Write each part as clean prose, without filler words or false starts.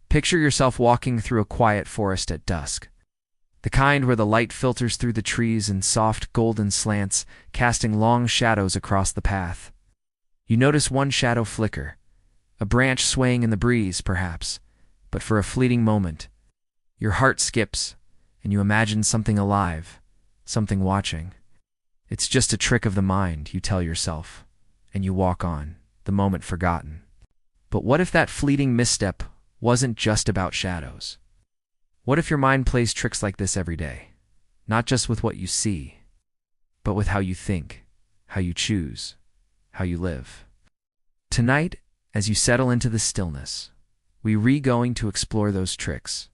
Picture yourself walking through a quiet forest at dusk. The kind where the light filters through the trees in soft golden slants, casting long shadows across the path. You notice one shadow flicker, a branch swaying in the breeze, perhaps, but for a fleeting moment. Your heart skips, and you imagine something alive, something watching. It's just a trick of the mind, you tell yourself, and you walk on, the moment forgotten. But what if that fleeting misstep wasn't just about shadows? What if your mind plays tricks like this every day? Not just with what you see, but with how you think, how you choose, how you live. Tonight, as you settle into the stillness, we're going to explore those tricks,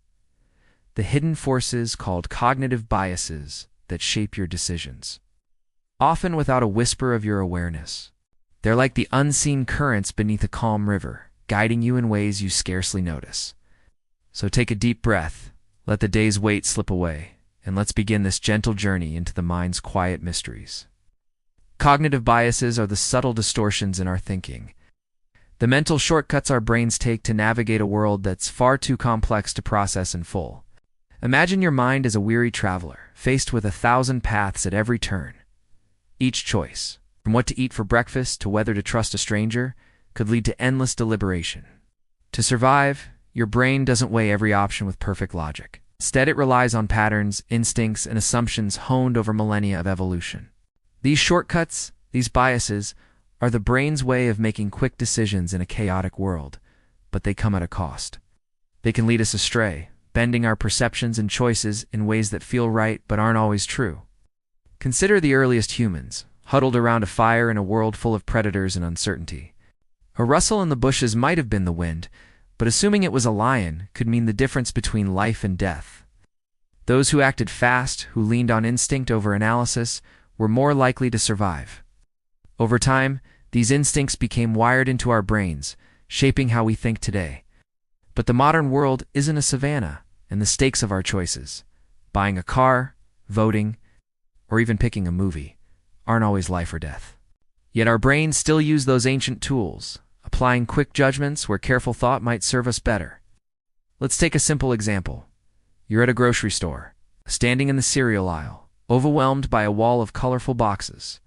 the hidden forces called cognitive biases that shape your decisions. Often without a whisper of your awareness. They're like the unseen currents beneath a calm river, guiding you in ways you scarcely notice. So take a deep breath, let the day's weight slip away, and let's begin this gentle journey into the mind's quiet mysteries. Cognitive biases are the subtle distortions in our thinking, the mental shortcuts our brains take to navigate a world that's far too complex to process in full. Imagine your mind as a weary traveler, faced with 1,000 paths at every turn. Each choice, from what to eat for breakfast to whether to trust a stranger, could lead to endless deliberation. To survive, your brain doesn't weigh every option with perfect logic. Instead, it relies on patterns, instincts, and assumptions honed over millennia of evolution. These shortcuts, these biases, are the brain's way of making quick decisions in a chaotic world, but they come at a cost. They can lead us astray, bending our perceptions and choices in ways that feel right but aren't always true. Consider the earliest humans, huddled around a fire in a world full of predators and uncertainty. A rustle in the bushes might have been the wind, but assuming it was a lion could mean the difference between life and death. Those who acted fast, who leaned on instinct over analysis, were more likely to survive. Over time, these instincts became wired into our brains, shaping how we think today. But the modern world isn't a savanna, and the stakes of our choices, buying a car, voting, or even picking a movie, aren't always life or death. Yet our brains still use those ancient tools, applying quick judgments where careful thought might serve us better. Let's take a simple example. You're at a grocery store, standing in the cereal aisle, overwhelmed by a wall of colorful boxes.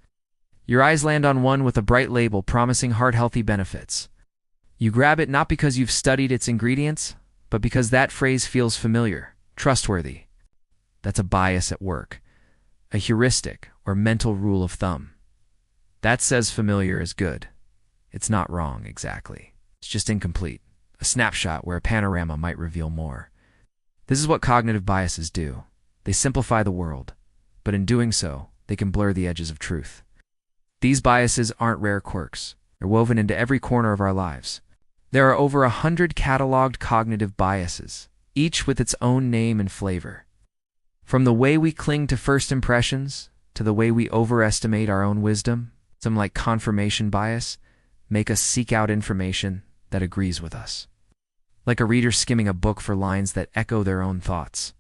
Your eyes land on one with a bright label promising heart-healthy benefits. You grab it not because you've studied its ingredients, but because that phrase feels familiar, trustworthy. That's a bias at work, a heuristic or mental rule of thumb. That says familiar is good. It's not wrong, exactly. It's just incomplete, a snapshot where a panorama might reveal more. This is what cognitive biases do. They simplify the world, but in doing so, they can blur the edges of truth. These biases aren't rare quirks. They're woven into every corner of our lives. There are over 100 cataloged cognitive biases, each with its own name and flavor. From the way we cling to first impressions, to the way we overestimate our own wisdom, some like confirmation bias, make us seek out information that agrees with us. Like a reader skimming a book for lines that echo their own thoughts.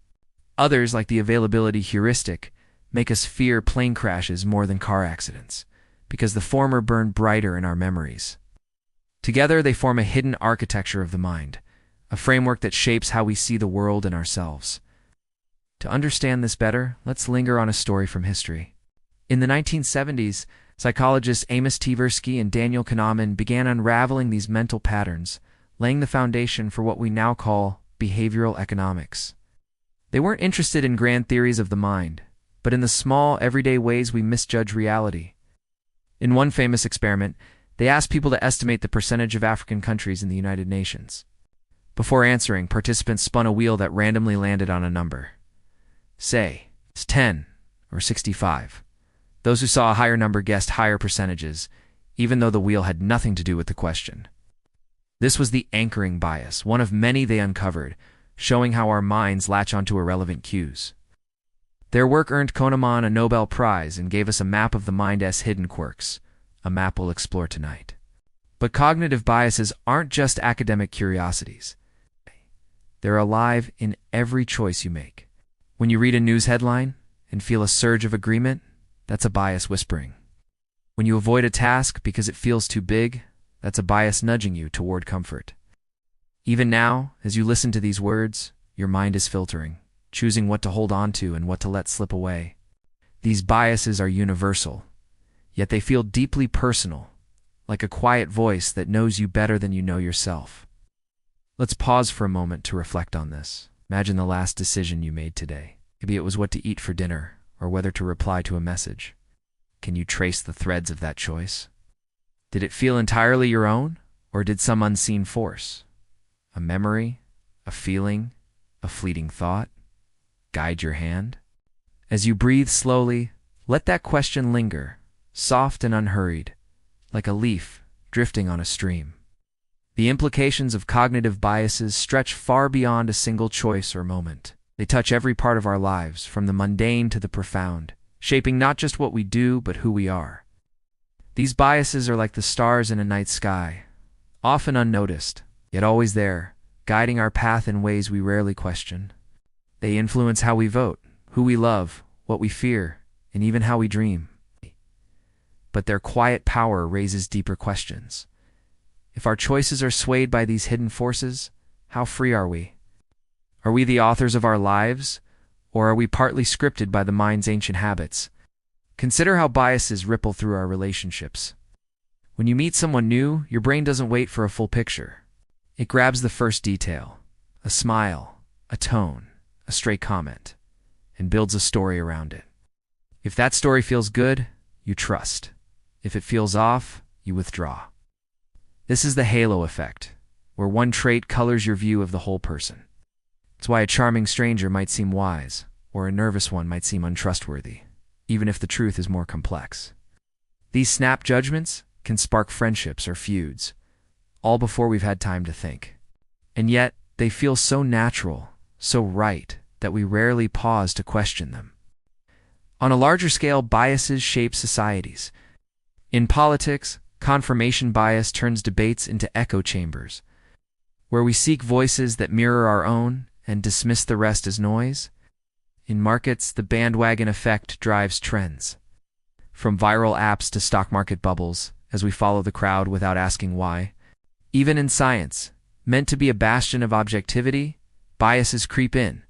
Others, like the availability heuristic, make us fear plane crashes more than car accidents, because the former burn brighter in our memories. Together, they form a hidden architecture of the mind, a framework that shapes how we see the world and ourselves. To understand this better, let's linger on a story from history. In the 1970s, psychologists Amos Tversky and Daniel Kahneman began unraveling these mental patterns, laying the foundation for what we now call behavioral economics. They weren't interested in grand theories of the mind, but in the small, everyday ways we misjudge reality. In one famous experiment, they asked people to estimate the percentage of African countries in the United Nations. Before answering, participants spun a wheel that randomly landed on a number. Say, it's 10 or 65. Those who saw a higher number guessed higher percentages, even though the wheel had nothing to do with the question. This was the anchoring bias, one of many they uncovered, showing how our minds latch onto irrelevant cues. Their work earned Kahneman a Nobel Prize and gave us a map of the mind's hidden quirks, a map we'll explore tonight. But cognitive biases aren't just academic curiosities. They're alive in every choice you make. When you read a news headline and feel a surge of agreement, that's a bias whispering. When you avoid a task because it feels too big, that's a bias nudging you toward comfort. Even now, as you listen to these words, your mind is filtering, choosing what to hold on to and what to let slip away. These biases are universal, yet they feel deeply personal, like a quiet voice that knows you better than you know yourself. Let's pause for a moment to reflect on this. Imagine the last decision you made today. Maybe it was what to eat for dinner, or whether to reply to a message. Can you trace the threads of that choice? Did it feel entirely your own, or did some unseen force, a memory, a feeling, a fleeting thought, guide your hand? As you breathe slowly, let that question linger, soft and unhurried, like a leaf drifting on a stream. The implications of cognitive biases stretch far beyond a single choice or moment. They touch every part of our lives, from the mundane to the profound, shaping not just what we do, but who we are. These biases are like the stars in a night sky, often unnoticed, yet always there, guiding our path in ways we rarely question. They influence how we vote, who we love, what we fear, and even how we dream. But their quiet power raises deeper questions. If our choices are swayed by these hidden forces, how free are we? Are we the authors of our lives, or are we partly scripted by the mind's ancient habits? Consider how biases ripple through our relationships. When you meet someone new, your brain doesn't wait for a full picture. It grabs the first detail, a smile, a tone, a stray comment, and builds a story around it. If that story feels good, you trust. If it feels off, you withdraw. This is the halo effect, where one trait colors your view of the whole person. It's why a charming stranger might seem wise, or a nervous one might seem untrustworthy, even if the truth is more complex. These snap judgments can spark friendships or feuds, all before we've had time to think. And yet, they feel so natural, so right, that we rarely pause to question them. On a larger scale, biases shape societies. In politics, confirmation bias turns debates into echo chambers, where we seek voices that mirror our own and dismiss the rest as noise. In markets, the bandwagon effect drives trends, from viral apps to stock market bubbles, as we follow the crowd without asking why. Even in science, meant to be a bastion of objectivity, biases creep in.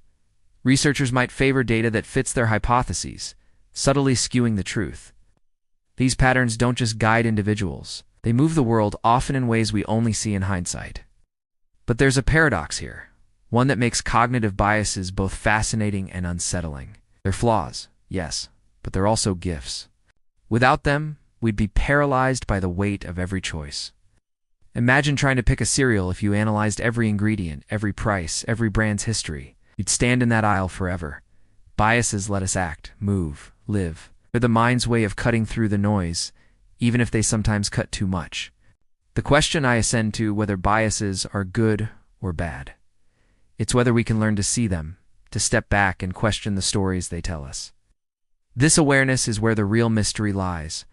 Researchers might favor data that fits their hypotheses, subtly skewing the truth. These patterns don't just guide individuals, they move the world, often in ways we only see in hindsight. But there's a paradox here, one that makes cognitive biases both fascinating and unsettling. They're flaws, yes, but they're also gifts. Without them, we'd be paralyzed by the weight of every choice. Imagine trying to pick a cereal. If you analyzed every ingredient, every price, every brand's history. You'd stand in that aisle forever. Biases let us act, move, live. They're the mind's way of cutting through the noise, even if they sometimes cut too much. The question I ascend to whether biases are good or bad. It's whether we can learn to see them, to step back and question the stories they tell us. This awareness is where the real mystery lies.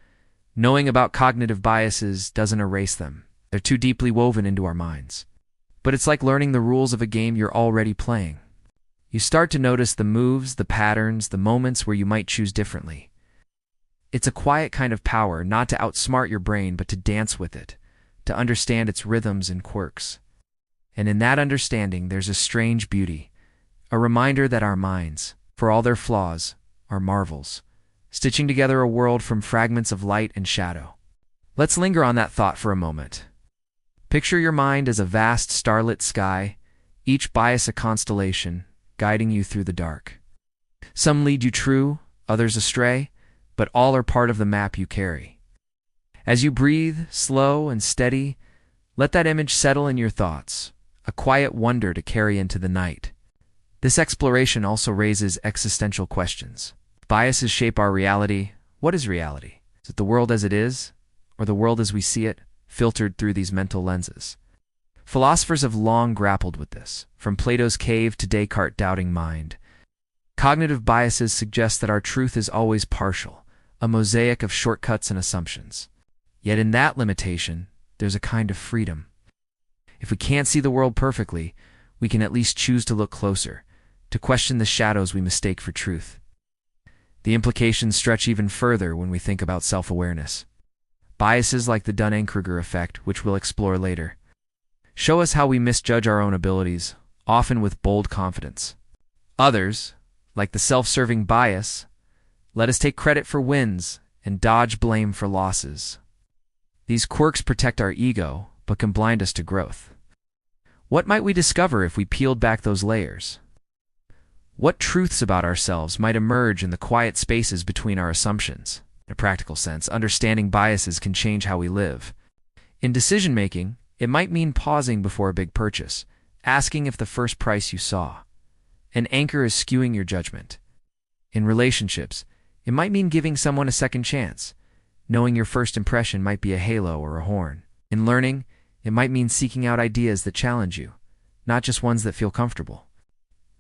Knowing about cognitive biases doesn't erase them. They're too deeply woven into our minds. But it's like learning the rules of a game you're already playing. You start to notice the moves, the patterns, the moments where you might choose differently. It's a quiet kind of power, not to outsmart your brain, but to dance with it, to understand its rhythms and quirks. And in that understanding, there's a strange beauty, a reminder that our minds, for all their flaws, are marvels, stitching together a world from fragments of light and shadow. Let's linger on that thought for a moment. Picture your mind as a vast starlit sky, each bias a constellation, guiding you through the dark. Some lead you true, others astray, but all are part of the map you carry. As you breathe, slow and steady, let that image settle in your thoughts, a quiet wonder to carry into the night. This exploration also raises existential questions. Biases shape our reality. What is reality? Is it the world as it is, or the world as we see it, filtered through these mental lenses? Philosophers have long grappled with this, from Plato's cave to Descartes' doubting mind. Cognitive biases suggest that our truth is always partial, a mosaic of shortcuts and assumptions. Yet in that limitation, there's a kind of freedom. If we can't see the world perfectly, we can at least choose to look closer, to question the shadows we mistake for truth. The implications stretch even further when we think about self-awareness. Biases like the Dunning-Kruger effect, which we'll explore later, show us how we misjudge our own abilities, often with bold confidence. Others, like the self-serving bias, let us take credit for wins and dodge blame for losses. These quirks protect our ego, but can blind us to growth. What might we discover if we peeled back those layers? What truths about ourselves might emerge in the quiet spaces between our assumptions? In a practical sense, understanding biases can change how we live. In decision-making, it might mean pausing before a big purchase, asking if the first price you saw. An anchor is skewing your judgment. In relationships, it might mean giving someone a second chance, knowing your first impression might be a halo or a horn. In learning, it might mean seeking out ideas that challenge you, not just ones that feel comfortable.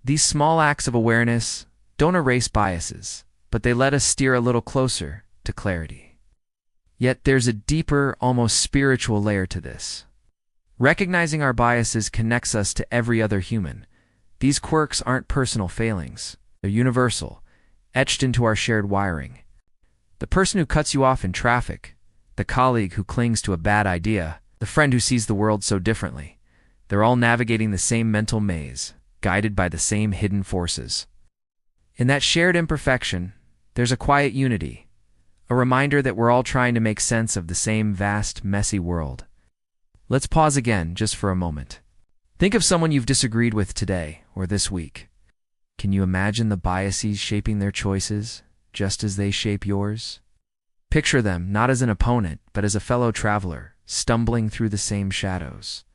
These small acts of awareness don't erase biases, but they let us steer a little closer to clarity. Yet there's a deeper, almost spiritual layer to this. Recognizing our biases connects us to every other human. These quirks aren't personal failings. They're universal, etched into our shared wiring. The person who cuts you off in traffic, the colleague who clings to a bad idea, the friend who sees the world so differently, they're all navigating the same mental maze, guided by the same hidden forces. In that shared imperfection, there's a quiet unity, a reminder that we're all trying to make sense of the same vast, messy world. Let's pause again just for a moment. Think of someone you've disagreed with today or this week. Can you imagine the biases shaping their choices, just as they shape yours? Picture them not as an opponent, but as a fellow traveler, stumbling through the same shadows.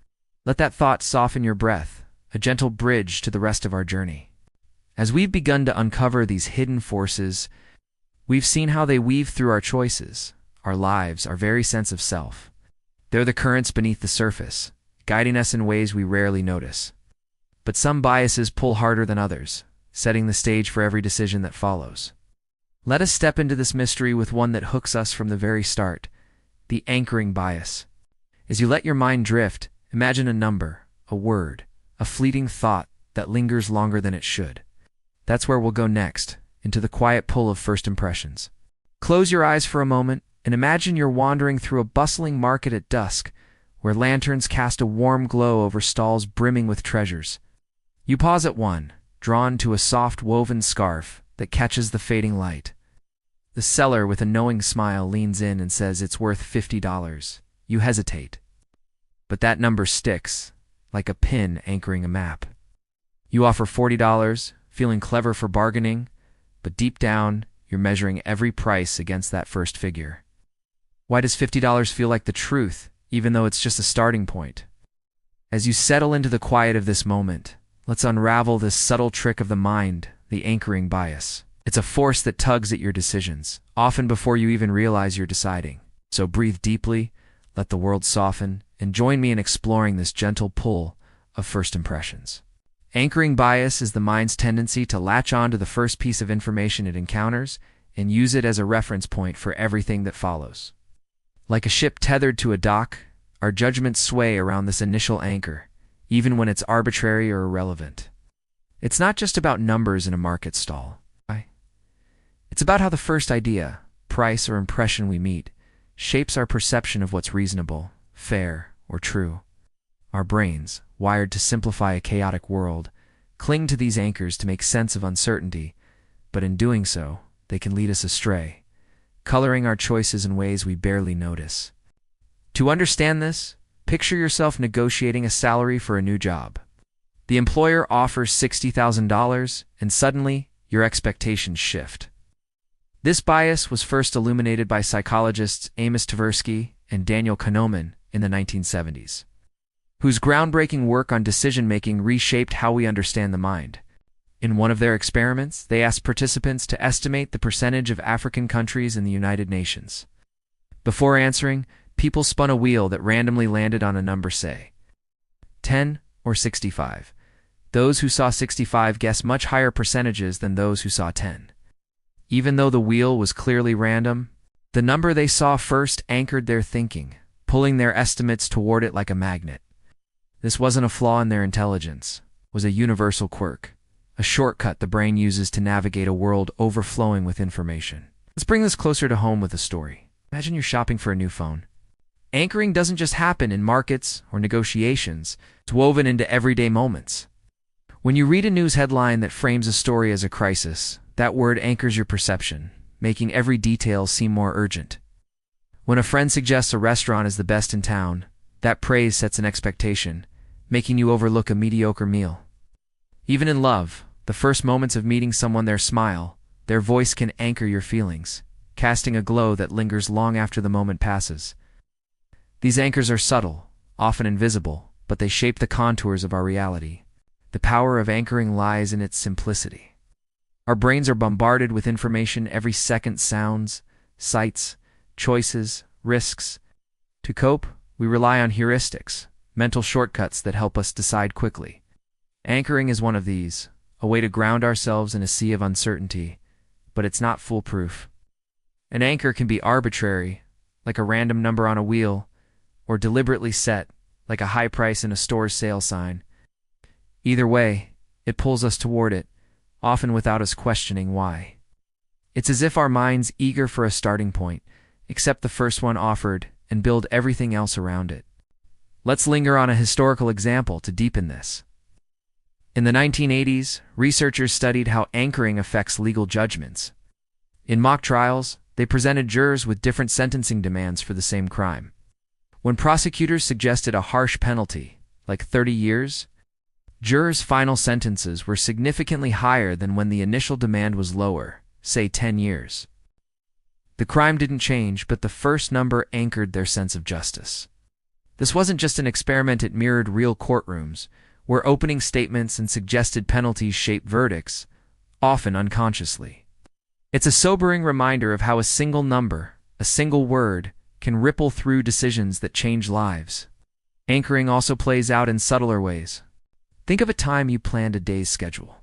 Let that thought soften your breath, a gentle bridge to the rest of our journey. As we've begun to uncover these hidden forces, we've seen how they weave through our choices, our lives, our very sense of self. They're the currents beneath the surface, guiding us in ways we rarely notice. But some biases pull harder than others, setting the stage for every decision that follows. Let us step into this mystery with one that hooks us from the very start, the anchoring bias. As you let your mind drift, imagine a number, a word, a fleeting thought that lingers longer than it should. That's where we'll go next, into the quiet pull of first impressions. Close your eyes for a moment and imagine you're wandering through a bustling market at dusk, where lanterns cast a warm glow over stalls brimming with treasures. You pause at one, drawn to a soft woven scarf that catches the fading light. The seller with a knowing smile leans in and says it's worth $50. You hesitate. But that number sticks, like a pin anchoring a map. You offer $40, feeling clever for bargaining, but deep down, you're measuring every price against that first figure. Why does $50 feel like the truth, even though it's just a starting point? As you settle into the quiet of this moment, let's unravel this subtle trick of the mind, the anchoring bias. It's a force that tugs at your decisions, often before you even realize you're deciding. So breathe deeply, let the world soften, and join me in exploring this gentle pull of first impressions. Anchoring bias is the mind's tendency to latch on to the first piece of information it encounters and use it as a reference point for everything that follows. Like a ship tethered to a dock, our judgments sway around this initial anchor, even when it's arbitrary or irrelevant. It's not just about numbers in a market stall. It's about how the first idea, price, or impression we meet shapes our perception of what's reasonable, fair, or true. Our brains, wired to simplify a chaotic world, cling to these anchors to make sense of uncertainty, but in doing so, they can lead us astray, coloring our choices in ways we barely notice. To understand this, picture yourself negotiating a salary for a new job. The employer offers $60,000, and suddenly, your expectations shift. This bias was first illuminated by psychologists Amos Tversky and Daniel Kahneman in the 1970s, whose groundbreaking work on decision-making reshaped how we understand the mind. In one of their experiments, they asked participants to estimate the percentage of African countries in the United Nations. Before answering, people spun a wheel that randomly landed on a number, say, 10 or 65. Those who saw 65 guessed much higher percentages than those who saw 10. Even though the wheel was clearly random, the number they saw first anchored their thinking, pulling their estimates toward it like a magnet. This wasn't a flaw in their intelligence, it was a universal quirk, a shortcut the brain uses to navigate a world overflowing with information. Let's bring this closer to home with a story. Imagine you're shopping for a new phone. Anchoring doesn't just happen in markets or negotiations, it's woven into everyday moments. When you read a news headline that frames a story as a crisis, that word anchors your perception, making every detail seem more urgent. When a friend suggests a restaurant is the best in town, that praise sets an expectation, making you overlook a mediocre meal. Even in love, the first moments of meeting someone, their smile, their voice can anchor your feelings, casting a glow that lingers long after the moment passes. These anchors are subtle, often invisible, but they shape the contours of our reality. The power of anchoring lies in its simplicity. Our brains are bombarded with information every second: sounds, sights, choices, risks. To cope, we rely on heuristics, mental shortcuts that help us decide quickly. Anchoring is one of these, a way to ground ourselves in a sea of uncertainty, but it's not foolproof. An anchor can be arbitrary, like a random number on a wheel, or deliberately set, like a high price in a store's sale sign. Either way, it pulls us toward it, often without us questioning why. It's as if our minds eager for a starting point, accept the first one offered, and build everything else around it. Let's linger on a historical example to deepen this. In the 1980s, researchers studied how anchoring affects legal judgments. In mock trials, they presented jurors with different sentencing demands for the same crime. When prosecutors suggested a harsh penalty, like 30 years, jurors' final sentences were significantly higher than when the initial demand was lower, say 10 years. The crime didn't change, but the first number anchored their sense of justice. This wasn't just an experiment, it mirrored real courtrooms, where opening statements and suggested penalties shape verdicts, often unconsciously. It's a sobering reminder of how a single number, a single word, can ripple through decisions that change lives. Anchoring also plays out in subtler ways. Think of a time you planned a day's schedule.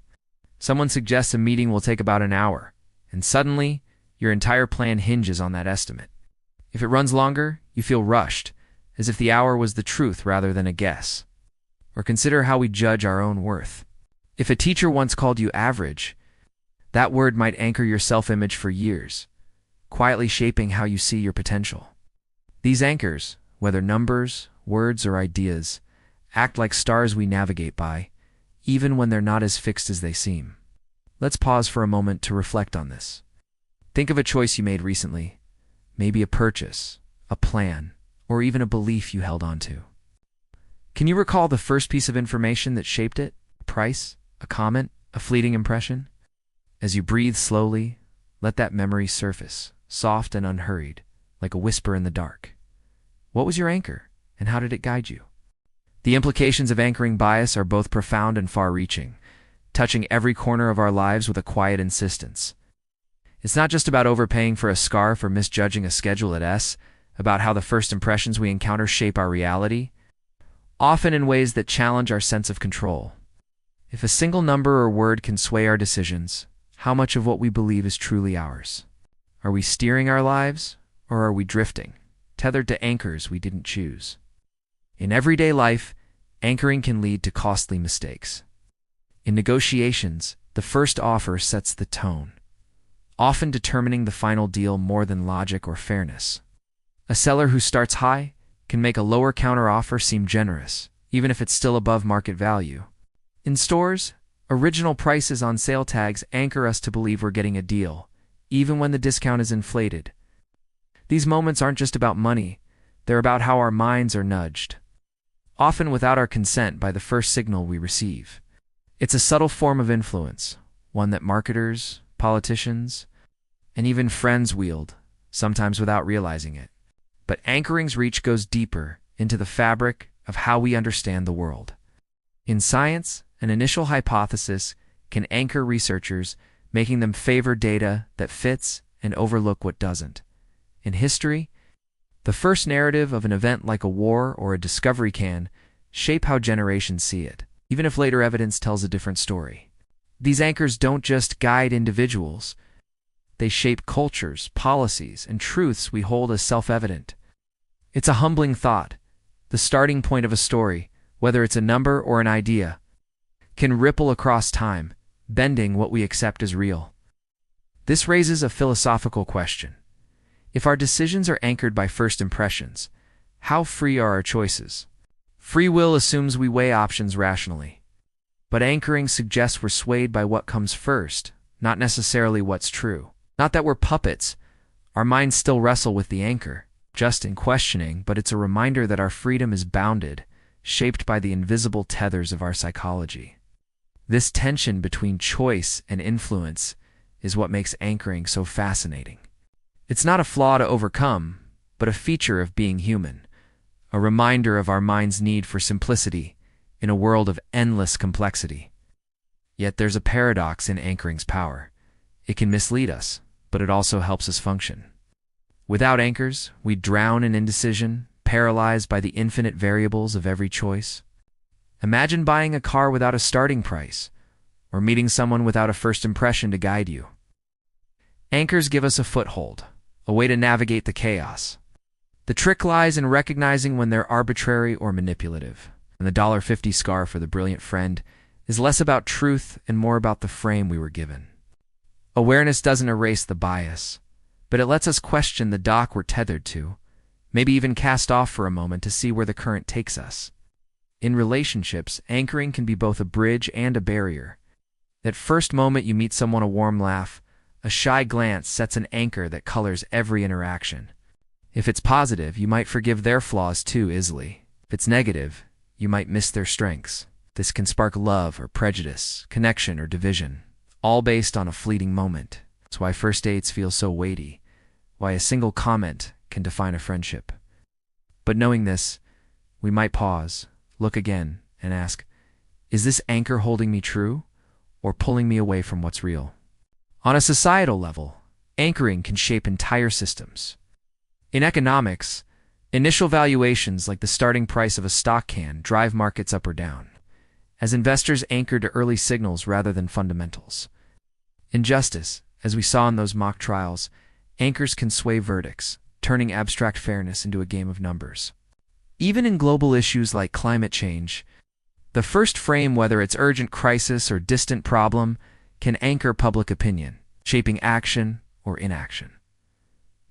Someone suggests a meeting will take about an hour, and suddenly, your entire plan hinges on that estimate. If it runs longer, you feel rushed, as if the hour was the truth rather than a guess. Or consider how we judge our own worth. If a teacher once called you average, that word might anchor your self-image for years, quietly shaping how you see your potential. These anchors, whether numbers, words, or ideas, act like stars we navigate by, even when they're not as fixed as they seem. Let's pause for a moment to reflect on this. Think of a choice you made recently, maybe a purchase, a plan, or even a belief you held on to. Can you recall the first piece of information that shaped it? A price? A comment? A fleeting impression? As you breathe slowly, let that memory surface, soft and unhurried, like a whisper in the dark. What was your anchor, and how did it guide you? The implications of anchoring bias are both profound and far-reaching, touching every corner of our lives with a quiet insistence. It's not just about overpaying for a scarf or misjudging a schedule at S, about how the first impressions we encounter shape our reality, often in ways that challenge our sense of control. If a single number or word can sway our decisions, how much of what we believe is truly ours? Are we steering our lives, or are we drifting, tethered to anchors we didn't choose? In everyday life, anchoring can lead to costly mistakes. In negotiations, the first offer sets the tone, often determining the final deal more than logic or fairness. A seller who starts high can make a lower counteroffer seem generous, even if it's still above market value. In stores, original prices on sale tags anchor us to believe we're getting a deal, even when the discount is inflated. These moments aren't just about money, they're about how our minds are nudged, often without our consent, by the first signal we receive. It's a subtle form of influence, one that marketers, politicians, and even friends wield, sometimes without realizing it. But anchoring's reach goes deeper into the fabric of how we understand the world. In science, an initial hypothesis can anchor researchers, making them favor data that fits and overlook what doesn't. In history, the first narrative of an event like a war or a discovery can shape how generations see it, even if later evidence tells a different story. These anchors don't just guide individuals, they shape cultures, policies, and truths we hold as self-evident. It's a humbling thought. The starting point of a story, whether it's a number or an idea, can ripple across time, bending what we accept as real. This raises a philosophical question. If our decisions are anchored by first impressions, How free are our choices? Free will assumes we weigh options rationally. But anchoring suggests we're swayed by what comes first, not necessarily what's true. Not that we're puppets. Our minds still wrestle with the anchor, just in questioning, but it's a reminder that our freedom is bounded, shaped by the invisible tethers of our psychology. This tension between choice and influence is what makes anchoring so fascinating. It's not a flaw to overcome, but a feature of being human, a reminder of our mind's need for simplicity in a world of endless complexity. Yet there's a paradox in anchoring's power. It can mislead us, but it also helps us function. Without anchors, we drown in indecision, paralyzed by the infinite variables of every choice. Imagine buying a car without a starting price, or meeting someone without a first impression to guide you. Anchors give us a foothold, a way to navigate the chaos. The trick lies in recognizing when they're arbitrary or manipulative. And the $1.50 scar for the brilliant friend is less about truth and more about the frame we were given. Awareness doesn't erase the bias, but it lets us question the dock we're tethered to, maybe even cast off for a moment to see where the current takes us. In relationships, anchoring can be both a bridge and a barrier. That first moment you meet someone, a warm laugh, a shy glance sets an anchor that colors every interaction. If it's positive, you might forgive their flaws too easily. If it's negative, you might miss their strengths. This can spark love or prejudice, connection or division, all based on a fleeting moment. It's why first dates feel so weighty, why a single comment can define a friendship. But knowing this, we might pause, look again, and ask, is this anchor holding me true or pulling me away from what's real? On a societal level, anchoring can shape entire systems. In economics, initial valuations like the starting price of a stock can drive markets up or down, as investors anchor to early signals rather than fundamentals. In justice, as we saw in those mock trials, anchors can sway verdicts, turning abstract fairness into a game of numbers. Even in global issues like climate change, the first frame, whether it's urgent crisis or distant problem, can anchor public opinion, shaping action or inaction.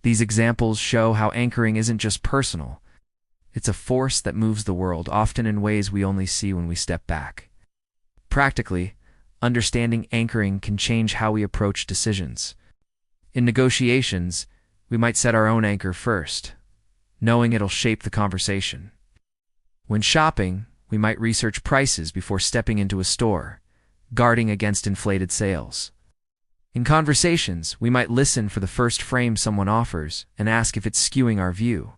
These examples show how anchoring isn't just personal. It's a force that moves the world, often in ways we only see when we step back. Practically, understanding anchoring can change how we approach decisions. In negotiations, we might set our own anchor first, knowing it'll shape the conversation. When shopping, we might research prices before stepping into a store, guarding against inflated sales. In conversations, we might listen for the first frame someone offers and ask if it's skewing our view.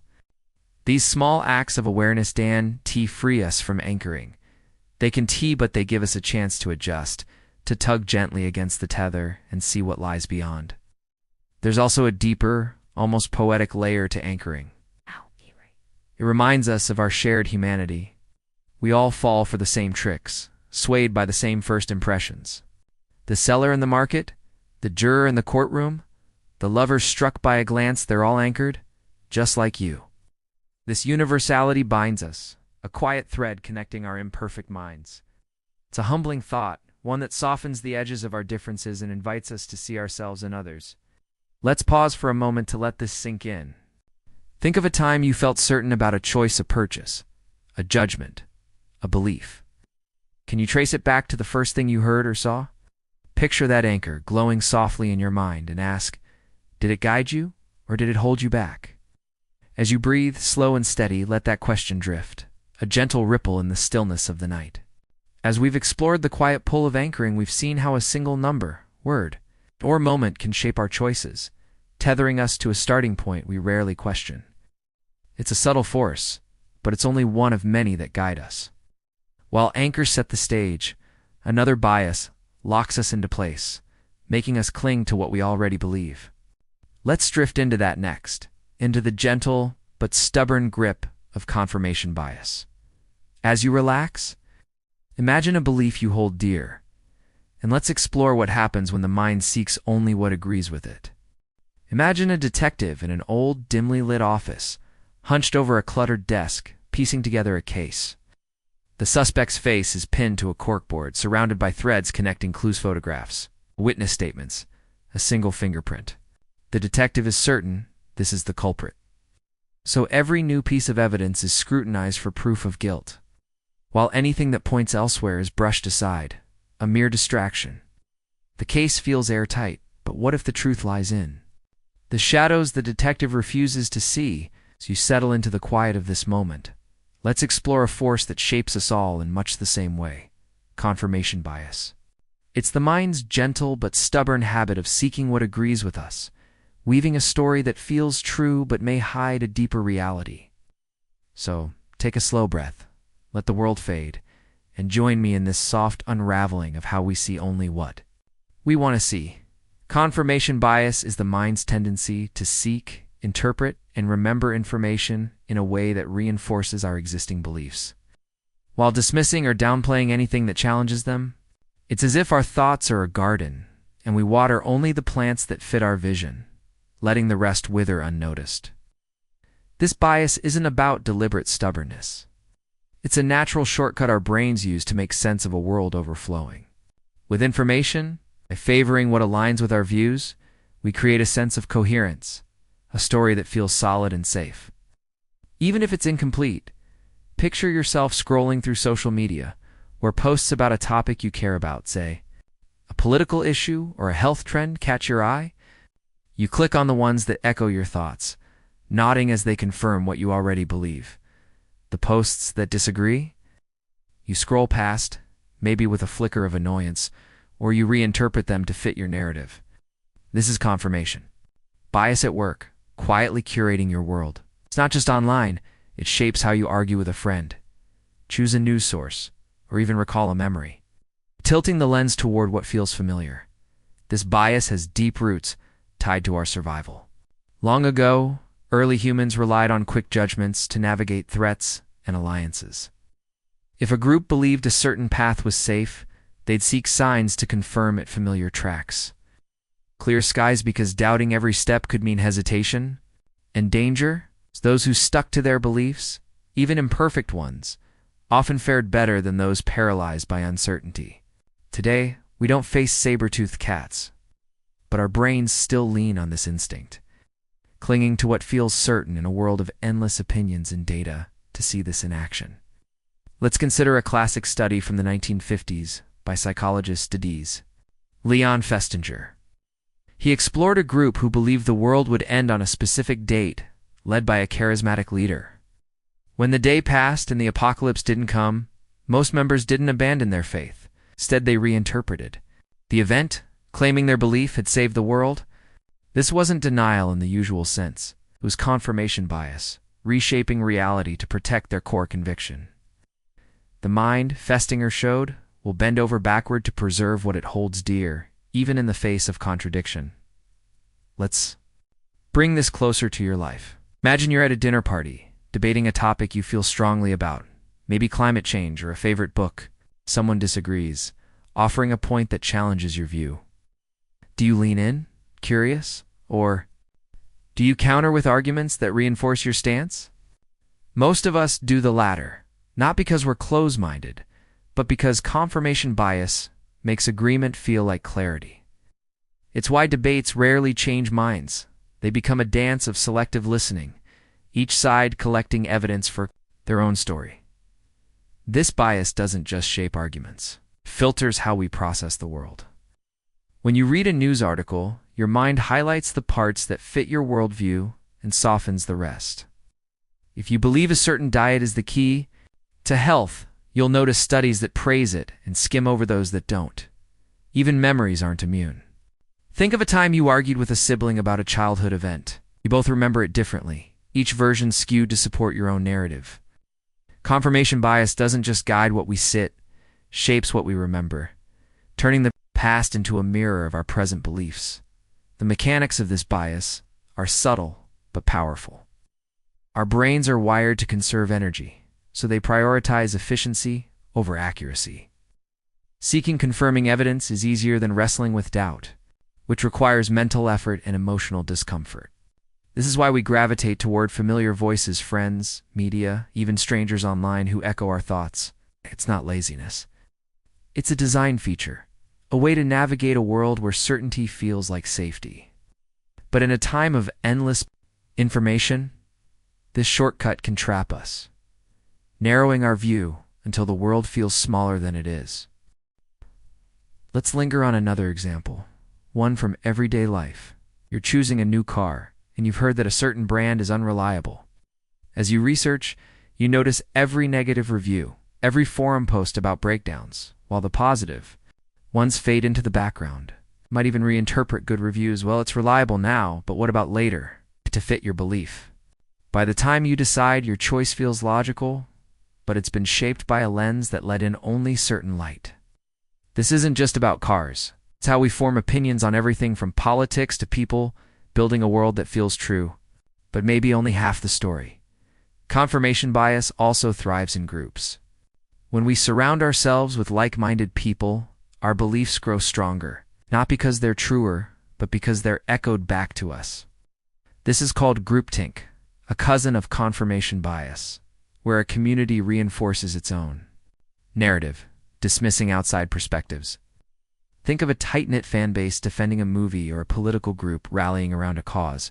These small acts of awareness free us from anchoring. They can but they give us a chance to adjust, to tug gently against the tether and see what lies beyond. There's also a deeper, almost poetic layer to anchoring. It reminds us of our shared humanity. We all fall for the same tricks, swayed by the same first impressions. The seller in the market, the juror in the courtroom, the lovers struck by a glance, they're all anchored, just like you. This universality binds us, a quiet thread connecting our imperfect minds. It's a humbling thought, one that softens the edges of our differences and invites us to see ourselves in others. Let's pause for a moment to let this sink in. Think of a time you felt certain about a choice, a purchase, a judgment, a belief. Can you trace it back to the first thing you heard or saw? Picture that anchor glowing softly in your mind and ask, did it guide you or did it hold you back? As you breathe, slow and steady, let that question drift, a gentle ripple in the stillness of the night. As we've explored the quiet pull of anchoring, we've seen how a single number, word, or moment can shape our choices, tethering us to a starting point we rarely question. It's a subtle force, but it's only one of many that guide us. While anchors set the stage, another bias locks us into place, making us cling to what we already believe. Let's drift into that next, into the gentle but stubborn grip of confirmation bias. As you relax, imagine a belief you hold dear, and let's explore what happens when the mind seeks only what agrees with it. Imagine a detective in an old, dimly lit office, hunched over a cluttered desk, piecing together a case. The suspect's face is pinned to a corkboard, surrounded by threads connecting clues, photographs, witness statements, a single fingerprint. The detective is certain this is the culprit. So every new piece of evidence is scrutinized for proof of guilt, while anything that points elsewhere is brushed aside, a mere distraction. The case feels airtight, but what if the truth lies in the shadows the detective refuses to see? As you settle into the quiet of this moment, let's explore a force that shapes us all in much the same way: confirmation bias. It's the mind's gentle but stubborn habit of seeking what agrees with us, weaving a story that feels true but may hide a deeper reality. So, take a slow breath, let the world fade, and join me in this soft unraveling of how we see only what we want to see. Confirmation bias is the mind's tendency to seek, interpret, and remember information in a way that reinforces our existing beliefs, while dismissing or downplaying anything that challenges them. It's as if our thoughts are a garden, and we water only the plants that fit our vision, letting the rest wither unnoticed. This bias isn't about deliberate stubbornness. It's a natural shortcut our brains use to make sense of a world overflowing with information. By favoring what aligns with our views, we create a sense of coherence, a story that feels solid and safe. Even if it's incomplete, picture yourself scrolling through social media, where posts about a topic you care about, say, a political issue or a health trend, catch your eye. You click on the ones that echo your thoughts, nodding as they confirm what you already believe. The posts that disagree, you scroll past, maybe with a flicker of annoyance, or you reinterpret them to fit your narrative. This is confirmation bias at work, quietly curating your world. It's not just online, it shapes how you argue with a friend, choose a news source, or even recall a memory, tilting the lens toward what feels familiar. This bias has deep roots tied to our survival. Long ago, early humans relied on quick judgments to navigate threats and alliances. If a group believed a certain path was safe, they'd seek signs to confirm it familiar tracks. Clear skies because doubting every step could mean hesitation, and danger. Those who stuck to their beliefs, even imperfect ones, often fared better than those paralyzed by uncertainty. Today, we don't face saber-toothed cats, but our brains still lean on this instinct, clinging to what feels certain in a world of endless opinions and data to see this in action. Let's consider a classic study from the 1950s by psychologist Leon Festinger. He explored a group who believed the world would end on a specific date, led by a charismatic leader. When the day passed and the apocalypse didn't come, most members didn't abandon their faith. Instead, they reinterpreted the event, claiming their belief had saved the world. This wasn't denial in the usual sense. It was confirmation bias, reshaping reality to protect their core conviction. The mind, Festinger showed, will bend over backward to preserve what it holds dear, even in the face of contradiction. Let's bring this closer to your life. Imagine you're at a dinner party, debating a topic you feel strongly about, maybe climate change or a favorite book. Someone disagrees, offering a point that challenges your view. Do you lean in, curious, or do you counter with arguments that reinforce your stance? Most of us do the latter, not because we're close-minded, but because confirmation bias makes agreement feel like clarity. It's why debates rarely change minds. They become a dance of selective listening, each side collecting evidence for their own story. This bias doesn't just shape arguments, it filters how we process the world. When you read a news article, your mind highlights the parts that fit your worldview and softens the rest. If you believe a certain diet is the key to health, you'll notice studies that praise it and skim over those that don't. Even memories aren't immune. Think of a time you argued with a sibling about a childhood event. You both remember it differently, each version skewed to support your own narrative. Confirmation bias doesn't just guide what we shapes what we remember, turning the past into a mirror of our present beliefs. The mechanics of this bias are subtle but powerful. Our brains are wired to conserve energy, so they prioritize efficiency over accuracy. Seeking confirming evidence is easier than wrestling with doubt, which requires mental effort and emotional discomfort. This is why we gravitate toward familiar voices, friends, media, even strangers online who echo our thoughts. It's not laziness. It's a design feature, a way to navigate a world where certainty feels like safety. But in a time of endless information, This shortcut can trap us, narrowing our view until the world feels smaller than it is. Let's linger on another example, one from everyday life. You're choosing a new car, and you've heard that a certain brand is unreliable. As you research, you notice every negative review, every forum post about breakdowns, while the positive ones fade into the background. You might even reinterpret good reviews. Well, it's reliable now, but what about later? To fit your belief. By the time you decide, your choice feels logical, but it's been shaped by a lens that let in only certain light. This isn't just about cars. It's how we form opinions on everything from politics to people, building a world that feels true, but maybe only half the story. Confirmation bias also thrives in groups. When we surround ourselves with like-minded people, our beliefs grow stronger, not because they're truer, but because they're echoed back to us. This is called groupthink, a cousin of confirmation bias, where a community reinforces its own narrative, dismissing outside perspectives. Think of a tight-knit fan base defending a movie or a political group rallying around a cause.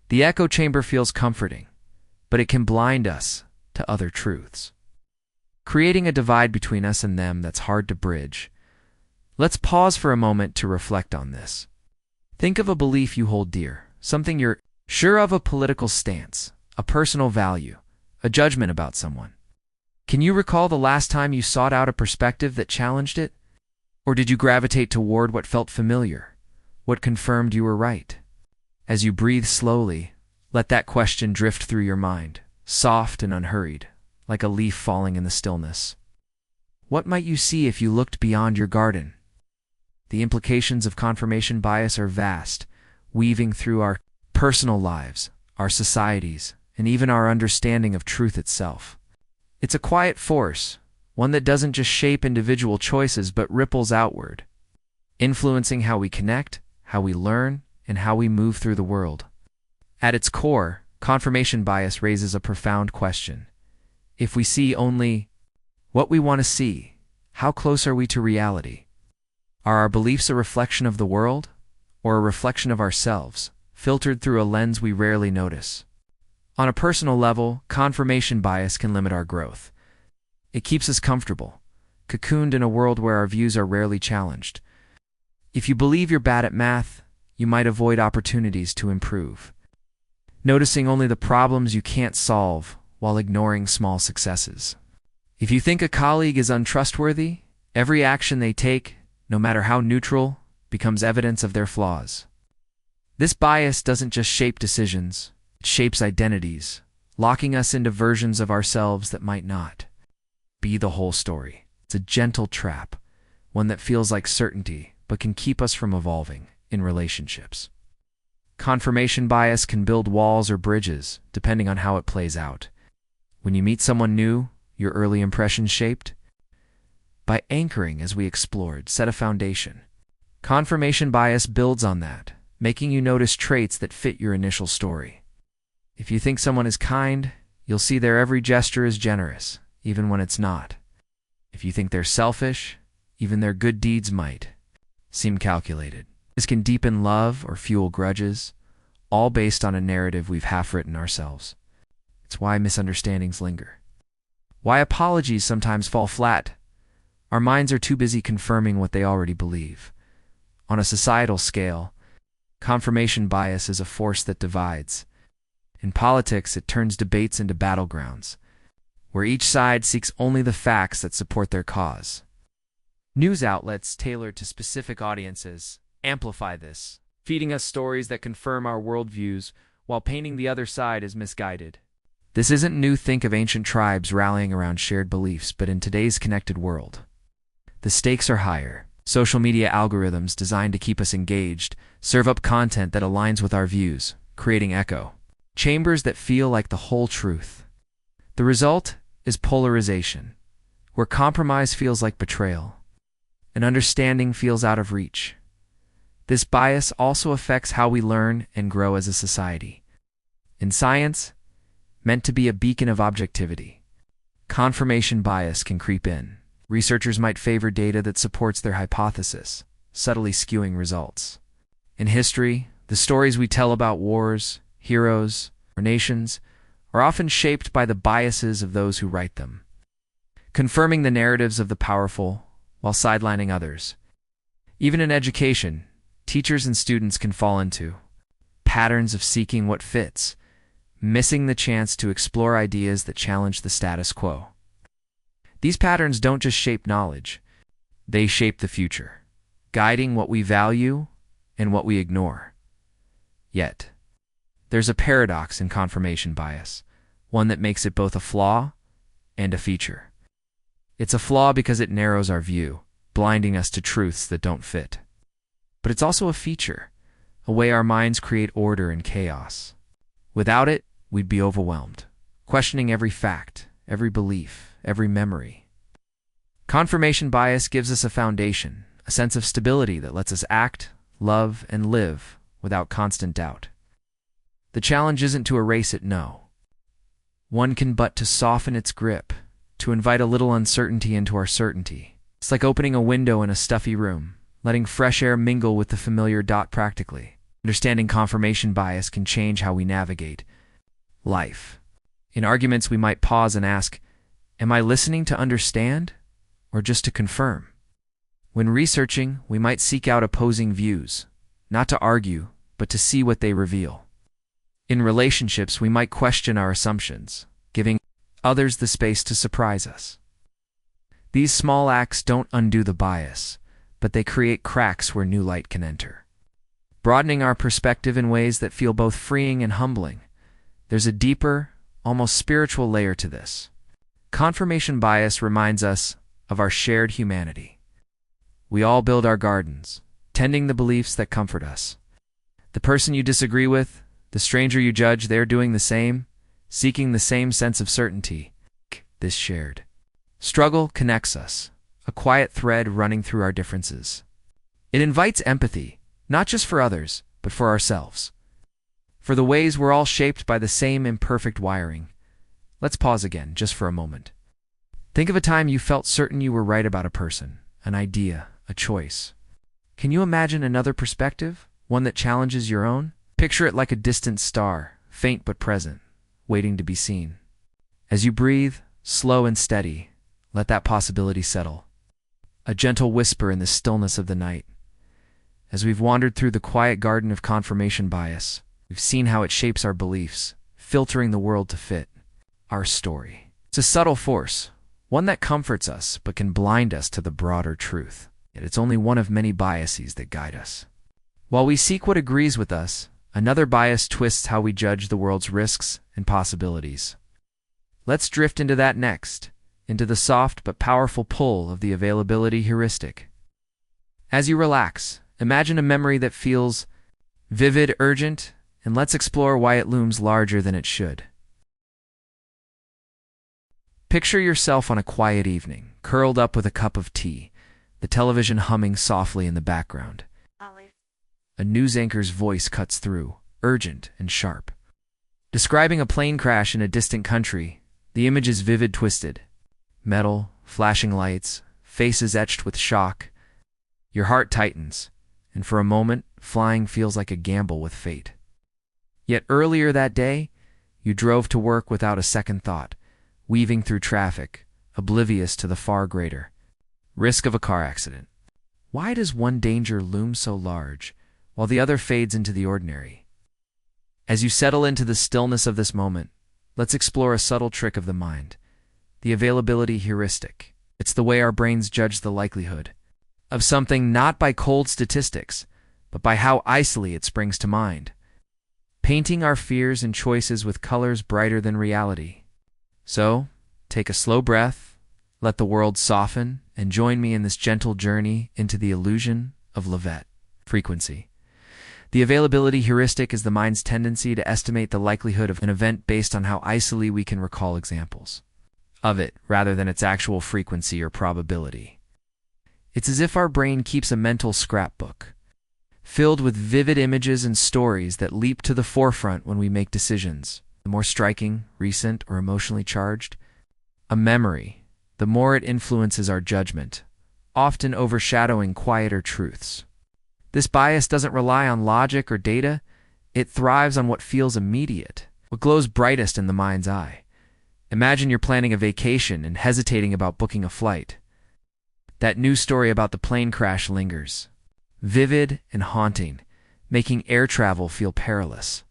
The echo chamber feels comforting, but it can blind us to other truths, creating a divide between us and them that's hard to bridge. Let's pause for a moment to reflect on this. Think of a belief you hold dear, something you're sure of, a political stance, a personal value, a judgment about someone. Can you recall the last time you sought out a perspective that challenged it? Or did you gravitate toward what felt familiar, what confirmed you were right? As you breathe slowly, let that question drift through your mind, soft and unhurried, like a leaf falling in the stillness. What might you see if you looked beyond your garden? The implications of confirmation bias are vast, weaving through our personal lives, our societies, and even our understanding of truth itself. It's a quiet force, one that doesn't just shape individual choices but ripples outward, influencing how we connect, how we learn, and how we move through the world. At its core, confirmation bias raises a profound question. If we see only what we want to see, how close are we to reality? Are our beliefs a reflection of the world, or a reflection of ourselves, filtered through a lens we rarely notice? On a personal level, confirmation bias can limit our growth. It keeps us comfortable, cocooned in a world where our views are rarely challenged. If you believe you're bad at math, you might avoid opportunities to improve, noticing only the problems you can't solve while ignoring small successes. If you think a colleague is untrustworthy, every action they take, no matter how neutral, becomes evidence of their flaws. This bias doesn't just shape decisions, it shapes identities, locking us into versions of ourselves that might not be the whole story. It's a gentle trap, one that feels like certainty, but can keep us from evolving in relationships. Confirmation bias can build walls or bridges, depending on how it plays out. When you meet someone new, your early impressions shaped? By anchoring as we explored, set a foundation. Confirmation bias builds on that, making you notice traits that fit your initial story. If you think someone is kind, you'll see their every gesture is generous, even when it's not. If you think they're selfish, even their good deeds might seem calculated. This can deepen love or fuel grudges, all based on a narrative we've half-written ourselves. It's why misunderstandings linger, why apologies sometimes fall flat. Our minds are too busy confirming what they already believe. On a societal scale, confirmation bias is a force that divides. In politics, it turns debates into battlegrounds, where each side seeks only the facts that support their cause. News outlets tailored to specific audiences amplify this, feeding us stories that confirm our worldviews while painting the other side as misguided. This isn't new. Think of ancient tribes rallying around shared beliefs, but in today's connected world, the stakes are higher. Social media algorithms designed to keep us engaged serve up content that aligns with our views, creating echo chambers that feel like the whole truth. The result is polarization, where compromise feels like betrayal, and understanding feels out of reach. This bias also affects how we learn and grow as a society. In science, meant to be a beacon of objectivity, confirmation bias can creep in. Researchers might favor data that supports their hypothesis, subtly skewing results. In history, the stories we tell about wars, heroes, or nations are often shaped by the biases of those who write them, confirming the narratives of the powerful while sidelining others. Even in education, teachers and students can fall into patterns of seeking what fits, missing the chance to explore ideas that challenge the status quo. These patterns don't just shape knowledge, they shape the future, guiding what we value and what we ignore. Yet, there's a paradox in confirmation bias, one that makes it both a flaw and a feature. It's a flaw because it narrows our view, blinding us to truths that don't fit. But it's also a feature, a way our minds create order in chaos. Without it, we'd be overwhelmed, questioning every fact, every belief, every memory. Confirmation bias gives us a foundation, a sense of stability that lets us act, love, and live without constant doubt. The challenge isn't to erase it, no. One can but to soften its grip, to invite a little uncertainty into our certainty. It's like opening a window in a stuffy room, letting fresh air mingle with the familiar dot practically. Understanding confirmation bias can change how we navigate life. In arguments, we might pause and ask, am I listening to understand or just to confirm? When researching, we might seek out opposing views, not to argue, but to see what they reveal. In relationships, we might question our assumptions, giving others the space to surprise us. These small acts don't undo the bias, but they create cracks where new light can enter, broadening our perspective in ways that feel both freeing and humbling. There's a deeper, almost spiritual layer to this. Confirmation bias reminds us of our shared humanity. We all build our gardens, tending the beliefs that comfort us. The person you disagree with, the stranger you judge, they're doing the same, seeking the same sense of certainty. This shared struggle connects us, a quiet thread running through our differences. It invites empathy, not just for others, but for ourselves. For the ways we're all shaped by the same imperfect wiring. Let's pause again, just for a moment. Think of a time you felt certain you were right about a person, an idea, a choice. Can you imagine another perspective, one that challenges your own? Picture it like a distant star, faint but present, waiting to be seen. As you breathe, slow and steady, let that possibility settle. A gentle whisper in the stillness of the night. As we've wandered through the quiet garden of confirmation bias, we've seen how it shapes our beliefs, filtering the world to fit our story. It's a subtle force, one that comforts us but can blind us to the broader truth. Yet it's only one of many biases that guide us. While we seek what agrees with us, another bias twists how we judge the world's risks and possibilities. Let's drift into that next, into the soft but powerful pull of the availability heuristic. As you relax, imagine a memory that feels vivid, urgent, and let's explore why it looms larger than it should. Picture yourself on a quiet evening, curled up with a cup of tea, the television humming softly in the background. A news anchor's voice cuts through, urgent and sharp. Describing a plane crash in a distant country, the image is vivid, twisted. Metal, flashing lights, faces etched with shock. Your heart tightens, and for a moment, flying feels like a gamble with fate. Yet earlier that day, you drove to work without a second thought, weaving through traffic, oblivious to the far greater risk of a car accident. Why does one danger loom so large, while the other fades into the ordinary? As you settle into the stillness of this moment, let's explore a subtle trick of the mind, the availability heuristic. It's the way our brains judge the likelihood of something not by cold statistics, but by how icily it springs to mind, painting our fears and choices with colors brighter than reality. So, take a slow breath, let the world soften, and join me in this gentle journey into the illusion of Levet frequency. The availability heuristic is the mind's tendency to estimate the likelihood of an event based on how icily we can recall examples of it, rather than its actual frequency or probability. It's as if our brain keeps a mental scrapbook, filled with vivid images and stories that leap to the forefront when we make decisions. The more striking, recent, or emotionally charged a memory, the more it influences our judgment, often overshadowing quieter truths. This bias doesn't rely on logic or data, it thrives on what feels immediate. what glows brightest in the mind's eye. Imagine you're planning a vacation and hesitating about booking a flight. That news story about the plane crash lingers, vivid and haunting, making air travel feel perilous.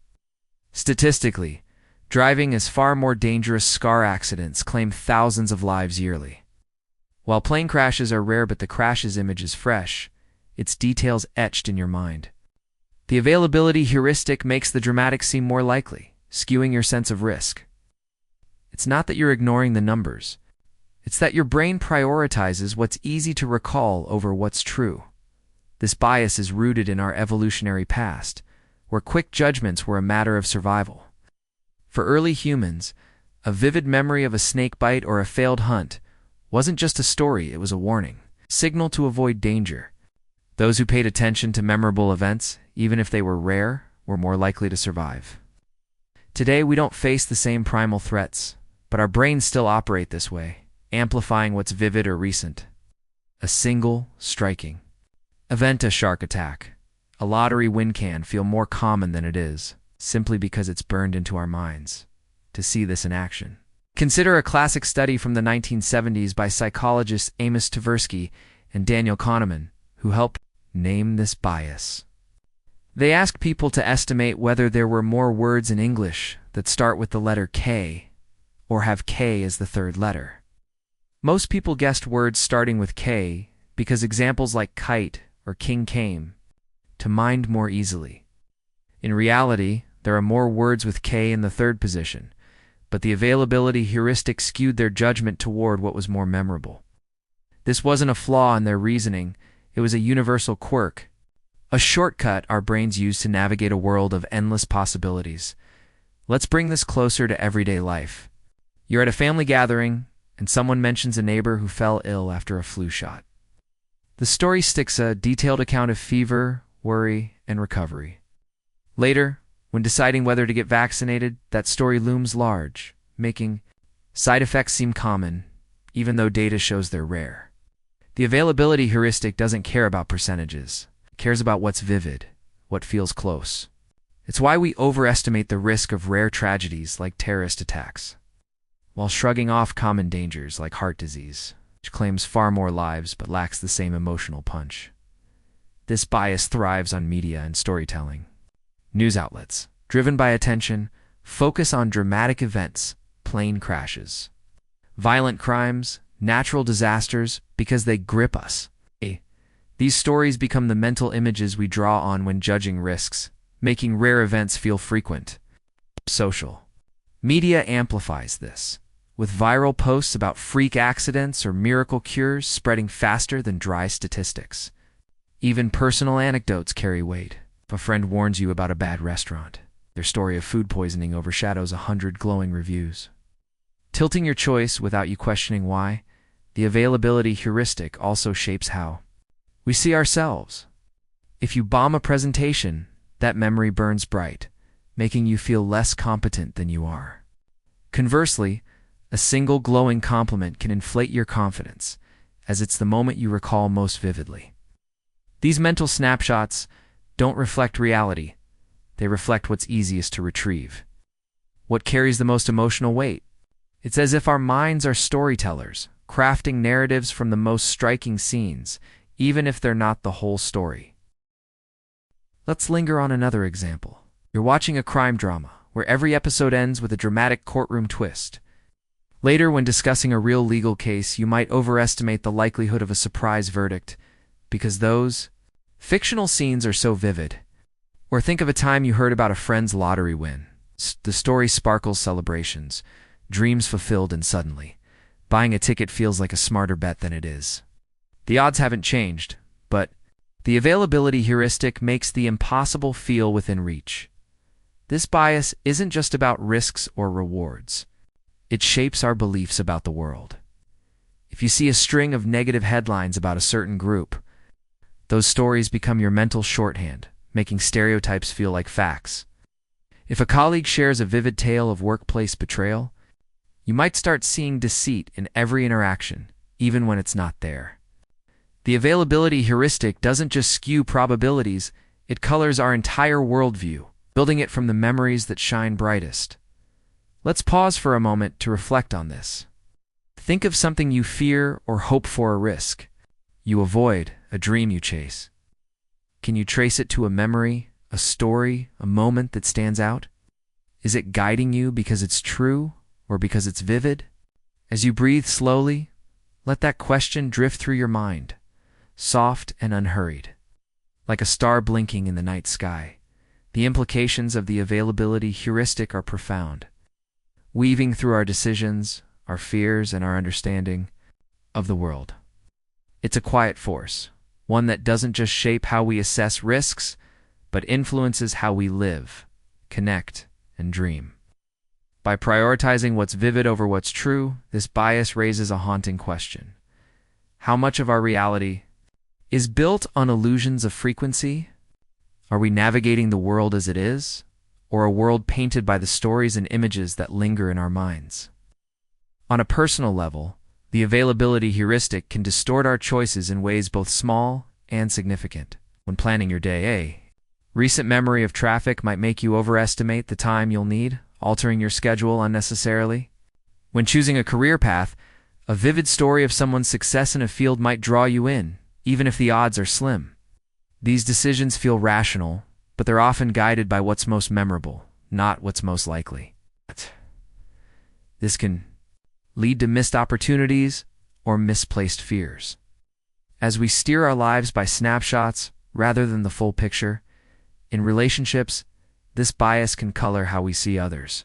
Statistically, driving is far more dangerous. Car accidents claim thousands of lives yearly. While plane crashes are rare but the crash's image is fresh, its details etched in your mind. The availability heuristic makes the dramatic seem more likely, skewing your sense of risk. It's not that you're ignoring the numbers. It's that your brain prioritizes what's easy to recall over what's true. This bias is rooted in our evolutionary past, where quick judgments were a matter of survival. For early humans, a vivid memory of a snake bite or a failed hunt wasn't just a story, it was a warning, signal to avoid danger. Those who paid attention to memorable events, even if they were rare, were more likely to survive. Today, we don't face the same primal threats, but our brains still operate this way, amplifying what's vivid or recent. A single, striking event, a shark attack, a lottery win can feel more common than it is, simply because it's burned into our minds. To see this in action, consider a classic study from the 1970s by psychologists Amos Tversky and Daniel Kahneman, who helped name this bias. They asked people to estimate whether there were more words in English that start with the letter K or have K as the third letter. Most people guessed words starting with K because examples like kite or king came to mind more easily. In reality, there are more words with K in the third position, but the availability heuristic skewed their judgment toward what was more memorable. This wasn't a flaw in their reasoning, it was a universal quirk, a shortcut our brains use to navigate a world of endless possibilities. Let's bring this closer to everyday life. You're at a family gathering, and someone mentions a neighbor who fell ill after a flu shot. The story sticks a detailed account of fever, worry, and recovery. Later, when deciding whether to get vaccinated, that story looms large, making side effects seem common, even though data shows they're rare. The availability heuristic doesn't care about percentages. It cares about what's vivid, what feels close. It's why we overestimate the risk of rare tragedies like terrorist attacks, while shrugging off common dangers like heart disease, which claims far more lives but lacks the same emotional punch. This bias thrives on media and storytelling. News outlets, driven by attention, focus on dramatic events, plane crashes, violent crimes, natural disasters, because they grip us. These stories become the mental images we draw on when judging risks, making rare events feel frequent. Social media amplifies this, with viral posts about freak accidents or miracle cures spreading faster than dry statistics. Even personal anecdotes carry weight. If a friend warns you about a bad restaurant, their story of food poisoning overshadows 100 glowing reviews. Tilting your choice without you questioning why, the availability heuristic also shapes how we see ourselves. If you bomb a presentation, that memory burns bright, making you feel less competent than you are. Conversely, a single glowing compliment can inflate your confidence, as it's the moment you recall most vividly. These mental snapshots don't reflect reality. They reflect what's easiest to retrieve. What carries the most emotional weight? It's as if our minds are storytellers, crafting narratives from the most striking scenes, even if they're not the whole story. Let's linger on another example. You're watching a crime drama, where every episode ends with a dramatic courtroom twist. Later, when discussing a real legal case, you might overestimate the likelihood of a surprise verdict, because those fictional scenes are so vivid. Or think of a time you heard about a friend's lottery win. The story sparkles celebrations, dreams fulfilled, and suddenly, buying a ticket feels like a smarter bet than it is. The odds haven't changed, but the availability heuristic makes the impossible feel within reach. This bias isn't just about risks or rewards. It shapes our beliefs about the world. If you see a string of negative headlines about a certain group, those stories become your mental shorthand, making stereotypes feel like facts. If a colleague shares a vivid tale of workplace betrayal, you might start seeing deceit in every interaction, even when it's not there. The availability heuristic doesn't just skew probabilities, it colors our entire worldview, building it from the memories that shine brightest. Let's pause for a moment to reflect on this. Think of something you fear or hope for, a risk you avoid, a dream you chase. Can you trace it to a memory, a story, a moment that stands out? Is it guiding you because it's true or because it's vivid? As you breathe slowly, let that question drift through your mind, soft and unhurried, like a star blinking in the night sky. The implications of the availability heuristic are profound, weaving through our decisions, our fears, and our understanding of the world. It's a quiet force, one that doesn't just shape how we assess risks, but influences how we live, connect, and dream. By prioritizing what's vivid over what's true, this bias raises a haunting question. How much of our reality is built on illusions of frequency? Are we navigating the world as it is, or a world painted by the stories and images that linger in our minds? On a personal level, the availability heuristic can distort our choices in ways both small and significant. When planning your day, a recent memory of traffic might make you overestimate the time you'll need, altering your schedule unnecessarily. When choosing a career path, a vivid story of someone's success in a field might draw you in, even if the odds are slim. These decisions feel rational, but they're often guided by what's most memorable, not what's most likely. This can lead to missed opportunities or misplaced fears. As we steer our lives by snapshots rather than the full picture, in relationships, this bias can color how we see others.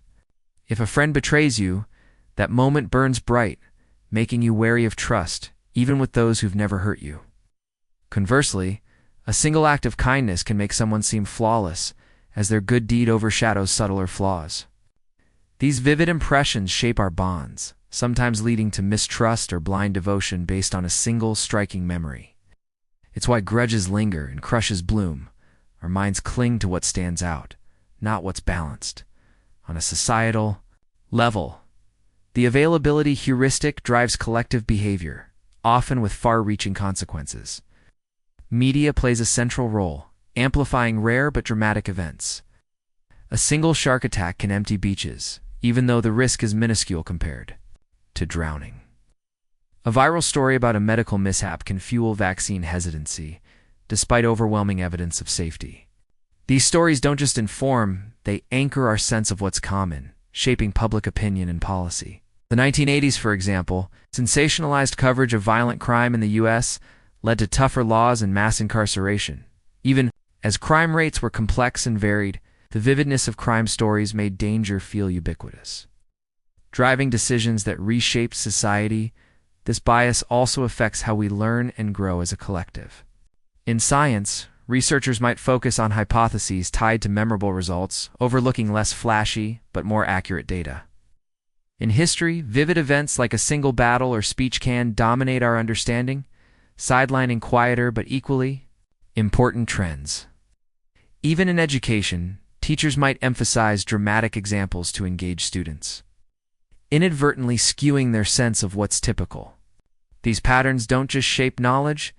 If a friend betrays you, that moment burns bright, making you wary of trust, even with those who've never hurt you. Conversely, a single act of kindness can make someone seem flawless, as their good deed overshadows subtler flaws. These vivid impressions shape our bonds, sometimes leading to mistrust or blind devotion based on a single striking memory. It's why grudges linger and crushes bloom. Our minds cling to what stands out, not what's balanced. On a societal level, the availability heuristic drives collective behavior, often with far-reaching consequences. Media plays a central role, amplifying rare but dramatic events. A single shark attack can empty beaches, even though the risk is minuscule compared to drowning. A viral story about a medical mishap can fuel vaccine hesitancy, despite overwhelming evidence of safety. These stories don't just inform, they anchor our sense of what's common, shaping public opinion and policy. The 1980s, for example, sensationalized coverage of violent crime in the U.S. led to tougher laws and mass incarceration. Even as crime rates were complex and varied, the vividness of crime stories made danger feel ubiquitous. Driving decisions that reshaped society, this bias also affects how we learn and grow as a collective. In science, researchers might focus on hypotheses tied to memorable results, overlooking less flashy but more accurate data. In history, vivid events like a single battle or speech can dominate our understanding, sidelining quieter but equally important trends. Even in education, teachers might emphasize dramatic examples to engage students, inadvertently skewing their sense of what's typical. These patterns don't just shape knowledge,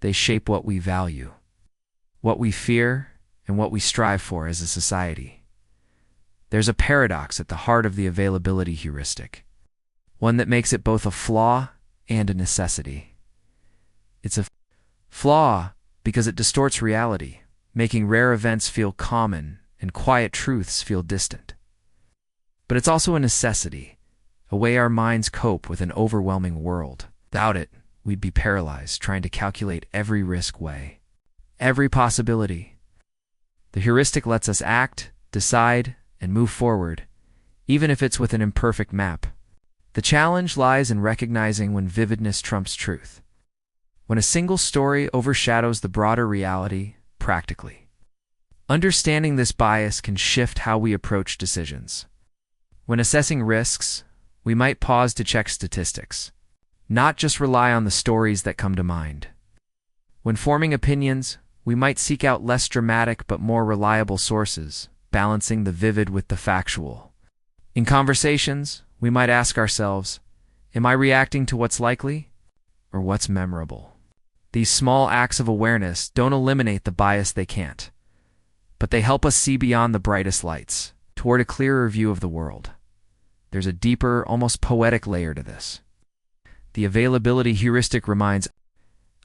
they shape what we value, what we fear, and what we strive for as a society. There's a paradox at the heart of the availability heuristic, one that makes it both a flaw and a necessity. It's a flaw because it distorts reality, making rare events feel common and quiet truths feel distant. But it's also a necessity, a way our minds cope with an overwhelming world. Without it, we'd be paralyzed trying to calculate every risk way, every possibility. The heuristic lets us act, decide, and move forward, even if it's with an imperfect map. The challenge lies in recognizing when vividness trumps truth, when a single story overshadows the broader reality practically. Understanding this bias can shift how we approach decisions. When assessing risks, we might pause to check statistics, not just rely on the stories that come to mind. When forming opinions, we might seek out less dramatic but more reliable sources, balancing the vivid with the factual. In conversations, we might ask ourselves, am I reacting to what's likely or what's memorable? These small acts of awareness don't eliminate the bias, they can't, but they help us see beyond the brightest lights, toward a clearer view of the world. there's a deeper, almost poetic layer to this. The availability heuristic reminds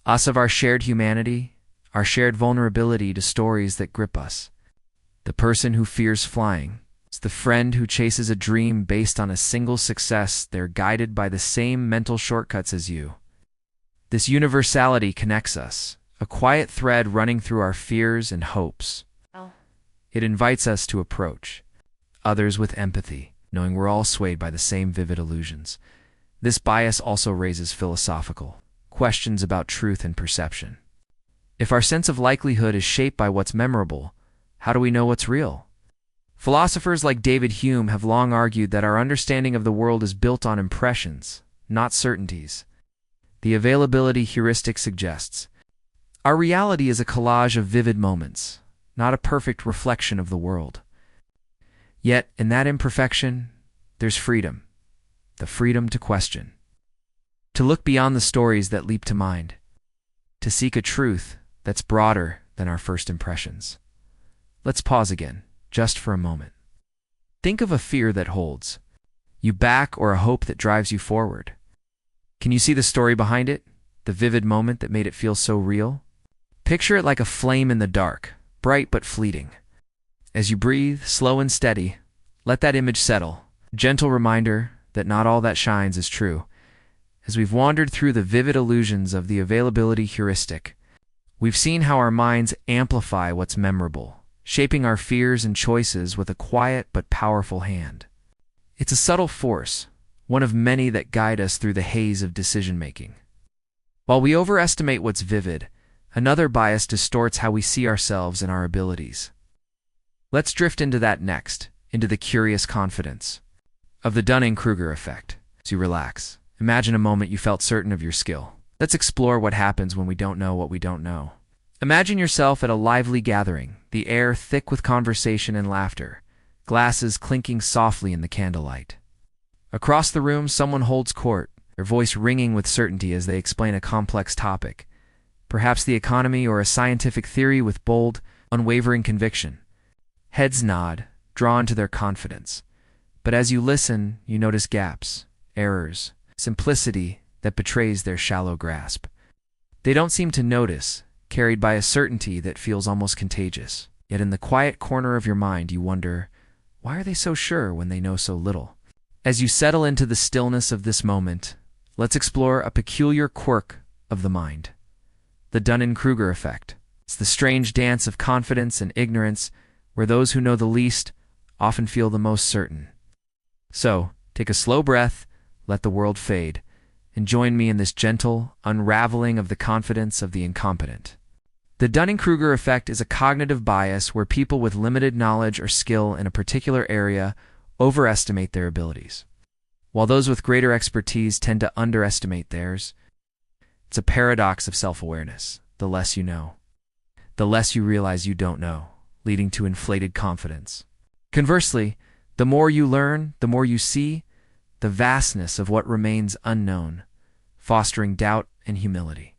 us of our shared humanity, our shared vulnerability to stories that grip us. The person who fears flying is the friend who chases a dream based on a single success. They're guided by the same mental shortcuts as you. This universality connects us, a quiet thread running through our fears and hopes. It invites us to approach others with empathy, knowing we're all swayed by the same vivid illusions. This bias also raises philosophical questions about truth and perception. If our sense of likelihood is shaped by what's memorable, how do we know what's real? Philosophers like David Hume have long argued that our understanding of the world is built on impressions, not certainties. The availability heuristic suggests our reality is a collage of vivid moments, not a perfect reflection of the world. Yet, in that imperfection, there's freedom, the freedom to question, to look beyond the stories that leap to mind, to seek a truth that's broader than our first impressions. Let's pause again, just for a moment. Think of a fear that holds you back or a hope that drives you forward. Can you see the story behind it? The vivid moment that made it feel so real? Picture it like a flame in the dark, bright but fleeting. As you breathe, slow and steady, let that image settle. Gentle reminder that not all that shines is true. As we've wandered through the vivid illusions of the availability heuristic, we've seen how our minds amplify what's memorable, shaping our fears and choices with a quiet but powerful hand. It's a subtle force, one of many that guide us through the haze of decision-making. While we overestimate what's vivid, another bias distorts how we see ourselves and our abilities. Let's drift into that next, into the curious confidence of the Dunning-Kruger effect. As you relax, imagine a moment you felt certain of your skill. Let's explore what happens when we don't know what we don't know. Imagine yourself at a lively gathering, the air thick with conversation and laughter, glasses clinking softly in the candlelight. Across the room, someone holds court, their voice ringing with certainty as they explain a complex topic, perhaps the economy or a scientific theory with bold, unwavering conviction. Heads nod, drawn to their confidence. But as you listen, you notice gaps, errors, simplicity that betrays their shallow grasp. They don't seem to notice, carried by a certainty that feels almost contagious. Yet in the quiet corner of your mind, you wonder, why are they so sure when they know so little? As you settle into the stillness of this moment, let's explore a peculiar quirk of the mind. The Dunning-Kruger effect. It's the strange dance of confidence and ignorance, where those who know the least often feel the most certain. So, take a slow breath, let the world fade, and join me in this gentle unraveling of the confidence of the incompetent. The Dunning-Kruger effect is a cognitive bias where people with limited knowledge or skill in a particular area overestimate their abilities, while those with greater expertise tend to underestimate theirs. It's a paradox of self-awareness. The less you know, the less you realize you don't know, leading to inflated confidence. Conversely, the more you learn, the more you see the vastness of what remains unknown, fostering doubt and humility.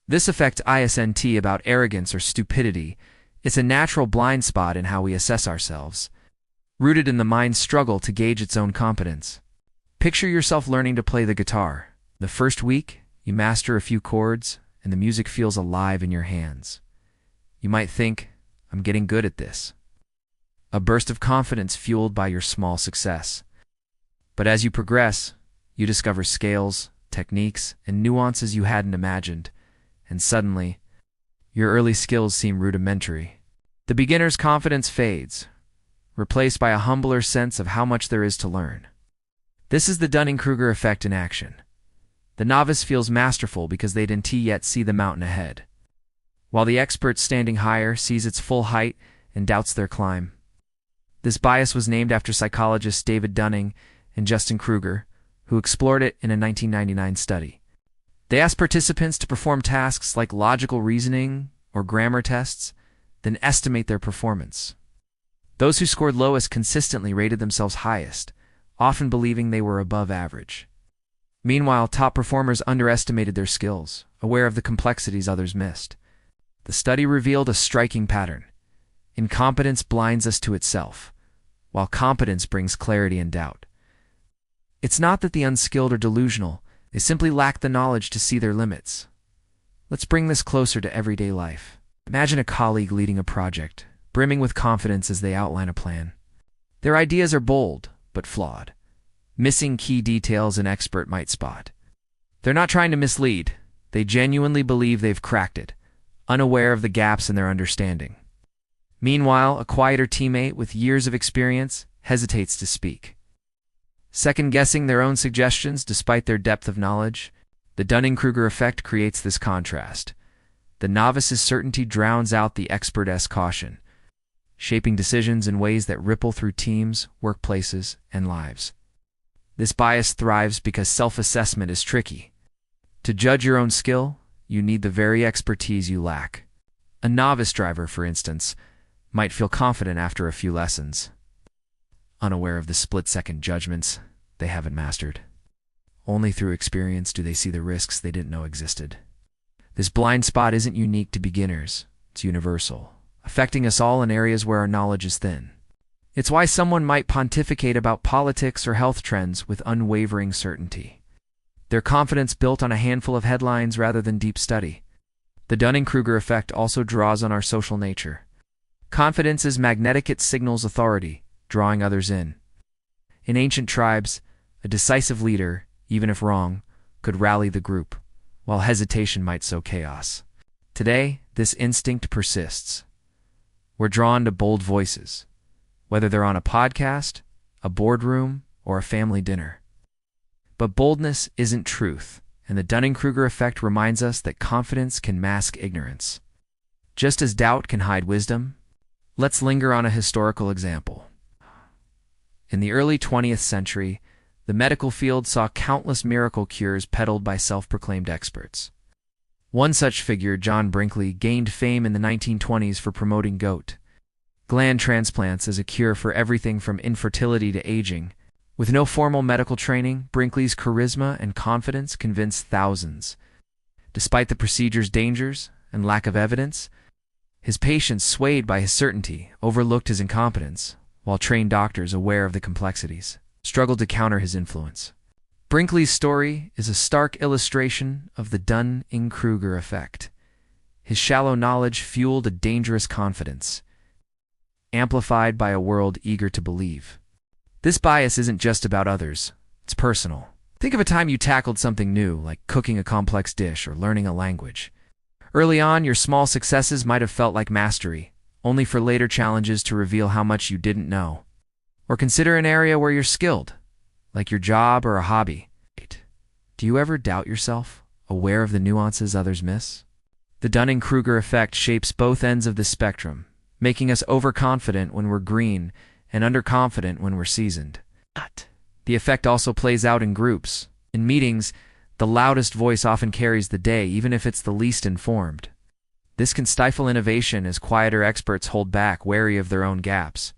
This effect isn't about arrogance or stupidity. It's a natural blind spot in how we assess ourselves, rooted in the mind's struggle to gauge its own competence. Picture yourself learning to play the guitar. The first week, you master a few chords, and the music feels alive in your hands. You might think, I'm getting good at this. A burst of confidence fueled by your small success. But as you progress, you discover scales, techniques, and nuances you hadn't imagined, and suddenly, your early skills seem rudimentary. The beginner's confidence fades, replaced by a humbler sense of how much there is to learn. This is the Dunning-Kruger effect in action. The novice feels masterful because they didn't yet see the mountain ahead, while the expert standing higher sees its full height and doubts their climb. This bias was named after psychologists David Dunning and Justin Kruger, who explored it in a 1999 study. They asked participants to perform tasks like logical reasoning or grammar tests, then estimate their performance. Those who scored lowest consistently rated themselves highest, often believing they were above average. Meanwhile, top performers underestimated their skills, aware of the complexities others missed. The study revealed a striking pattern. Incompetence blinds us to itself, while competence brings clarity and doubt. It's not that the unskilled are delusional, they simply lack the knowledge to see their limits. Let's bring this closer to everyday life. Imagine a colleague leading a project, brimming with confidence as they outline a plan. Their ideas are bold, but flawed, missing key details an expert might spot. They're not trying to mislead, they genuinely believe they've cracked it, unaware of the gaps in their understanding. Meanwhile, a quieter teammate with years of experience hesitates to speak, second-guessing their own suggestions despite their depth of knowledge. The Dunning-Kruger effect creates this contrast. The novice's certainty drowns out the expert's caution, shaping decisions in ways that ripple through teams, workplaces, and lives. This bias thrives because self-assessment is tricky. To judge your own skill, you need the very expertise you lack. A novice driver, for instance, might feel confident after a few lessons, unaware of the split-second judgments they haven't mastered. Only through experience do they see the risks they didn't know existed. This blind spot isn't unique to beginners, it's universal, affecting us all in areas where our knowledge is thin. It's why someone might pontificate about politics or health trends with unwavering certainty. Their confidence built on a handful of headlines rather than deep study. The Dunning-Kruger effect also draws on our social nature. Confidence is magnetic, it signals authority, drawing others in. In ancient tribes, a decisive leader, even if wrong, could rally the group, while hesitation might sow chaos. Today, this instinct persists. We're drawn to bold voices, whether they're on a podcast, a boardroom, or a family dinner. But boldness isn't truth, and the Dunning-Kruger effect reminds us that confidence can mask ignorance. Just as doubt can hide wisdom, let's linger on a historical example. In the early 20th century, the medical field saw countless miracle cures peddled by self-proclaimed experts. One such figure, John Brinkley, gained fame in the 1920s for promoting goat gland transplants as a cure for everything from infertility to aging. With no formal medical training, Brinkley's charisma and confidence convinced thousands. Despite the procedure's dangers and lack of evidence, his patients, swayed by his certainty, overlooked his incompetence, while trained doctors, aware of the complexities, struggled to counter his influence. Brinkley's story is a stark illustration of the Dunning-Kruger effect. His shallow knowledge fueled a dangerous confidence, amplified by a world eager to believe. This bias isn't just about others, it's personal. Think of a time you tackled something new, like cooking a complex dish or learning a language. Early on, your small successes might have felt like mastery, only for later challenges to reveal how much you didn't know. Or consider an area where you're skilled, like your job or a hobby. Do you ever doubt yourself, aware of the nuances others miss? The Dunning-Kruger effect shapes both ends of the spectrum, making us overconfident when we're green and underconfident when we're seasoned. The effect also plays out in groups. In meetings, the loudest voice often carries the day, even if it's the least informed. This can stifle innovation as quieter experts hold back, wary of their own gaps.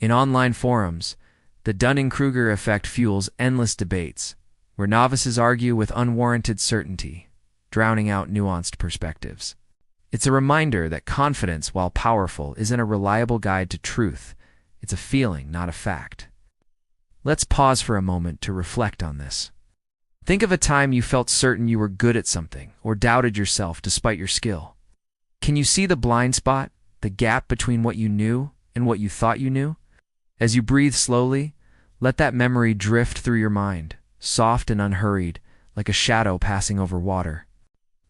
In online forums, the Dunning-Kruger effect fuels endless debates, where novices argue with unwarranted certainty, drowning out nuanced perspectives. It's a reminder that confidence, while powerful, isn't a reliable guide to truth. It's a feeling, not a fact. Let's pause for a moment to reflect on this. Think of a time you felt certain you were good at something, or doubted yourself despite your skill. Can you see the blind spot, the gap between what you knew and what you thought you knew? As you breathe slowly, let that memory drift through your mind, soft and unhurried, like a shadow passing over water.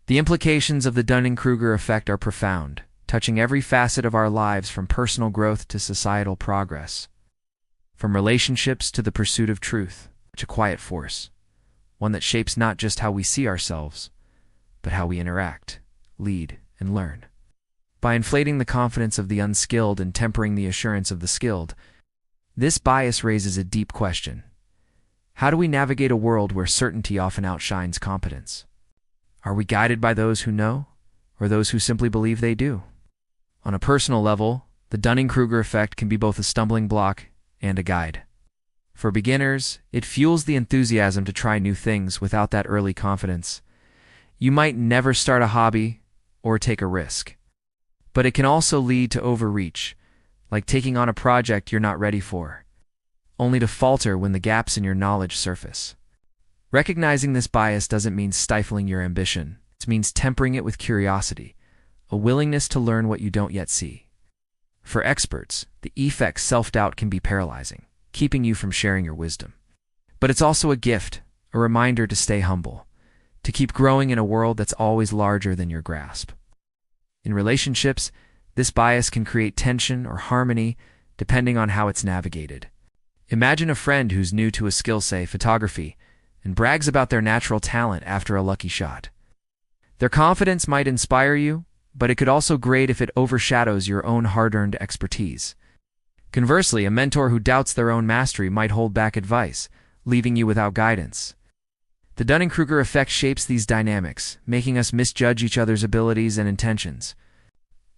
The implications of the Dunning-Kruger effect are profound, touching every facet of our lives, from personal growth to societal progress. From relationships to the pursuit of truth, such a quiet force, one that shapes not just how we see ourselves, but how we interact, lead, and learn. By inflating the confidence of the unskilled and tempering the assurance of the skilled, this bias raises a deep question. How do we navigate a world where certainty often outshines competence? Are we guided by those who know, or those who simply believe they do? On a personal level, the Dunning-Kruger effect can be both a stumbling block and a guide. For beginners, it fuels the enthusiasm to try new things. Without that early confidence, you might never start a hobby or take a risk. But it can also lead to overreach, like taking on a project you're not ready for. only to falter when the gaps in your knowledge surface. Recognizing this bias doesn't mean stifling your ambition. It means tempering it with curiosity, a willingness to learn what you don't yet see. For experts, the effect self-doubt can be paralyzing, keeping you from sharing your wisdom. But it's also a gift, a reminder to stay humble, to keep growing in a world that's always larger than your grasp. In relationships, this bias can create tension or harmony depending on how it's navigated. Imagine a friend who's new to a skill, say photography, and brags about their natural talent after a lucky shot. Their confidence might inspire you, but it could also grate if it overshadows your own hard-earned expertise. Conversely, a mentor who doubts their own mastery might hold back advice, leaving you without guidance. The Dunning-Kruger effect shapes these dynamics, making us misjudge each other's abilities and intentions.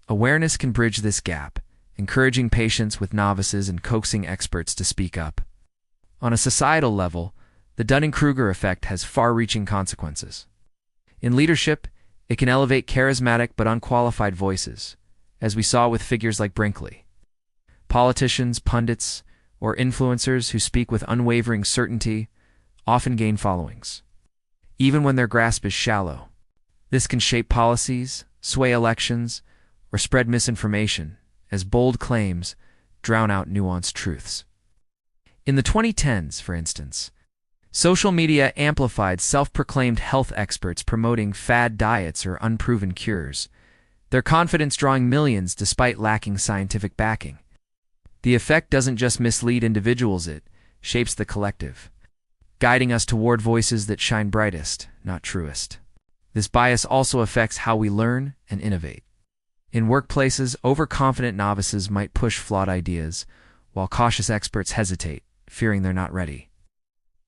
Awareness can bridge this gap, encouraging patience with novices and coaxing experts to speak up. On a societal level, the Dunning-Kruger effect has far-reaching consequences. In leadership, it can elevate charismatic but unqualified voices, as we saw with figures like Brinkley. Politicians, pundits, or influencers who speak with unwavering certainty often gain followings, even when their grasp is shallow. This can shape policies, sway elections, or spread misinformation, as bold claims drown out nuanced truths. In the 2010s, for instance, social media amplified self-proclaimed health experts promoting fad diets or unproven cures, their confidence drawing millions despite lacking scientific backing. The effect doesn't just mislead individuals, it shapes the collective, guiding us toward voices that shine brightest, not truest. This bias also affects how we learn and innovate. In workplaces, overconfident novices might push flawed ideas, while cautious experts hesitate, fearing they're not ready.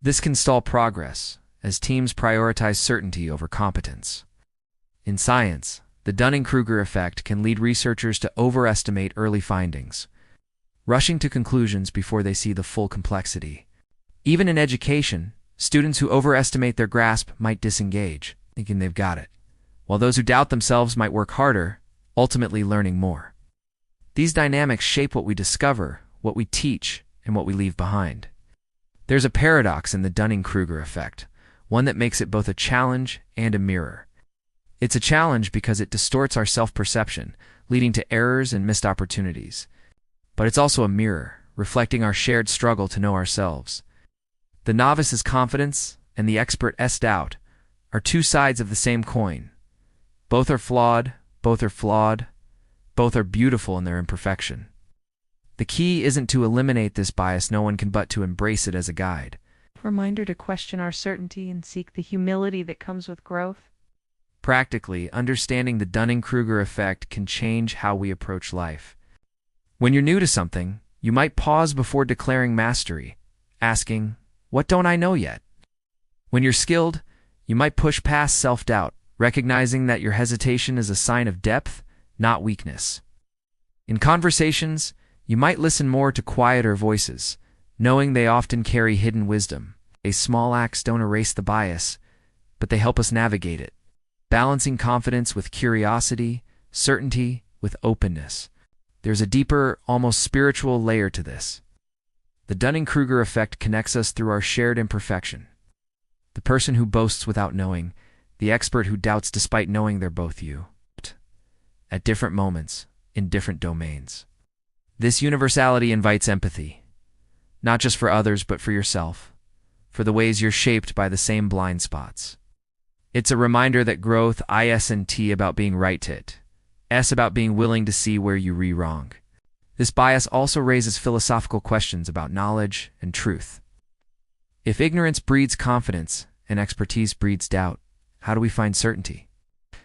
This can stall progress, as teams prioritize certainty over competence. In science, the Dunning-Kruger effect can lead researchers to overestimate early findings, rushing to conclusions before they see the full complexity. Even in education, students who overestimate their grasp might disengage, thinking they've got it, while those who doubt themselves might work harder, ultimately learning more. These dynamics shape what we discover, what we teach, and what we leave behind. There's a paradox in the Dunning-Kruger effect, one that makes it both a challenge and a mirror. It's a challenge because it distorts our self-perception, leading to errors and missed opportunities. But it's also a mirror, reflecting our shared struggle to know ourselves. The novice's confidence and the expert's doubt are two sides of the same coin. Both are flawed, both are beautiful in their imperfection. The key isn't to eliminate this bias, no one can, but to embrace it as a guide. Reminder to question our certainty and seek the humility that comes with growth. Practically, understanding the Dunning-Kruger effect can change how we approach life. When you're new to something, you might pause before declaring mastery, asking, "What don't I know yet?" When you're skilled, you might push past self-doubt, recognizing that your hesitation is a sign of depth, not weakness. In conversations, you might listen more to quieter voices, knowing they often carry hidden wisdom. Small acts don't erase the bias, but they help us navigate it, balancing confidence with curiosity, certainty with openness. There's a deeper, almost spiritual layer to this. The Dunning-Kruger effect connects us through our shared imperfection. The person who boasts without knowing, the expert who doubts despite knowing they're both you, at different moments, in different domains. This universality invites empathy, not just for others but for yourself, for the ways you're shaped by the same blind spots. It's a reminder that growth isn't about being right to it, S about being willing to see where you wrong. This bias also raises philosophical questions about knowledge and truth. If ignorance breeds confidence and expertise breeds doubt, how do we find certainty?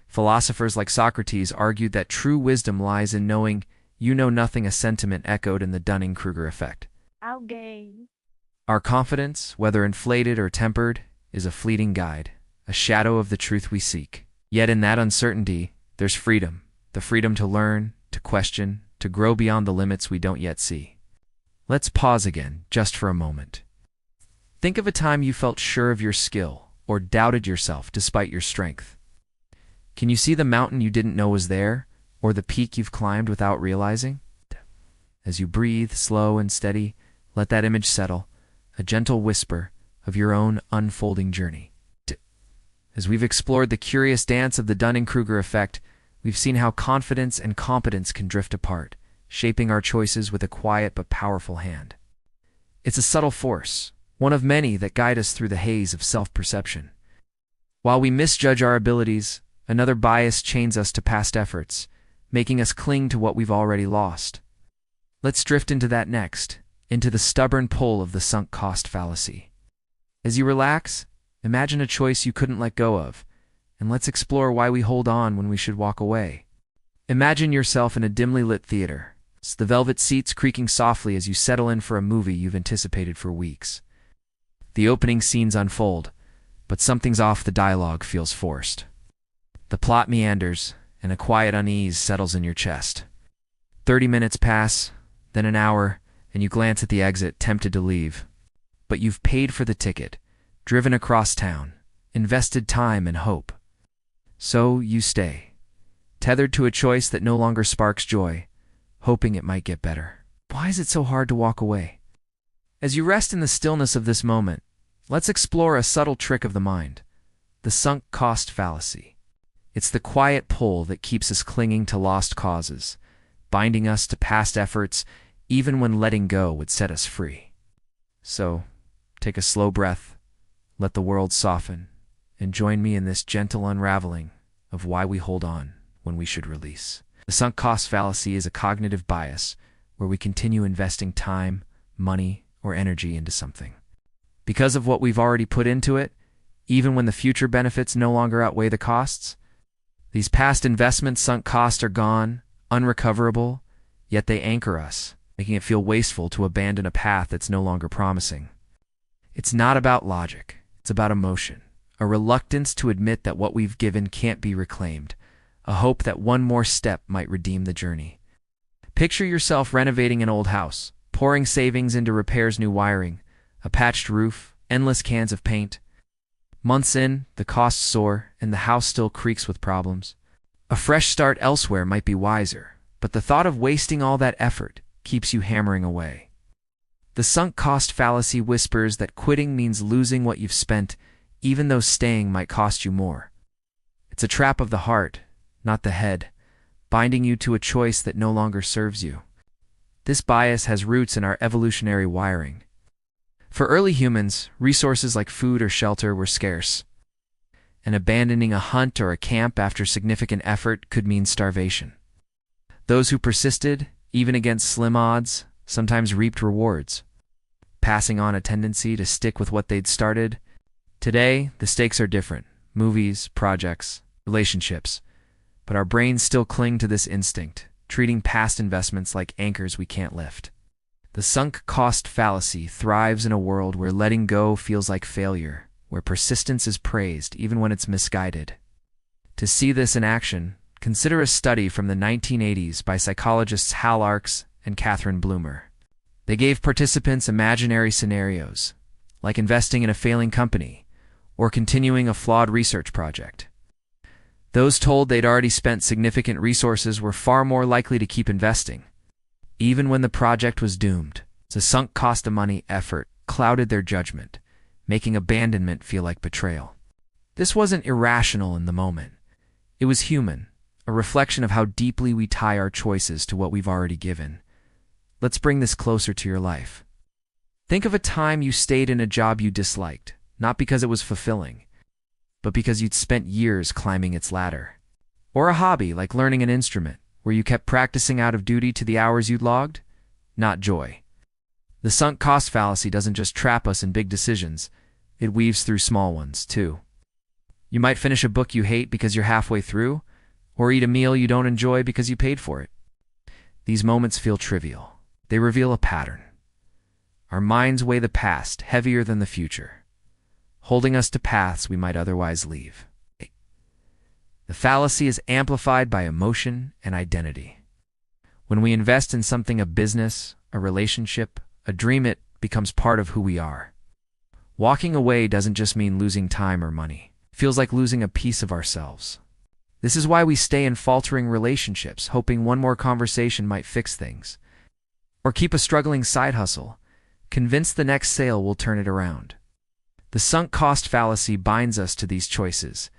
Philosophers like Socrates argued that true wisdom lies in knowing you know nothing, a sentiment echoed in the Dunning-Kruger effect. Our confidence, whether inflated or tempered, is a fleeting guide, a shadow of the truth we seek. Yet in that uncertainty, there's freedom, the freedom to learn, to question, to grow beyond the limits we don't yet see. Let's pause again, just for a moment. Think of a time you felt sure of your skill, or doubted yourself despite your strength. Can you see the mountain you didn't know was there, or the peak you've climbed without realizing? As you breathe, slow and steady, Let that image settle, a gentle whisper of your own unfolding journey. As we've explored the curious dance of the Dunning-Kruger effect, we've seen how confidence and competence can drift apart, shaping our choices with a quiet but powerful hand. It's a subtle force, one of many that guide us through the haze of self-perception. While we misjudge our abilities, another bias chains us to past efforts, making us cling to what we've already lost. Let's drift into that next, into the stubborn pull of the sunk cost fallacy. As you relax, imagine a choice you couldn't let go of, and let's explore why we hold on when we should walk away. Imagine yourself in a dimly lit theater, the velvet seats creaking softly as you settle in for a movie you've anticipated for weeks. The opening scenes unfold, but something's off. The dialogue feels forced. The plot meanders, and a quiet unease settles in your chest. 30 minutes pass, then an hour, and you glance at the exit, tempted to leave. But you've paid for the ticket, driven across town, invested time and hope. So you stay, tethered to a choice that no longer sparks joy, hoping it might get better. Why is it so hard to walk away? As you rest in the stillness of this moment, let's explore a subtle trick of the mind, the sunk cost fallacy. It's the quiet pull that keeps us clinging to lost causes, binding us to past efforts, even when letting go would set us free. So, take a slow breath, let the world soften, and join me in this gentle unraveling of why we hold on when we should release. The sunk cost fallacy is a cognitive bias where we continue investing time, money, or energy into something. Because of what we've already put into it, even when the future benefits no longer outweigh the costs, these past investments' sunk costs are gone, unrecoverable, yet they anchor us, making it feel wasteful to abandon a path that's no longer promising. It's not about logic, it's about emotion, a reluctance to admit that what we've given can't be reclaimed, a hope that one more step might redeem the journey. Picture yourself renovating an old house, pouring savings into repairs, new wiring, a patched roof, endless cans of paint. Months in, the costs soar, and the house still creaks with problems. A fresh start elsewhere might be wiser, but the thought of wasting all that effort keeps you hammering away. The sunk cost fallacy whispers that quitting means losing what you've spent, even though staying might cost you more. It's a trap of the heart, not the head, binding you to a choice that no longer serves you. This bias has roots in our evolutionary wiring. For early humans, resources like food or shelter were scarce, and abandoning a hunt or a camp after significant effort could mean starvation. Those who persisted, even against slim odds, sometimes reaped rewards, passing on a tendency to stick with what they'd started. Today, the stakes are different: movies, projects, relationships. But our brains still cling to this instinct, treating past investments like anchors we can't lift. The sunk cost fallacy thrives in a world where letting go feels like failure, where persistence is praised even when it's misguided. To see this in action, consider a study from the 1980s by psychologists Hal Arks and Catherine Bloomer. They gave participants imaginary scenarios, like investing in a failing company or continuing a flawed research project. Those told they'd already spent significant resources were far more likely to keep investing, even when the project was doomed. The sunk cost of money effort clouded their judgment, making abandonment feel like betrayal. This wasn't irrational in the moment. It was human, a reflection of how deeply we tie our choices to what we've already given. Let's bring this closer to your life. Think of a time you stayed in a job you disliked, not because it was fulfilling, but because you'd spent years climbing its ladder. Or a hobby like learning an instrument, where you kept practicing out of duty to the hours you'd logged? Not joy. The sunk cost fallacy doesn't just trap us in big decisions, it weaves through small ones, too. You might finish a book you hate because you're halfway through, or eat a meal you don't enjoy because you paid for it. These moments feel trivial. They reveal a pattern. Our minds weigh the past heavier than the future, holding us to paths we might otherwise leave. The fallacy is amplified by emotion and identity. When we invest in something, a business, a relationship, a dream, it becomes part of who we are. Walking away doesn't just mean losing time or money. It feels like losing a piece of ourselves. This is why we stay in faltering relationships, hoping one more conversation might fix things. Or keep a struggling side hustle, convinced the next sale will turn it around. The sunk cost fallacy binds us to these choices,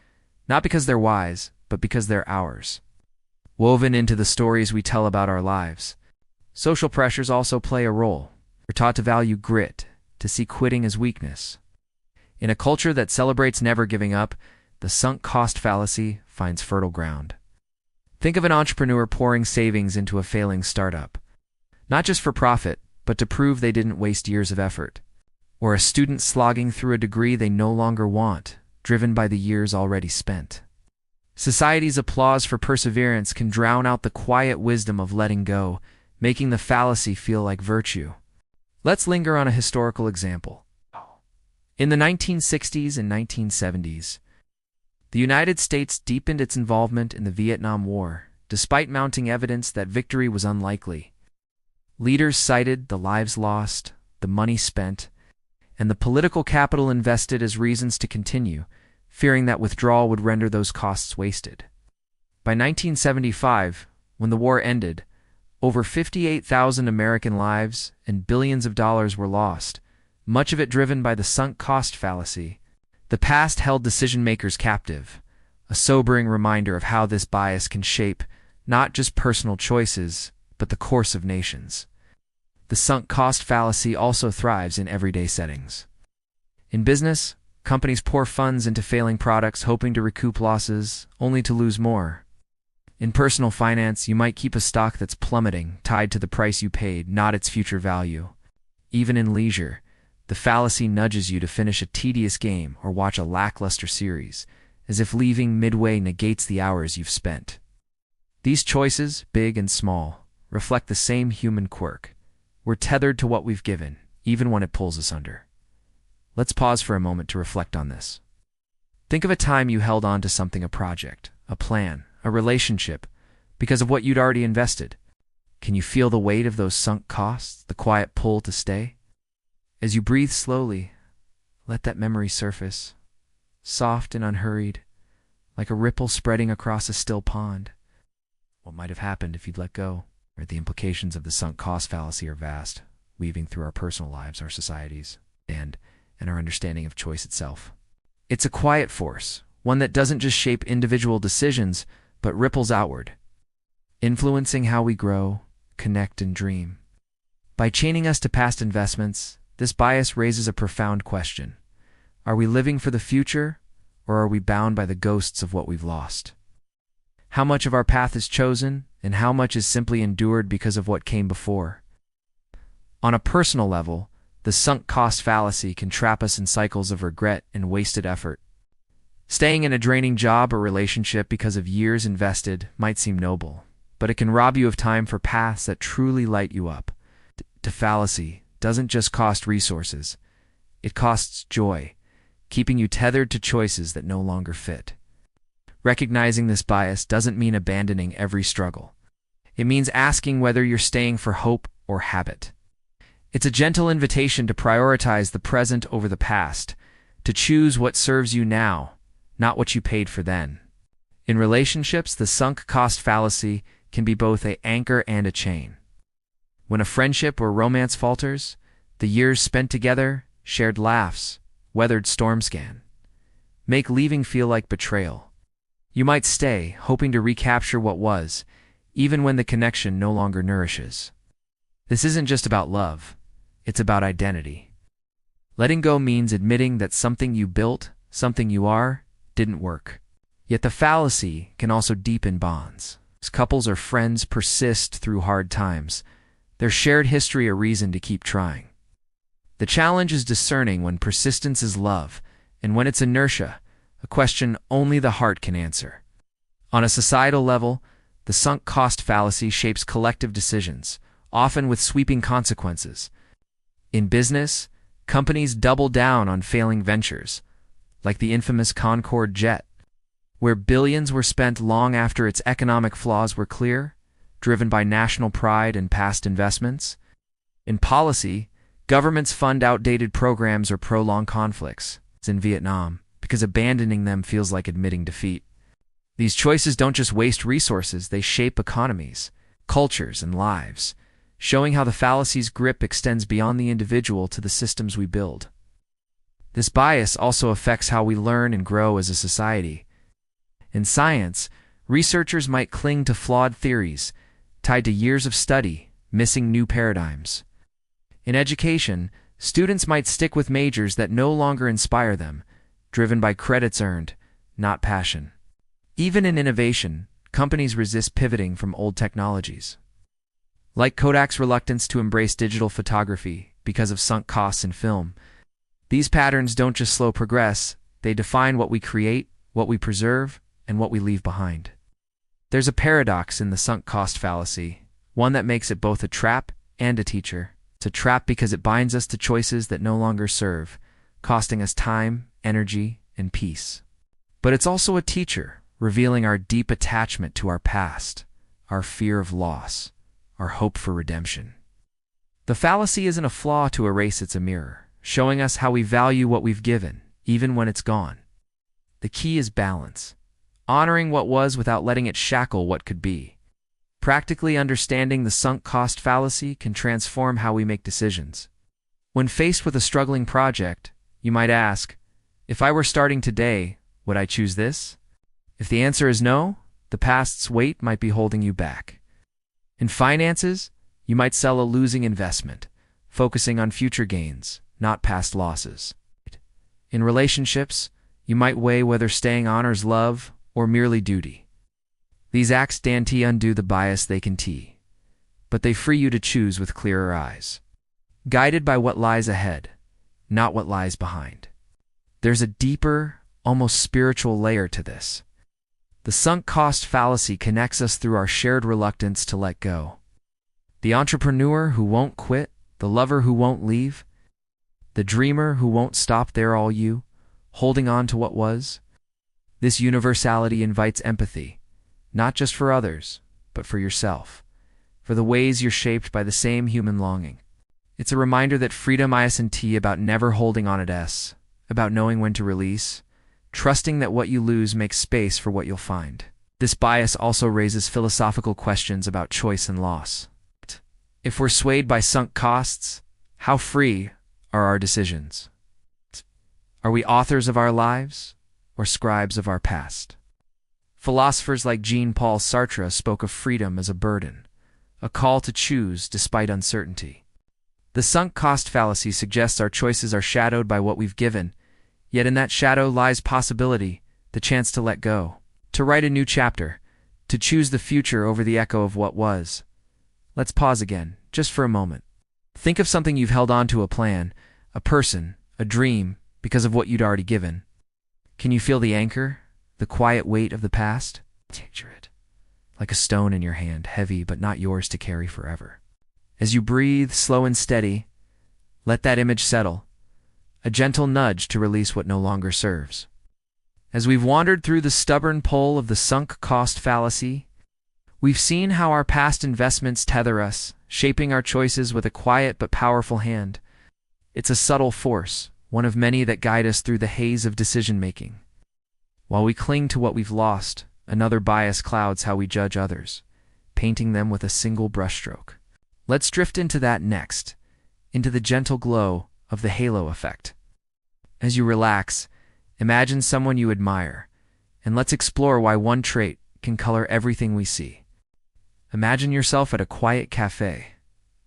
not because they're wise, but because they're ours. Woven into the stories we tell about our lives, social pressures also play a role. We're taught to value grit, to see quitting as weakness. In a culture that celebrates never giving up, the sunk cost fallacy finds fertile ground. Think of an entrepreneur pouring savings into a failing startup, not just for profit, but to prove they didn't waste years of effort. Or a student slogging through a degree they no longer want, driven by the years already spent. Society's applause for perseverance can drown out the quiet wisdom of letting go, making the fallacy feel like virtue. Let's linger on a historical example. In the 1960s and 1970s, the United States deepened its involvement in the Vietnam War, despite mounting evidence that victory was unlikely. Leaders cited the lives lost, the money spent, and the political capital invested as reasons to continue, fearing that withdrawal would render those costs wasted. By 1975, when the war ended, over 58,000 American lives and billions of dollars were lost, much of it driven by the sunk cost fallacy. The past held decision-makers captive, a sobering reminder of how this bias can shape not just personal choices, but the course of nations. The sunk cost fallacy also thrives in everyday settings. In business, companies pour funds into failing products hoping to recoup losses, only to lose more. In personal finance, you might keep a stock that's plummeting, tied to the price you paid, not its future value. Even in leisure, the fallacy nudges you to finish a tedious game or watch a lackluster series, as if leaving midway negates the hours you've spent. These choices, big and small, reflect the same human quirk. We're tethered to what we've given, even when it pulls us under. Let's pause for a moment to reflect on this. Think of a time you held on to something, a project, a plan, a relationship, because of what you'd already invested. Can you feel the weight of those sunk costs, the quiet pull to stay? As you breathe slowly, let that memory surface, soft and unhurried, like a ripple spreading across a still pond. What might have happened if you'd let go? Or the implications of the sunk cost fallacy are vast, weaving through our personal lives, our societies, and our understanding of choice itself. It's a quiet force, one that doesn't just shape individual decisions, but ripples outward, influencing how we grow, connect, and dream. By chaining us to past investments, this bias raises a profound question. Are we living for the future, or are we bound by the ghosts of what we've lost? How much of our path is chosen, and how much is simply endured because of what came before? On a personal level, the sunk cost fallacy can trap us in cycles of regret and wasted effort. Staying in a draining job or relationship because of years invested might seem noble, but it can rob you of time for paths that truly light you up. The fallacy doesn't just cost resources, it costs joy, keeping you tethered to choices that no longer fit. Recognizing this bias doesn't mean abandoning every struggle. It means asking whether you're staying for hope or habit. It's a gentle invitation to prioritize the present over the past, to choose what serves you now, not what you paid for then. In relationships, the sunk cost fallacy can be both an anchor and a chain. When a friendship or romance falters, the years spent together, shared laughs, weathered storms can make leaving feel like betrayal. You might stay, hoping to recapture what was, even when the connection no longer nourishes. This isn't just about love, it's about identity. Letting go means admitting that something you built, something you are, didn't work. Yet the fallacy can also deepen bonds. As couples or friends persist through hard times, their shared history a reason to keep trying. The challenge is discerning when persistence is love, and when it's inertia, a question only the heart can answer. On a societal level, the sunk cost fallacy shapes collective decisions, often with sweeping consequences. In business, companies double down on failing ventures, like the infamous Concorde jet, where billions were spent long after its economic flaws were clear, driven by national pride and past investments. In policy, governments fund outdated programs or prolong conflicts. It's in Vietnam, because abandoning them feels like admitting defeat. These choices don't just waste resources, they shape economies, cultures, and lives, showing how the fallacy's grip extends beyond the individual to the systems we build. This bias also affects how we learn and grow as a society. In science, researchers might cling to flawed theories, tied to years of study, missing new paradigms. In education, students might stick with majors that no longer inspire them, driven by credits earned, not passion. Even in innovation, companies resist pivoting from old technologies. Like Kodak's reluctance to embrace digital photography because of sunk costs in film, these patterns don't just slow progress, they define what we create, what we preserve, and what we leave behind. There's a paradox in the sunk cost fallacy, one that makes it both a trap and a teacher. It's a trap because it binds us to choices that no longer serve, costing us time, energy, and peace. But it's also a teacher, revealing our deep attachment to our past, our fear of loss, our hope for redemption. The fallacy isn't a flaw to erase, it's a mirror, showing us how we value what we've given, even when it's gone. The key is balance, honoring what was without letting it shackle what could be. Practically understanding the sunk cost fallacy can transform how we make decisions. When faced with a struggling project, you might ask, if I were starting today, would I choose this? If the answer is no, the past's weight might be holding you back. In finances, you might sell a losing investment, focusing on future gains, not past losses. In relationships, you might weigh whether staying honors love or merely duty. These acts undo the bias they can tee, but they free you to choose with clearer eyes, guided by what lies ahead, not what lies behind. There's a deeper, almost spiritual layer to this. The sunk cost fallacy connects us through our shared reluctance to let go. The entrepreneur who won't quit, the lover who won't leave, the dreamer who won't stop there, all you, holding on to what was. This universality invites empathy, not just for others, but for yourself, for the ways you're shaped by the same human longing. It's a reminder that freedom isn't about never holding on at about knowing when to release, trusting that what you lose makes space for what you'll find. This bias also raises philosophical questions about choice and loss. If we're swayed by sunk costs, how free are our decisions? Are we authors of our lives or scribes of our past? Philosophers like Jean-Paul Sartre spoke of freedom as a burden, a call to choose despite uncertainty. The sunk cost fallacy suggests our choices are shadowed by what we've given, yet in that shadow lies possibility, the chance to let go, to write a new chapter, to choose the future over the echo of what was. Let's pause again, just for a moment. Think of something you've held on to, a plan, a person, a dream, because of what you'd already given. Can you feel the anchor, the quiet weight of the past? Picture it, like a stone in your hand, heavy but not yours to carry forever. As you breathe, slow and steady, let that image settle, a gentle nudge to release what no longer serves. As we've wandered through the stubborn pull of the sunk cost fallacy, we've seen how our past investments tether us, shaping our choices with a quiet but powerful hand. It's a subtle force, one of many that guide us through the haze of decision-making. While we cling to what we've lost, another bias clouds how we judge others, painting them with a single brushstroke. Let's drift into that next, into the gentle glow of the halo effect. As you relax, imagine someone you admire, and let's explore why one trait can color everything we see. Imagine yourself at a quiet cafe,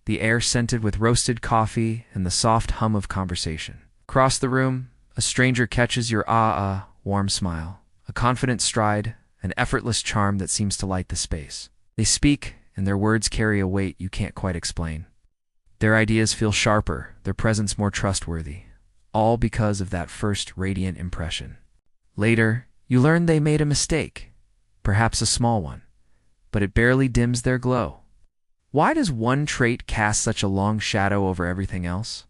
the air scented with roasted coffee and the soft hum of conversation. Across the room, a stranger catches your warm smile, a confident stride, an effortless charm that seems to light the space. They speak, and their words carry a weight you can't quite explain. Their ideas feel sharper, their presence more trustworthy, all because of that first radiant impression. Later, you learn they made a mistake, perhaps a small one, but it barely dims their glow. Why does one trait cast such a long shadow over everything else?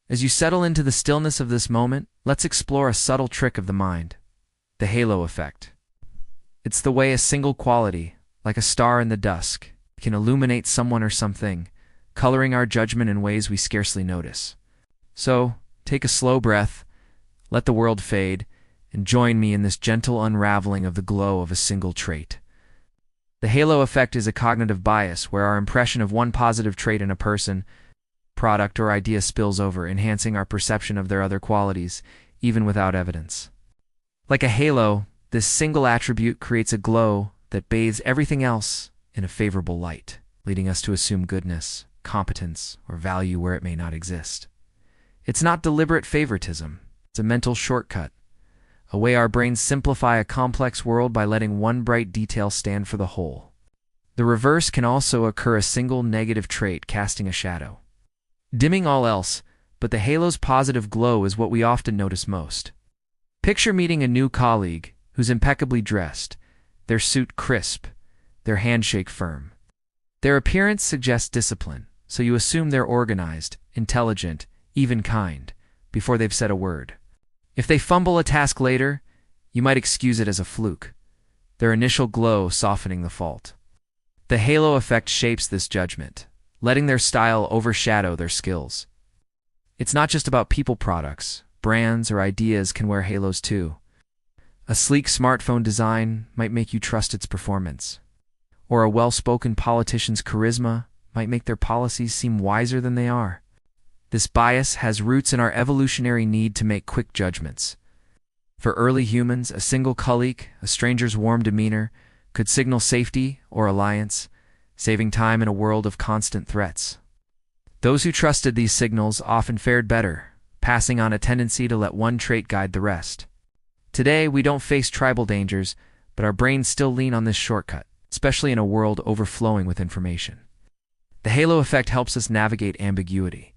As you settle into the stillness of this moment, let's explore a subtle trick of the mind, the halo effect. It's the way a single quality, like a star in the dusk, can illuminate someone or something, coloring our judgment in ways we scarcely notice. So, take a slow breath, let the world fade, and join me in this gentle unraveling of the glow of a single trait. The halo effect is a cognitive bias where our impression of one positive trait in a person, product, or idea spills over, enhancing our perception of their other qualities, even without evidence. Like a halo, this single attribute creates a glow that bathes everything else in a favorable light, leading us to assume goodness, competence, or value where it may not exist. It's not deliberate favoritism. It's a mental shortcut, a way our brains simplify a complex world by letting one bright detail stand for the whole. The reverse can also occur, a single negative trait casting a shadow, dimming all else, but the halo's positive glow is what we often notice most. Picture meeting a new colleague who's impeccably dressed, their suit crisp, their handshake firm. Their appearance suggests discipline, so you assume they're organized, intelligent, even kind, before they've said a word. If they fumble a task later, you might excuse it as a fluke, their initial glow softening the fault. The halo effect shapes this judgment, letting their style overshadow their skills. It's not just about people products. Brands or ideas can wear halos too. A sleek smartphone design might make you trust its performance, or a well-spoken politician's charisma might make their policies seem wiser than they are. This bias has roots in our evolutionary need to make quick judgments. For early humans, a single colleague, a stranger's warm demeanor, could signal safety or alliance, saving time in a world of constant threats. Those who trusted these signals often fared better, passing on a tendency to let one trait guide the rest. Today, we don't face tribal dangers, but our brains still lean on this shortcut, especially in a world overflowing with information. The halo effect helps us navigate ambiguity,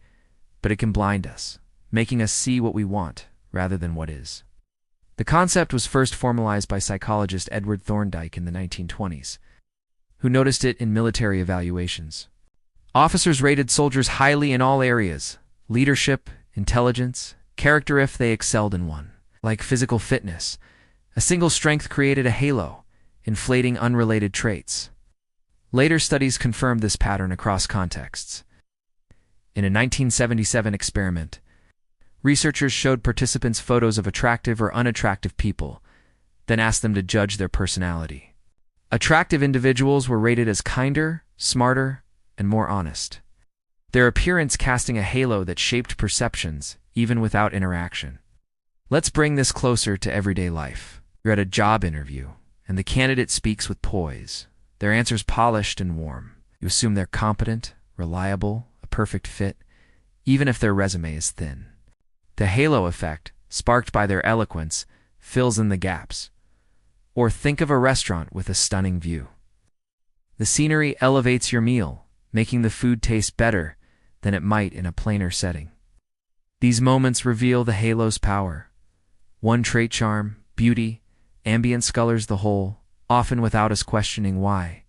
but it can blind us, making us see what we want rather than what is. The concept was first formalized by psychologist Edward Thorndike in the 1920s, who noticed it in military evaluations. Officers rated soldiers highly in all areas: leadership, intelligence, character if they excelled in one. Like physical fitness, a single strength created a halo, inflating unrelated traits. Later studies confirmed this pattern across contexts. In a 1977 experiment, researchers showed participants photos of attractive or unattractive people, then asked them to judge their personality. Attractive individuals were rated as kinder, smarter, and more honest, their appearance casting a halo that shaped perceptions, even without interaction. Let's bring this closer to everyday life. You're at a job interview, and the candidate speaks with poise, their answers polished and warm. You assume they're competent, reliable, a perfect fit, even if their resume is thin. The halo effect, sparked by their eloquence, fills in the gaps. Or think of a restaurant with a stunning view. The scenery elevates your meal, making the food taste better than it might in a plainer setting. These moments reveal the halo's power. One trait, charm, beauty, ambience colors the whole, often without us questioning why.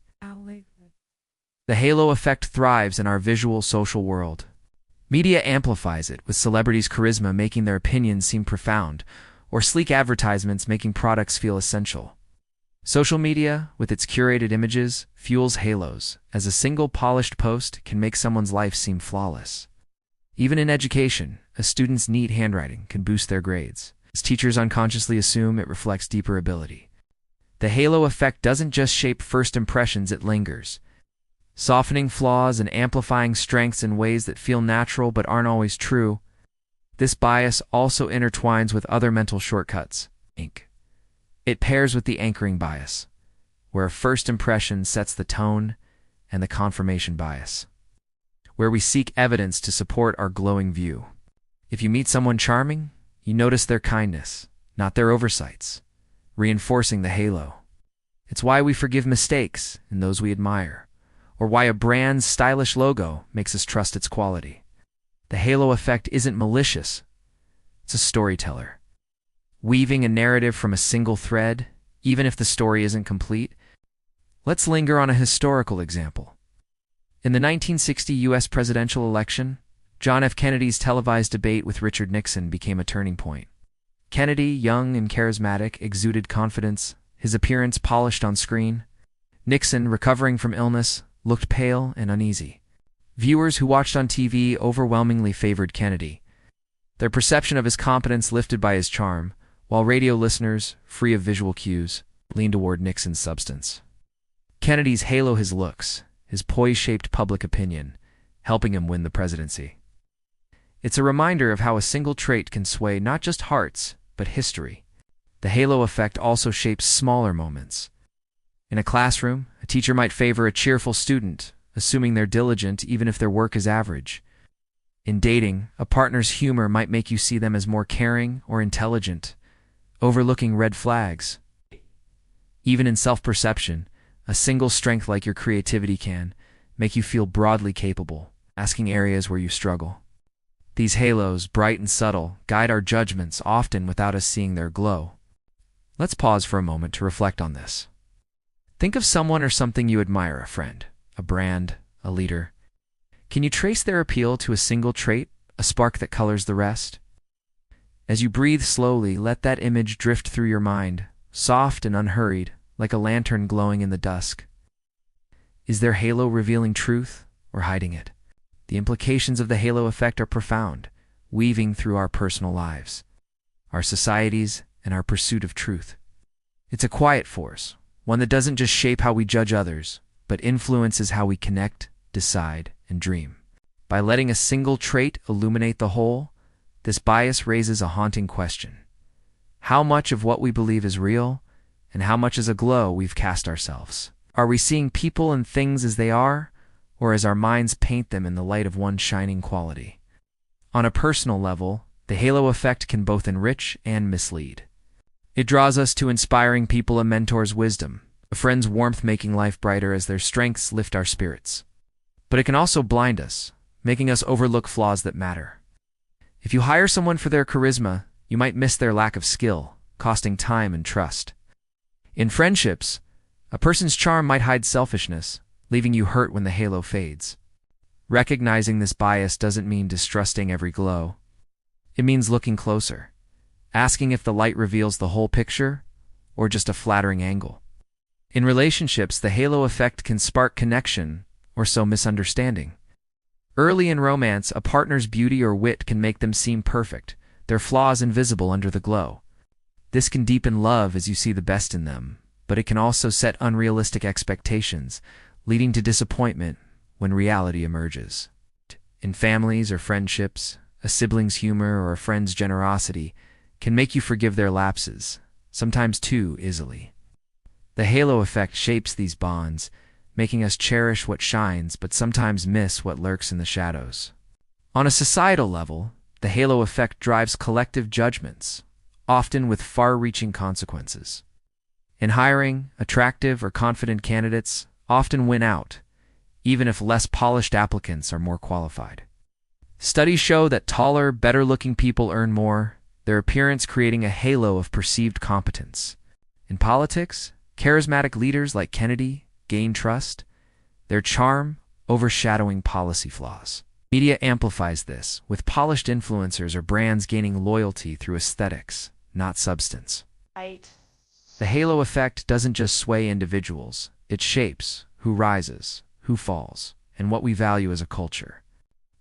The halo effect thrives in our visual social world. Media amplifies it, with celebrities' charisma making their opinions seem profound, or sleek advertisements making products feel essential. Social media, with its curated images, fuels halos, as a single polished post can make someone's life seem flawless. Even in education, a student's neat handwriting can boost their grades, as teachers unconsciously assume it reflects deeper ability. The halo effect doesn't just shape first impressions, it lingers, softening flaws and amplifying strengths in ways that feel natural but aren't always true. This bias also intertwines with other mental shortcuts, It pairs with the anchoring bias, where a first impression sets the tone, and the confirmation bias, where we seek evidence to support our glowing view. If you meet someone charming, you notice their kindness, not their oversights, reinforcing the halo. It's why we forgive mistakes in those we admire, or why a brand's stylish logo makes us trust its quality. The halo effect isn't malicious, it's a storyteller, weaving a narrative from a single thread, even if the story isn't complete. Let's linger on a historical example. In the 1960 U.S. presidential election, John F. Kennedy's televised debate with Richard Nixon became a turning point. Kennedy, young and charismatic, exuded confidence, his appearance polished on screen. Nixon, recovering from illness, looked pale and uneasy. Viewers who watched on TV overwhelmingly favored Kennedy, their perception of his competence lifted by his charm, while radio listeners, free of visual cues, leaned toward Nixon's substance. Kennedy's halo his looks, his poise shaped public opinion, helping him win the presidency. It's a reminder of how a single trait can sway not just hearts, but history. The halo effect also shapes smaller moments. In a classroom, a teacher might favor a cheerful student, assuming they're diligent even if their work is average. In dating, a partner's humor might make you see them as more caring or intelligent, overlooking red flags. Even in self-perception, a single strength like your creativity can make you feel broadly capable, masking areas where you struggle. These halos, bright and subtle, guide our judgments, often without us seeing their glow. Let's pause for a moment to reflect on this. Think of someone or something you admire, a friend, a brand, a leader. Can you trace their appeal to a single trait, a spark that colors the rest? As you breathe slowly, let that image drift through your mind, soft and unhurried, like a lantern glowing in the dusk. Is their halo revealing truth or hiding it? The implications of the halo effect are profound, weaving through our personal lives, our societies, and our pursuit of truth. It's a quiet force, one that doesn't just shape how we judge others, but influences how we connect, decide, and dream. By letting a single trait illuminate the whole, this bias raises a haunting question. How much of what we believe is real, and how much is a glow we've cast ourselves? Are we seeing people and things as they are, or as our minds paint them in the light of one shining quality? On a personal level, the halo effect can both enrich and mislead. It draws us to inspiring people, a mentor's wisdom, a friend's warmth making life brighter as their strengths lift our spirits. But it can also blind us, making us overlook flaws that matter. If you hire someone for their charisma, you might miss their lack of skill, costing time and trust. In friendships, a person's charm might hide selfishness, leaving you hurt when the halo fades. Recognizing this bias doesn't mean distrusting every glow. It means looking closer, asking if the light reveals the whole picture or just a flattering angle. In relationships, the halo effect can spark connection or sow misunderstanding. Early in romance, a partner's beauty or wit can make them seem perfect, their flaws invisible under the glow. This can deepen love as you see the best in them, but it can also set unrealistic expectations, leading to disappointment when reality emerges. In families or friendships, a sibling's humor or a friend's generosity can make you forgive their lapses, sometimes too easily. The halo effect shapes these bonds, making us cherish what shines but sometimes miss what lurks in the shadows. On a societal level, the halo effect drives collective judgments, often with far-reaching consequences. In hiring, attractive or confident candidates often win out, even if less polished applicants are more qualified. Studies show that taller, better-looking people earn more, their appearance creating a halo of perceived competence. In politics, charismatic leaders like Kennedy gain trust, their charm overshadowing policy flaws. Media amplifies this, with polished influencers or brands gaining loyalty through aesthetics, not substance. Right. The halo effect doesn't just sway individuals, it shapes who rises, who falls, and what we value as a culture.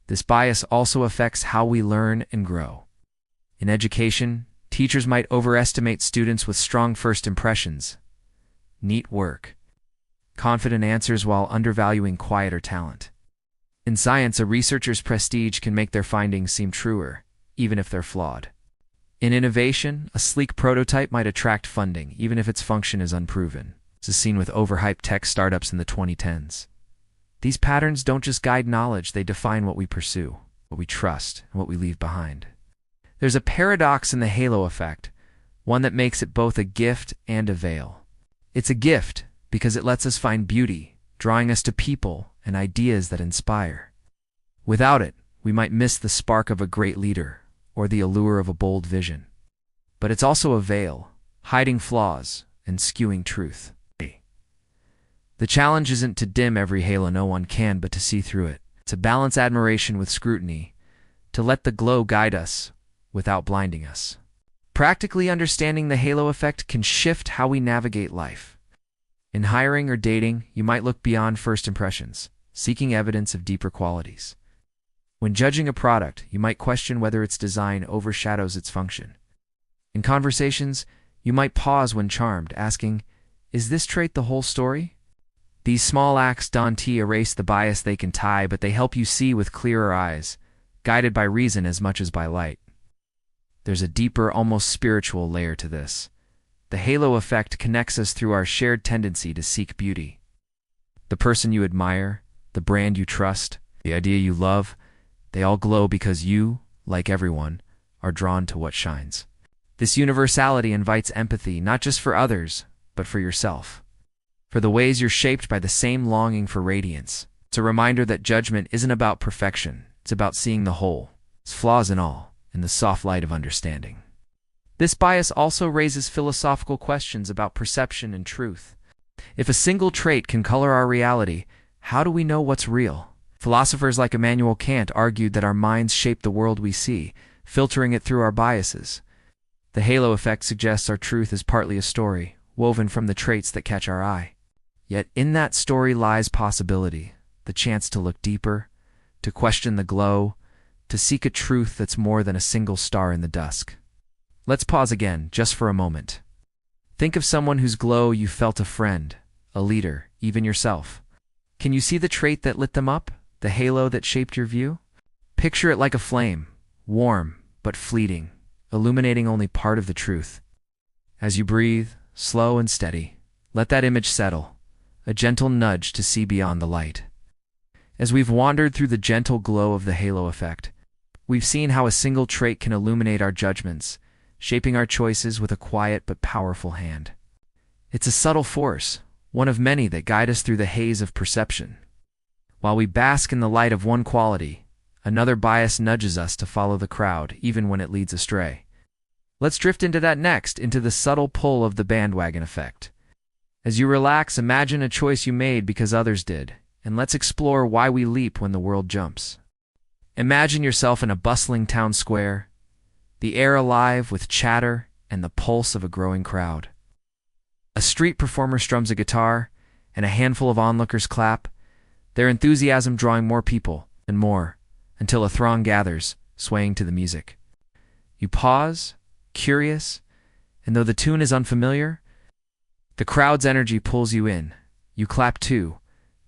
This bias also affects how we learn and grow. In education, teachers might overestimate students with strong first impressions, neat work, confident answers while undervaluing quieter talent. In science, a researcher's prestige can make their findings seem truer, even if they're flawed. In innovation, a sleek prototype might attract funding, even if its function is unproven. This is seen with overhyped tech startups in the 2010s. These patterns don't just guide knowledge, they define what we pursue, what we trust, and what we leave behind. There's a paradox in the halo effect, one that makes it both a gift and a veil. It's a gift because it lets us find beauty, drawing us to people and ideas that inspire. Without it, we might miss the spark of a great leader or the allure of a bold vision. But it's also a veil, hiding flaws and skewing truth. The challenge isn't to dim every halo, no one can, but to see through it, to balance admiration with scrutiny, to let the glow guide us without blinding us. Practically understanding the halo effect can shift how we navigate life. In hiring or dating, you might look beyond first impressions, seeking evidence of deeper qualities. When judging a product, you might question whether its design overshadows its function. In conversations, you might pause when charmed, asking, "Is this trait the whole story?" These small acts don't erase the bias they can tie, but they help you see with clearer eyes, guided by reason as much as by light. There's a deeper, almost spiritual layer to this. The halo effect connects us through our shared tendency to seek beauty. The person you admire, the brand you trust, the idea you love, they all glow because you, like everyone, are drawn to what shines. This universality invites empathy, not just for others, but for yourself. For the ways you're shaped by the same longing for radiance. It's a reminder that judgment isn't about perfection. It's about seeing the whole, its flaws and all, in the soft light of understanding. This bias also raises philosophical questions about perception and truth. If a single trait can color our reality, how do we know what's real? Philosophers like Immanuel Kant argued that our minds shape the world we see, filtering it through our biases. The halo effect suggests our truth is partly a story, woven from the traits that catch our eye. Yet in that story lies possibility, the chance to look deeper, to question the glow, to seek a truth that's more than a single star in the dusk. Let's pause again, just for a moment. Think of someone whose glow you felt, a friend, a leader, even yourself. Can you see the trait that lit them up, the halo that shaped your view? Picture it like a flame, warm but fleeting, illuminating only part of the truth. As you breathe, slow and steady, let that image settle, a gentle nudge to see beyond the light. As we've wandered through the gentle glow of the halo effect, we've seen how a single trait can illuminate our judgments, shaping our choices with a quiet but powerful hand. It's a subtle force, one of many that guide us through the haze of perception. While we bask in the light of one quality, another bias nudges us to follow the crowd, even when it leads astray. Let's drift into that next, into the subtle pull of the bandwagon effect. As you relax, imagine a choice you made because others did, and let's explore why we leap when the world jumps. Imagine yourself in a bustling town square, the air alive with chatter and the pulse of a growing crowd. A street performer strums a guitar, and a handful of onlookers clap, their enthusiasm drawing more people and more, until a throng gathers, swaying to the music. You pause, curious, and though the tune is unfamiliar, the crowd's energy pulls you in. You clap too,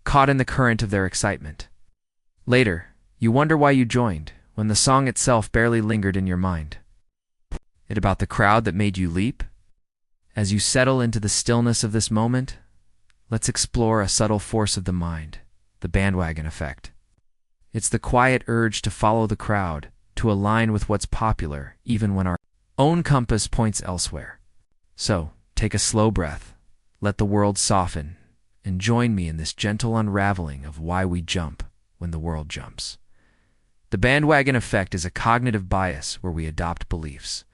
caught in the current of their excitement. Later, you wonder why you joined, when the song itself barely lingered in your mind. It about the crowd that made you leap? As you settle into the stillness of this moment, let's explore a subtle force of the mind, the bandwagon effect. It's the quiet urge to follow the crowd, to align with what's popular, even when our own compass points elsewhere. So, take a slow breath, let the world soften, and join me in this gentle unraveling of why we jump when the world jumps. The bandwagon effect is a cognitive bias where we adopt beliefs,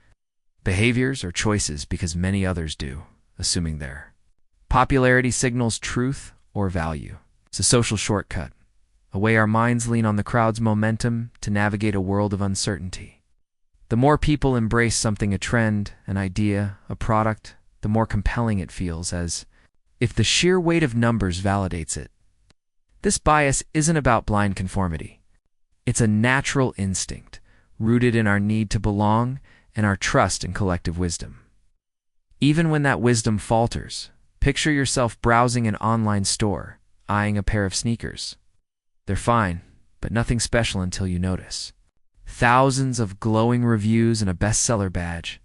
behaviors, or choices because many others do, assuming their popularity signals truth or value. It's a social shortcut, a way our minds lean on the crowd's momentum to navigate a world of uncertainty. The more people embrace something, a trend, an idea, a product, the more compelling it feels, as if the sheer weight of numbers validates it. This bias isn't about blind conformity. It's a natural instinct, rooted in our need to belong and our trust in collective wisdom. Even when that wisdom falters, picture yourself browsing an online store, eyeing a pair of sneakers. They're fine, but nothing special until you notice. Thousands of glowing reviews and a bestseller badge.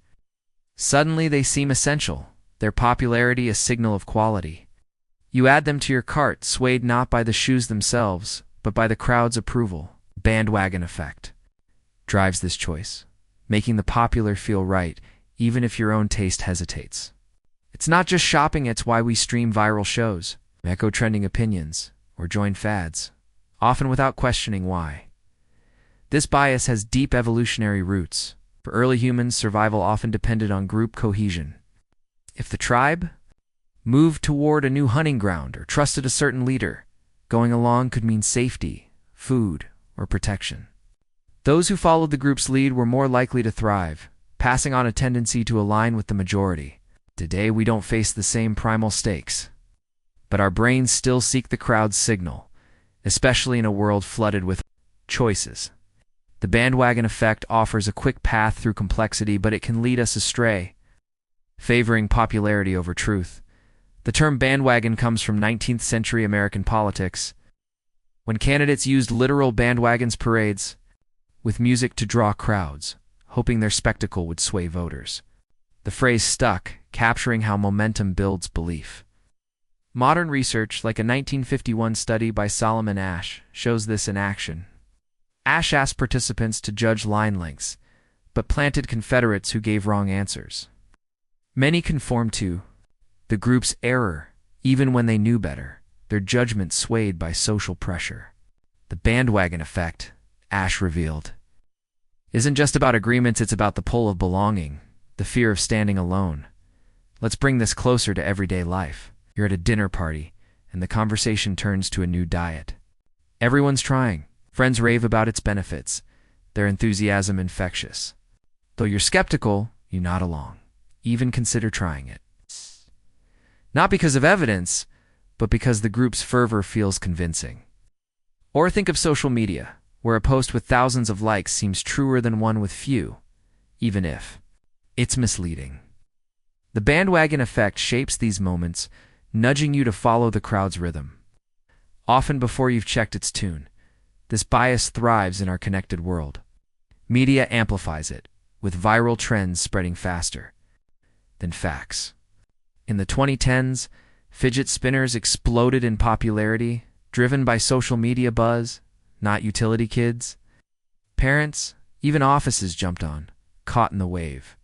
Suddenly they seem essential, their popularity a signal of quality. You add them to your cart, swayed not by the shoes themselves, but by the crowd's approval. Bandwagon effect drives this choice, making the popular feel right, even if your own taste hesitates. It's not just shopping, it's why we stream viral shows, echo trending opinions, or join fads, often without questioning why. This bias has deep evolutionary roots. For early humans, survival often depended on group cohesion. If the tribe moved toward a new hunting ground or trusted a certain leader, going along could mean safety, food, or protection. Those who followed the group's lead were more likely to thrive, passing on a tendency to align with the majority. Today, we don't face the same primal stakes, but our brains still seek the crowd's signal, especially in a world flooded with choices. The bandwagon effect offers a quick path through complexity, but it can lead us astray, favoring popularity over truth. The term bandwagon comes from 19th century American politics, when candidates used literal bandwagons parades with music to draw crowds, hoping their spectacle would sway voters. The phrase stuck, capturing how momentum builds belief. Modern research, like a 1951 study by Solomon Asch, shows this in action. Asch asked participants to judge line lengths, but planted Confederates who gave wrong answers. Many conformed to the group's error, even when they knew better, their judgment swayed by social pressure. The bandwagon effect, Asch revealed, isn't just about agreements, it's about the pull of belonging, the fear of standing alone. Let's bring this closer to everyday life. You're at a dinner party, and the conversation turns to a new diet. Everyone's trying. Friends rave about its benefits, their enthusiasm infectious. Though you're skeptical, you nod along. Even consider trying it. Not because of evidence, but because the group's fervor feels convincing. Or think of social media, where a post with thousands of likes seems truer than one with few, even if it's misleading. The bandwagon effect shapes these moments, nudging you to follow the crowd's rhythm, often before you've checked its tune. This bias thrives in our connected world. Media amplifies it, with viral trends spreading faster than facts. In the 2010s, fidget spinners exploded in popularity, driven by social media buzz, not utility kids. Parents, even offices jumped on, caught in the wave.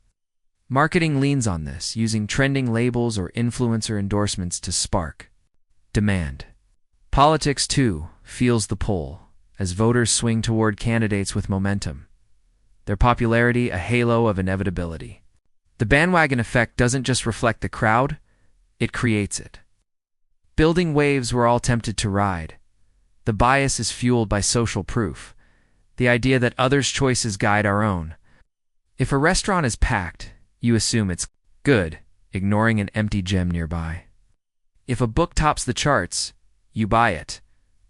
Marketing leans on this, using trending labels or influencer endorsements to spark demand. Politics, too, feels the pull, as voters swing toward candidates with momentum, their popularity a halo of inevitability. The bandwagon effect doesn't just reflect the crowd, it creates it. Building waves we're all tempted to ride. The bias is fueled by social proof, the idea that others' choices guide our own. If a restaurant is packed, you assume it's good, ignoring an empty gem nearby. If a book tops the charts, you buy it,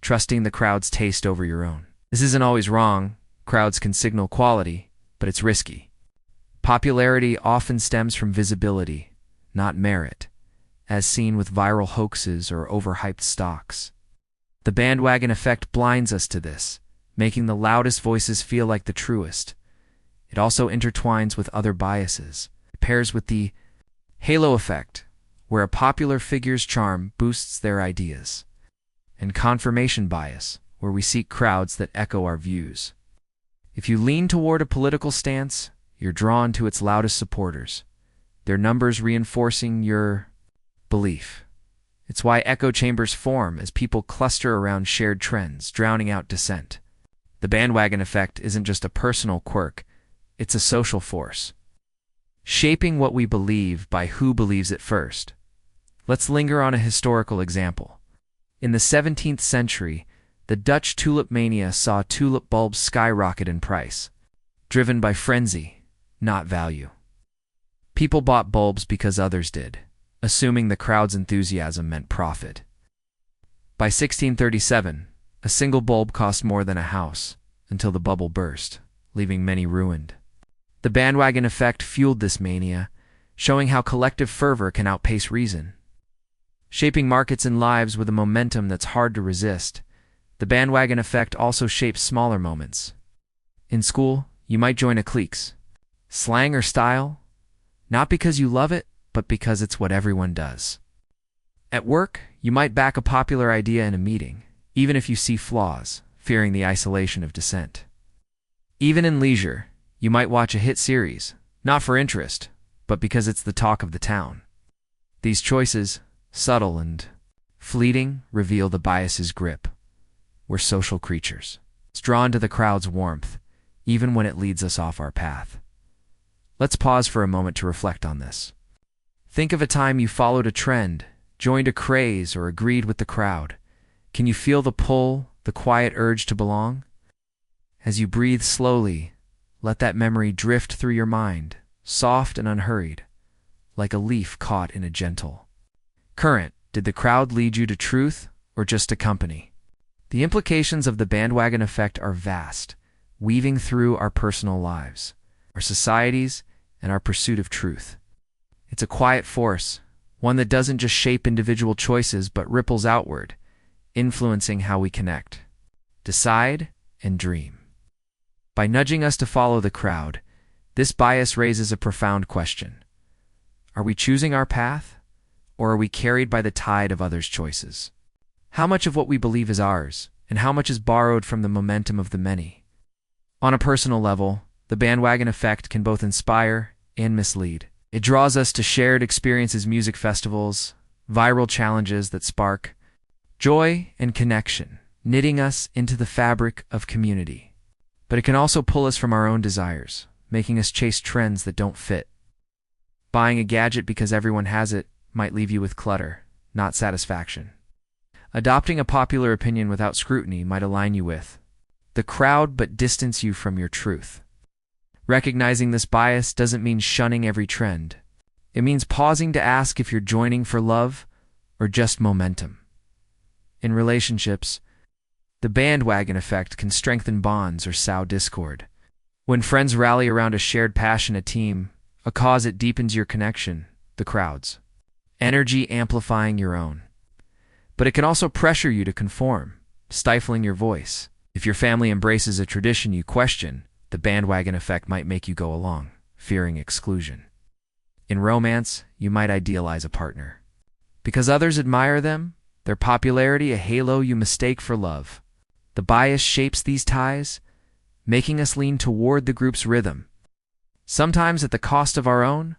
trusting the crowd's taste over your own. This isn't always wrong. Crowds can signal quality, but it's risky. Popularity often stems from visibility, not merit, as seen with viral hoaxes or overhyped stocks. The bandwagon effect blinds us to this, making the loudest voices feel like the truest. It also intertwines with other biases. It pairs with the halo effect, where a popular figure's charm boosts their ideas, and confirmation bias, where we seek crowds that echo our views. If you lean toward a political stance, you're drawn to its loudest supporters, their numbers reinforcing your belief. It's why echo chambers form as people cluster around shared trends, drowning out dissent. The bandwagon effect isn't just a personal quirk, it's a social force, shaping what we believe by who believes it first. Let's linger on a historical example. In the 17th century, the Dutch tulip mania saw tulip bulbs skyrocket in price, driven by frenzy, not value. People bought bulbs because others did, assuming the crowd's enthusiasm meant profit. By 1637, a single bulb cost more than a house, until the bubble burst, leaving many ruined. The bandwagon effect fueled this mania, showing how collective fervor can outpace reason. Shaping markets and lives with a momentum that's hard to resist, the bandwagon effect also shapes smaller moments. In school, you might join a clique's slang or style, not because you love it, but because it's what everyone does. At work, you might back a popular idea in a meeting, even if you see flaws, fearing the isolation of dissent. Even in leisure, you might watch a hit series, not for interest, but because it's the talk of the town. These choices, subtle and fleeting, reveal the bias's grip. We're social creatures. It's drawn to the crowd's warmth, even when it leads us off our path. Let's pause for a moment to reflect on this. Think of a time you followed a trend, joined a craze, or agreed with the crowd. Can you feel the pull, the quiet urge to belong? As you breathe slowly, let that memory drift through your mind, soft and unhurried, like a leaf caught in a gentle current. Did the crowd lead you to truth or just to company? The implications of the bandwagon effect are vast, weaving through our personal lives, our societies, and our pursuit of truth. It's a quiet force, one that doesn't just shape individual choices but ripples outward, influencing how we connect, decide, and dream. By nudging us to follow the crowd, this bias raises a profound question. Are we choosing our path, or are we carried by the tide of others' choices? How much of what we believe is ours, and how much is borrowed from the momentum of the many? On a personal level, the bandwagon effect can both inspire and mislead. It draws us to shared experiences, music festivals, viral challenges that spark joy and connection, knitting us into the fabric of community. But it can also pull us from our own desires, making us chase trends that don't fit. Buying a gadget because everyone has it might leave you with clutter, not satisfaction. Adopting a popular opinion without scrutiny might align you with the crowd but distance you from your truth. Recognizing this bias doesn't mean shunning every trend. It means pausing to ask if you're joining for love or just momentum. In relationships, the bandwagon effect can strengthen bonds or sow discord. When friends rally around a shared passion, a team, a cause, it deepens your connection, the crowd's energy amplifying your own. But it can also pressure you to conform, stifling your voice. If your family embraces a tradition you question, the bandwagon effect might make you go along, fearing exclusion. In romance, you might idealize a partner. Because others admire them, their popularity a halo you mistake for love. The bias shapes these ties, making us lean toward the group's rhythm, sometimes at the cost of our own.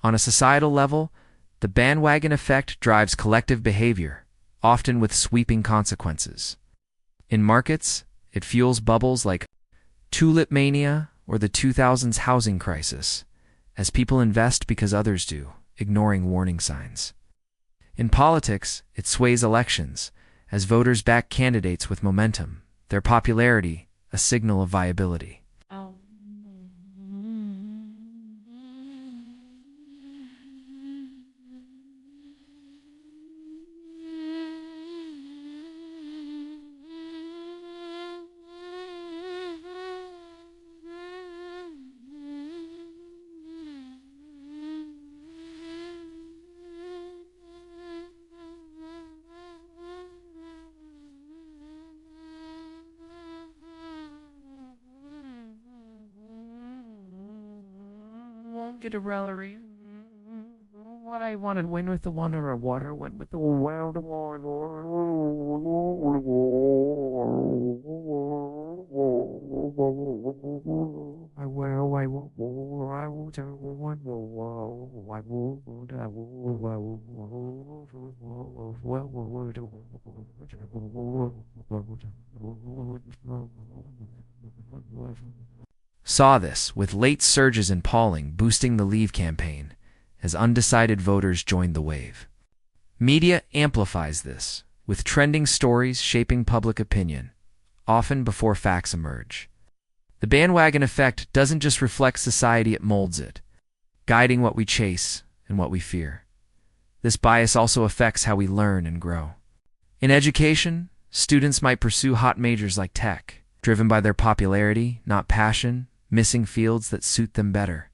On a societal level, the bandwagon effect drives collective behavior, often with sweeping consequences. In markets, it fuels bubbles like tulip mania or the 2000s housing crisis, as people invest because others do, ignoring warning signs. In politics, it sways elections, as voters back candidates with momentum, their popularity a signal of viability. Get a rally. What I wanted win with the one or water went with the wild war. Saw this, with late surges in polling boosting the Leave campaign, as undecided voters joined the wave. Media amplifies this, with trending stories shaping public opinion, often before facts emerge. The bandwagon effect doesn't just reflect society, it molds it, guiding what we chase and what we fear. This bias also affects how we learn and grow. In education, students might pursue hot majors like tech, driven by their popularity, not passion, missing fields that suit them better.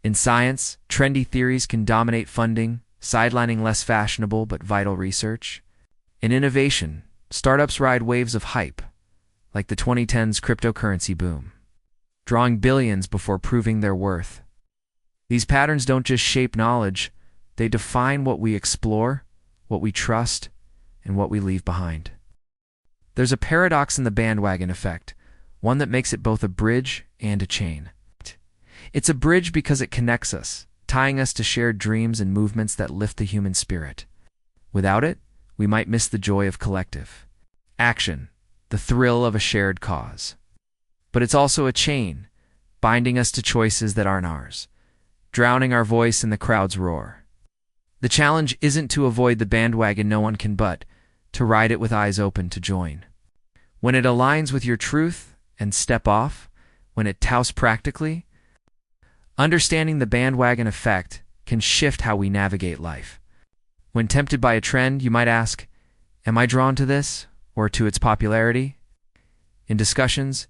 In science, trendy theories can dominate funding, sidelining less fashionable but vital research. In innovation, startups ride waves of hype, like the 2010s cryptocurrency boom, drawing billions before proving their worth. These patterns don't just shape knowledge, they define what we explore, what we trust, and what we leave behind. There's a paradox in the bandwagon effect, one that makes it both a bridge and a chain. It's a bridge because it connects us, tying us to shared dreams and movements that lift the human spirit. Without it, we might miss the joy of collective action, the thrill of a shared cause. But it's also a chain, binding us to choices that aren't ours, drowning our voice in the crowd's roar. The challenge isn't to avoid the bandwagon no one can but to ride it with eyes open to join. When it aligns with your truth and step off, when it touts practically, understanding the bandwagon effect can shift how we navigate life. When tempted by a trend, you might ask, am I drawn to this or to its popularity? In discussions,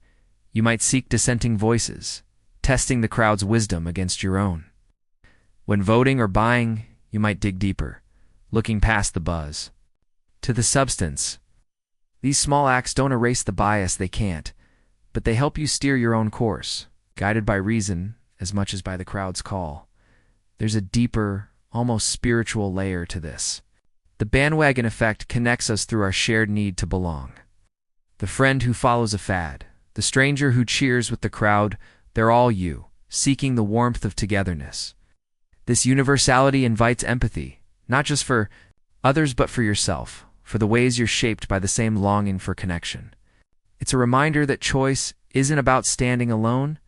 you might seek dissenting voices, testing the crowd's wisdom against your own. When voting or buying, you might dig deeper, looking past the buzz to the substance. These small acts don't erase the bias, they can't, but they help you steer your own course, guided by reason as much as by the crowd's call. There's a deeper, almost spiritual layer to this. The bandwagon effect connects us through our shared need to belong. The friend who follows a fad, the stranger who cheers with the crowd, they're all you, seeking the warmth of togetherness. This universality invites empathy, not just for others but for yourself, for the ways you're shaped by the same longing for connection. It's a reminder that choice isn't about standing alone,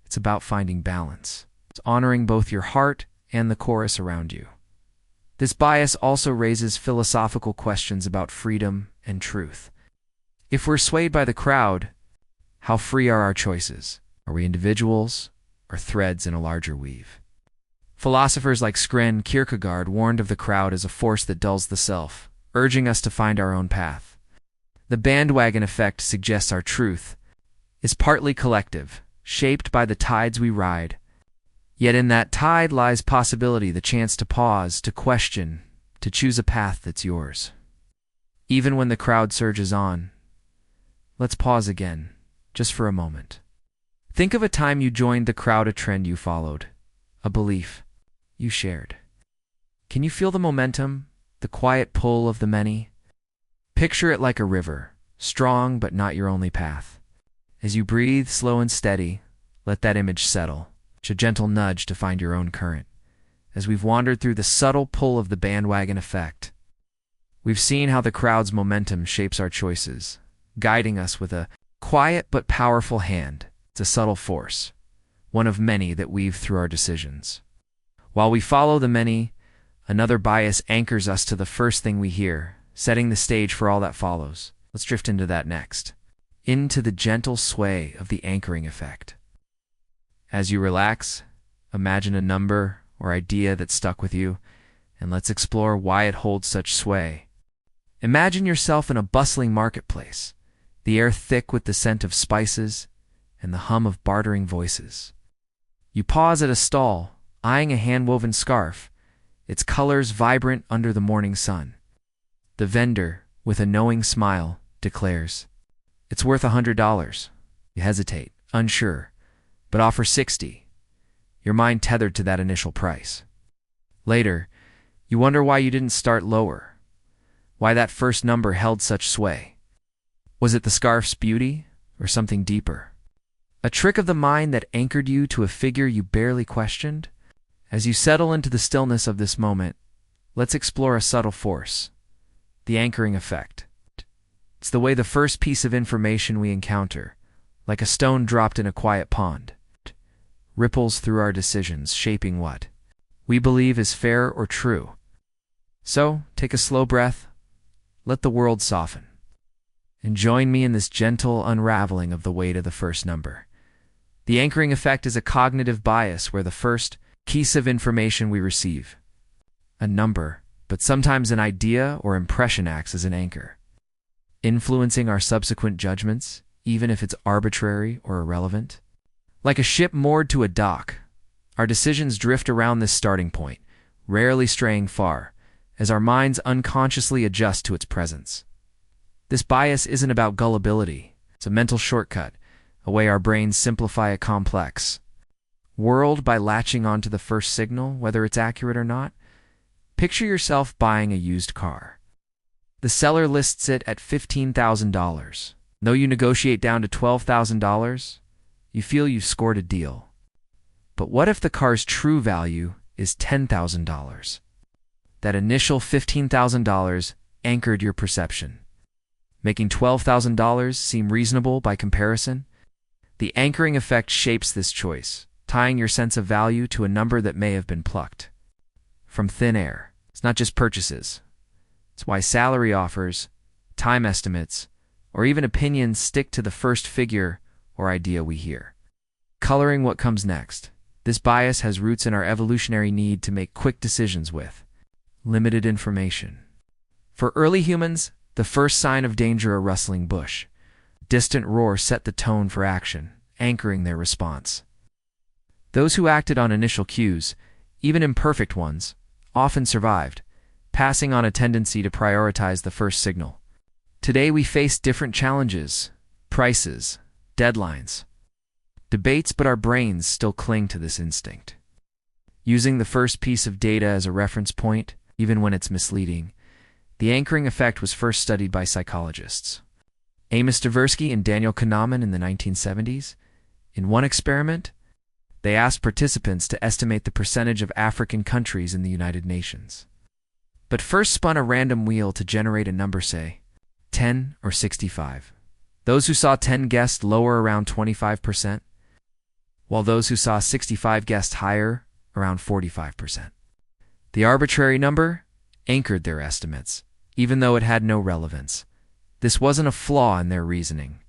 it's about finding balance. It's honoring both your heart and the chorus around you. This bias also raises philosophical questions about freedom and truth. If we're swayed by the crowd, how free are our choices? Are we individuals or threads in a larger weave? Philosophers like Kierkegaard warned of the crowd as a force that dulls the self, urging us to find our own path. The bandwagon effect suggests our truth is partly collective, shaped by the tides we ride. Yet in that tide lies possibility, the chance to pause, to question, to choose a path that's yours. Even when the crowd surges on, let's pause again, just for a moment. Think of a time you joined the crowd, a trend you followed, a belief you shared. Can you feel the momentum, the quiet pull of the many? Picture it like a river, strong but not your only path. As you breathe slow and steady, let that image settle. A gentle nudge to find your own current. As we've wandered through the subtle pull of the bandwagon effect, we've seen how the crowd's momentum shapes our choices, guiding us with a quiet but powerful hand. It's a subtle force, one of many that weave through our decisions. While we follow the many, another bias anchors us to the first thing we hear, setting the stage for all that follows. Let's drift into that next, into the gentle sway of the anchoring effect. As you relax, imagine a number or idea that stuck with you, and let's explore why it holds such sway. Imagine yourself in a bustling marketplace, the air thick with the scent of spices and the hum of bartering voices. You pause at a stall, eyeing a hand-woven scarf, its colors vibrant under the morning sun. The vendor, with a knowing smile, declares, "It's worth $100. You hesitate, unsure, but offer 60, your mind tethered to that initial price. Later, you wonder why you didn't start lower, why that first number held such sway. Was it the scarf's beauty or something deeper? A trick of the mind that anchored you to a figure you barely questioned? As you settle into the stillness of this moment, let's explore a subtle force, the anchoring effect. It's the way the first piece of information we encounter, like a stone dropped in a quiet pond, ripples through our decisions, shaping what we believe is fair or true. So, take a slow breath, let the world soften, and join me in this gentle unraveling of the weight of the first number. The anchoring effect is a cognitive bias where the first piece of information we receive, a number, but sometimes an idea or impression, acts as an anchor, influencing our subsequent judgments, even if it's arbitrary or irrelevant. Like a ship moored to a dock, our decisions drift around this starting point, rarely straying far, as our minds unconsciously adjust to its presence. This bias isn't about gullibility. It's a mental shortcut, a way our brains simplify a complex world by latching onto the first signal, whether it's accurate or not. Picture yourself buying a used car. The seller lists it at $15,000. Though you negotiate down to $12,000, you feel you've scored a deal. But what if the car's true value is $10,000? That initial $15,000 anchored your perception, making $12,000 seem reasonable by comparison. The anchoring effect shapes this choice, tying your sense of value to a number that may have been plucked from thin air. It's not just purchases. It's why salary offers, time estimates, or even opinions stick to the first figure or idea we hear, coloring what comes next. This bias has roots in our evolutionary need to make quick decisions with limited information. For early humans, the first sign of danger, a rustling bush, distant roar, set the tone for action, anchoring their response. Those who acted on initial cues, even imperfect ones, often survived, passing on a tendency to prioritize the first signal. Today we face different challenges, prices, deadlines, debates, but our brains still cling to this instinct. Using the first piece of data as a reference point, even when it's misleading, the anchoring effect was first studied by psychologists Amos Tversky and Daniel Kahneman in the 1970s. In one experiment, they asked participants to estimate the percentage of African countries in the United Nations, but first spun a random wheel to generate a number, say, 10 or 65. Those who saw 10 guessed lower, around 25%, while those who saw 65 guessed higher, around 45%. The arbitrary number anchored their estimates, even though it had no relevance. This wasn't a flaw in their reasoning.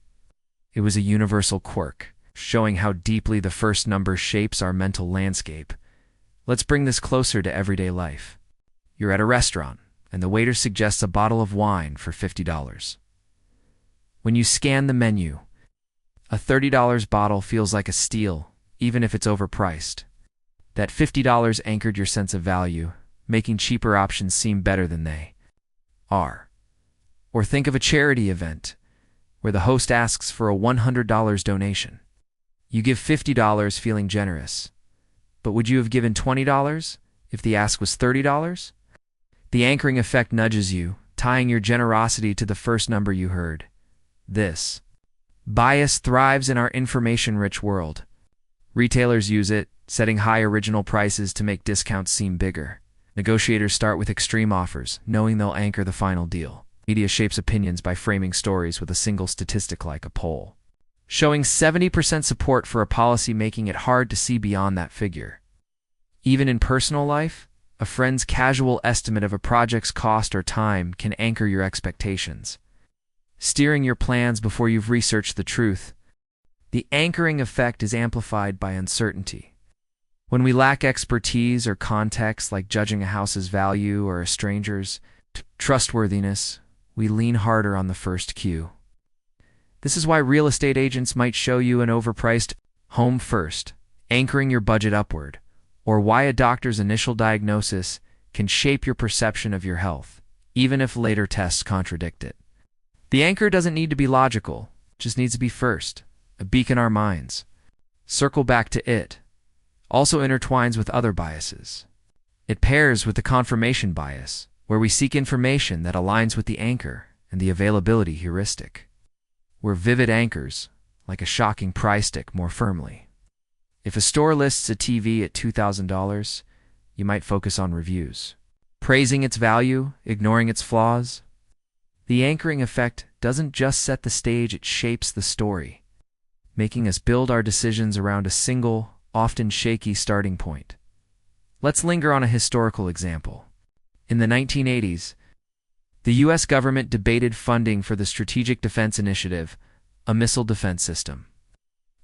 It was a universal quirk, showing how deeply the first number shapes our mental landscape. Let's bring this closer to everyday life. You're at a restaurant, and the waiter suggests a bottle of wine for $50. When you scan the menu, a $30 bottle feels like a steal, even if it's overpriced. That $50 anchored your sense of value, making cheaper options seem better than they are. Or think of a charity event where the host asks for a $100 donation. You give $50 feeling generous, but would you have given $20 if the ask was $30? The anchoring effect nudges you, tying your generosity to the first number you heard. This bias thrives in our information-rich world. Retailers use it, setting high original prices to make discounts seem bigger. Negotiators start with extreme offers, knowing they'll anchor the final deal. Media shapes opinions by framing stories with a single statistic like a poll, showing 70% support for a policy, making it hard to see beyond that figure. Even in personal life, a friend's casual estimate of a project's cost or time can anchor your expectations, steering your plans before you've researched the truth. The anchoring effect is amplified by uncertainty. When we lack expertise or context, like judging a house's value or a stranger's trustworthiness, we lean harder on the first cue. This is why real estate agents might show you an overpriced home first, anchoring your budget upward, or why a doctor's initial diagnosis can shape your perception of your health, even if later tests contradict it. The anchor doesn't need to be logical, it just needs to be first, a beacon our minds. Circle back to it. Also intertwines with other biases. It pairs with the confirmation bias, where we seek information that aligns with the anchor and the availability heuristic. We're vivid anchors, like a shocking price stick, more firmly. If a store lists a TV at $2,000, you might focus on reviews, praising its value, ignoring its flaws. The anchoring effect doesn't just set the stage, it shapes the story, making us build our decisions around a single, often shaky starting point. Let's linger on a historical example. In the 1980s, the U.S. government debated funding for the Strategic Defense Initiative, a missile defense system.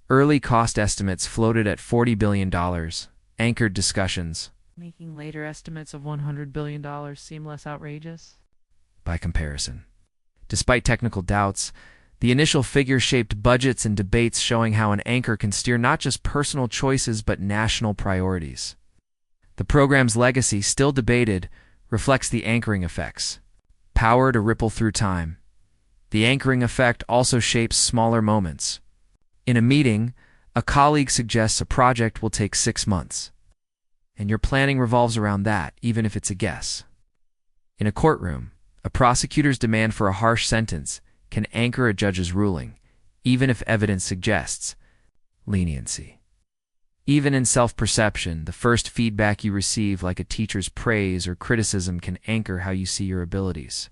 Early cost estimates floated at $40 billion, anchored discussions, Making later estimates of $100 billion seem less outrageous. by comparison. Despite technical doubts, the initial figure shaped budgets and debates, showing how an anchor can steer not just personal choices but national priorities. The program's legacy, still debated, reflects the anchoring effects. Power to ripple through time. The anchoring effect also shapes smaller moments. In a meeting, a colleague suggests a project will take 6 months, and your planning revolves around that, even if it's a guess. In a courtroom, a prosecutor's demand for a harsh sentence can anchor a judge's ruling, even if evidence suggests leniency. Even in self-perception, the first feedback you receive, like a teacher's praise or criticism, can anchor how you see your abilities,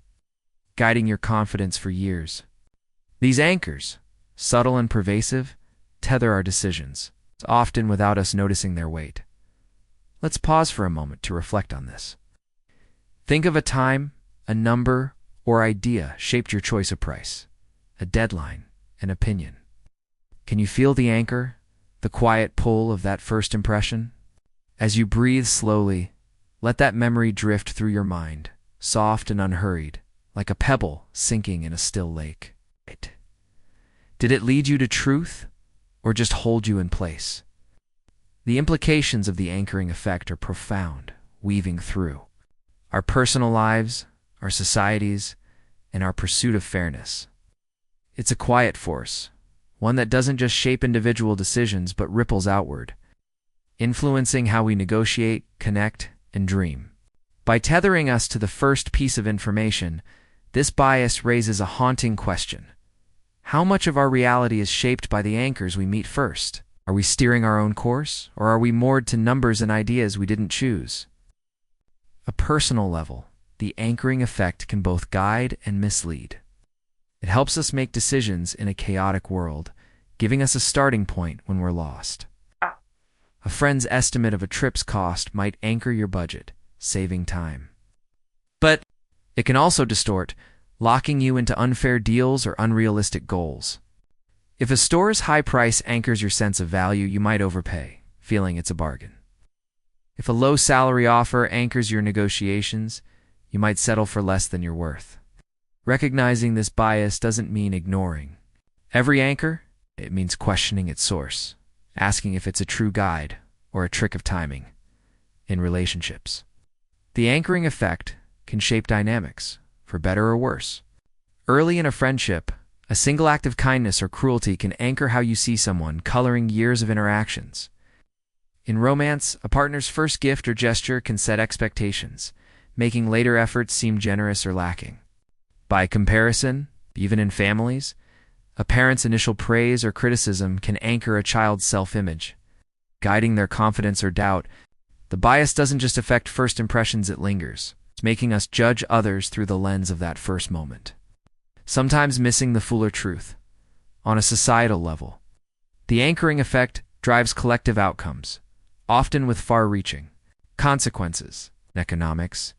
guiding your confidence for years. These anchors, subtle and pervasive, tether our decisions, often without us noticing their weight. Let's pause for a moment to reflect on this. Think of a time, a number, or idea shaped your choice of price, a deadline, an opinion. Can you feel the anchor, the quiet pull of that first impression? As you breathe slowly, let that memory drift through your mind, soft and unhurried, like a pebble sinking in a still lake. Did it lead you to truth, or just hold you in place? The implications of the anchoring effect are profound. weaving through our personal lives, our societies, and our pursuit of fairness. It's a quiet force, one that doesn't just shape individual decisions but ripples outward, influencing how we negotiate, connect, and dream. By tethering us to the first piece of information, this bias raises a haunting question. How much of our reality is shaped by the anchors we meet first? Are we steering our own course, or are we moored to numbers and ideas we didn't choose? A personal level, the anchoring effect can both guide and mislead. It helps us make decisions in a chaotic world, giving us a starting point when we're lost. A friend's estimate of a trip's cost might anchor your budget, saving time. But it can also distort, locking you into unfair deals or unrealistic goals. If a store's high price anchors your sense of value, you might overpay, feeling it's a bargain. If a low salary offer anchors your negotiations, you might settle for less than you're worth. Recognizing this bias doesn't mean ignoring every anchor. It means questioning its source, asking if it's a true guide or a trick of timing. In relationships, the anchoring effect can shape dynamics, for better or worse. Early in a friendship, a single act of kindness or cruelty can anchor how you see someone, coloring years of interactions. In romance, a partner's first gift or gesture can set expectations, making later efforts seem generous or lacking. By comparison, even in families, a parent's initial praise or criticism can anchor a child's self-image, guiding their confidence or doubt. The bias doesn't just affect first impressions, it lingers, making us judge others through the lens of that first moment, sometimes missing the fuller truth. On a societal level, the anchoring effect drives collective outcomes, often with far-reaching consequences. In economics,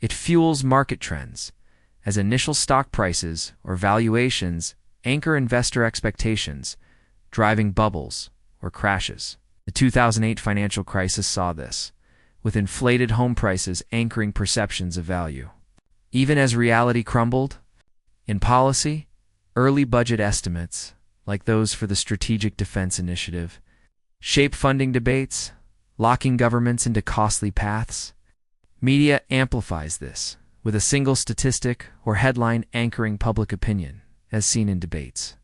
it fuels market trends, as initial stock prices or valuations anchor investor expectations, driving bubbles or crashes. The 2008 financial crisis saw this, with inflated home prices anchoring perceptions of value. Even as reality crumbled, in policy, early budget estimates, like those for the Strategic Defense Initiative, shape funding debates, locking governments into costly paths. Media amplifies this, with a single statistic or headline anchoring public opinion, as seen in debates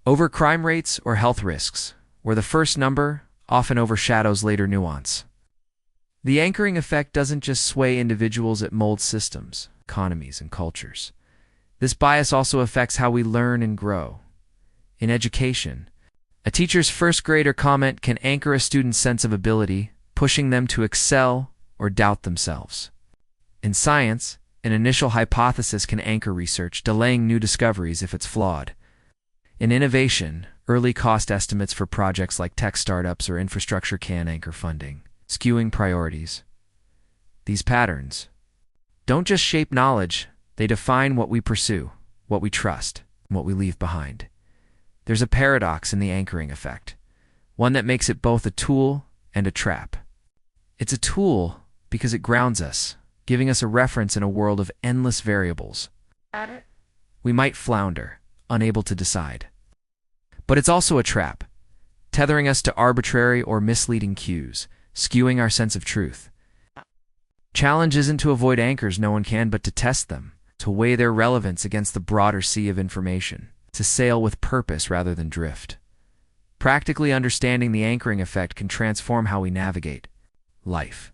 over crime rates or health risks, where the first number often overshadows later nuance. The anchoring effect doesn't just sway individuals, it molds systems, economies, and cultures. This bias also affects how we learn and grow. In education, a teacher's first grade or comment can anchor a student's sense of ability, pushing them to excel or doubt themselves. In science, an initial hypothesis can anchor research, delaying new discoveries if it's flawed. In innovation, early cost estimates for projects like tech startups or infrastructure can anchor funding, skewing priorities. These patterns don't just shape knowledge, they define what we pursue, what we trust, and what we leave behind. There's a paradox in the anchoring effect, one that makes it both a tool and a trap. It's a tool because it grounds us, giving us a reference in a world of endless variables. We might flounder, unable to decide. But it's also a trap, tethering us to arbitrary or misleading cues, skewing our sense of truth. Challenge isn't to avoid anchors, no one can, but to test them, to weigh their relevance against the broader sea of information, to sail with purpose rather than drift. Practically understanding the anchoring effect can transform how we navigate life.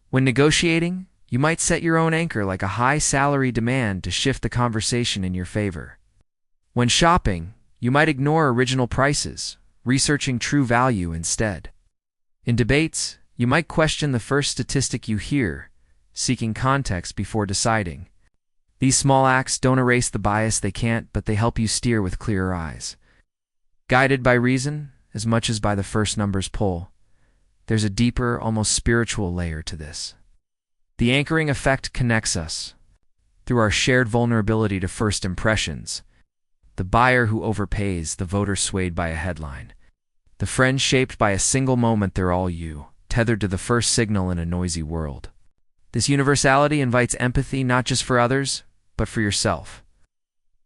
When negotiating, you might set your own anchor, like a high salary demand, to shift the conversation in your favor. When shopping, you might ignore original prices, researching true value instead. In debates, you might question the first statistic you hear, seeking context before deciding. These small acts don't erase the bias, they can't, but they help you steer with clearer eyes. Guided by reason, as much as by the first number's pull, there's a deeper, almost spiritual layer to this. The anchoring effect connects us through our shared vulnerability to first impressions. The buyer who overpays, the voter swayed by a headline, the friend shaped by a single moment, they're all you, tethered to the first signal in a noisy world. This universality invites empathy, not just for others, but for yourself,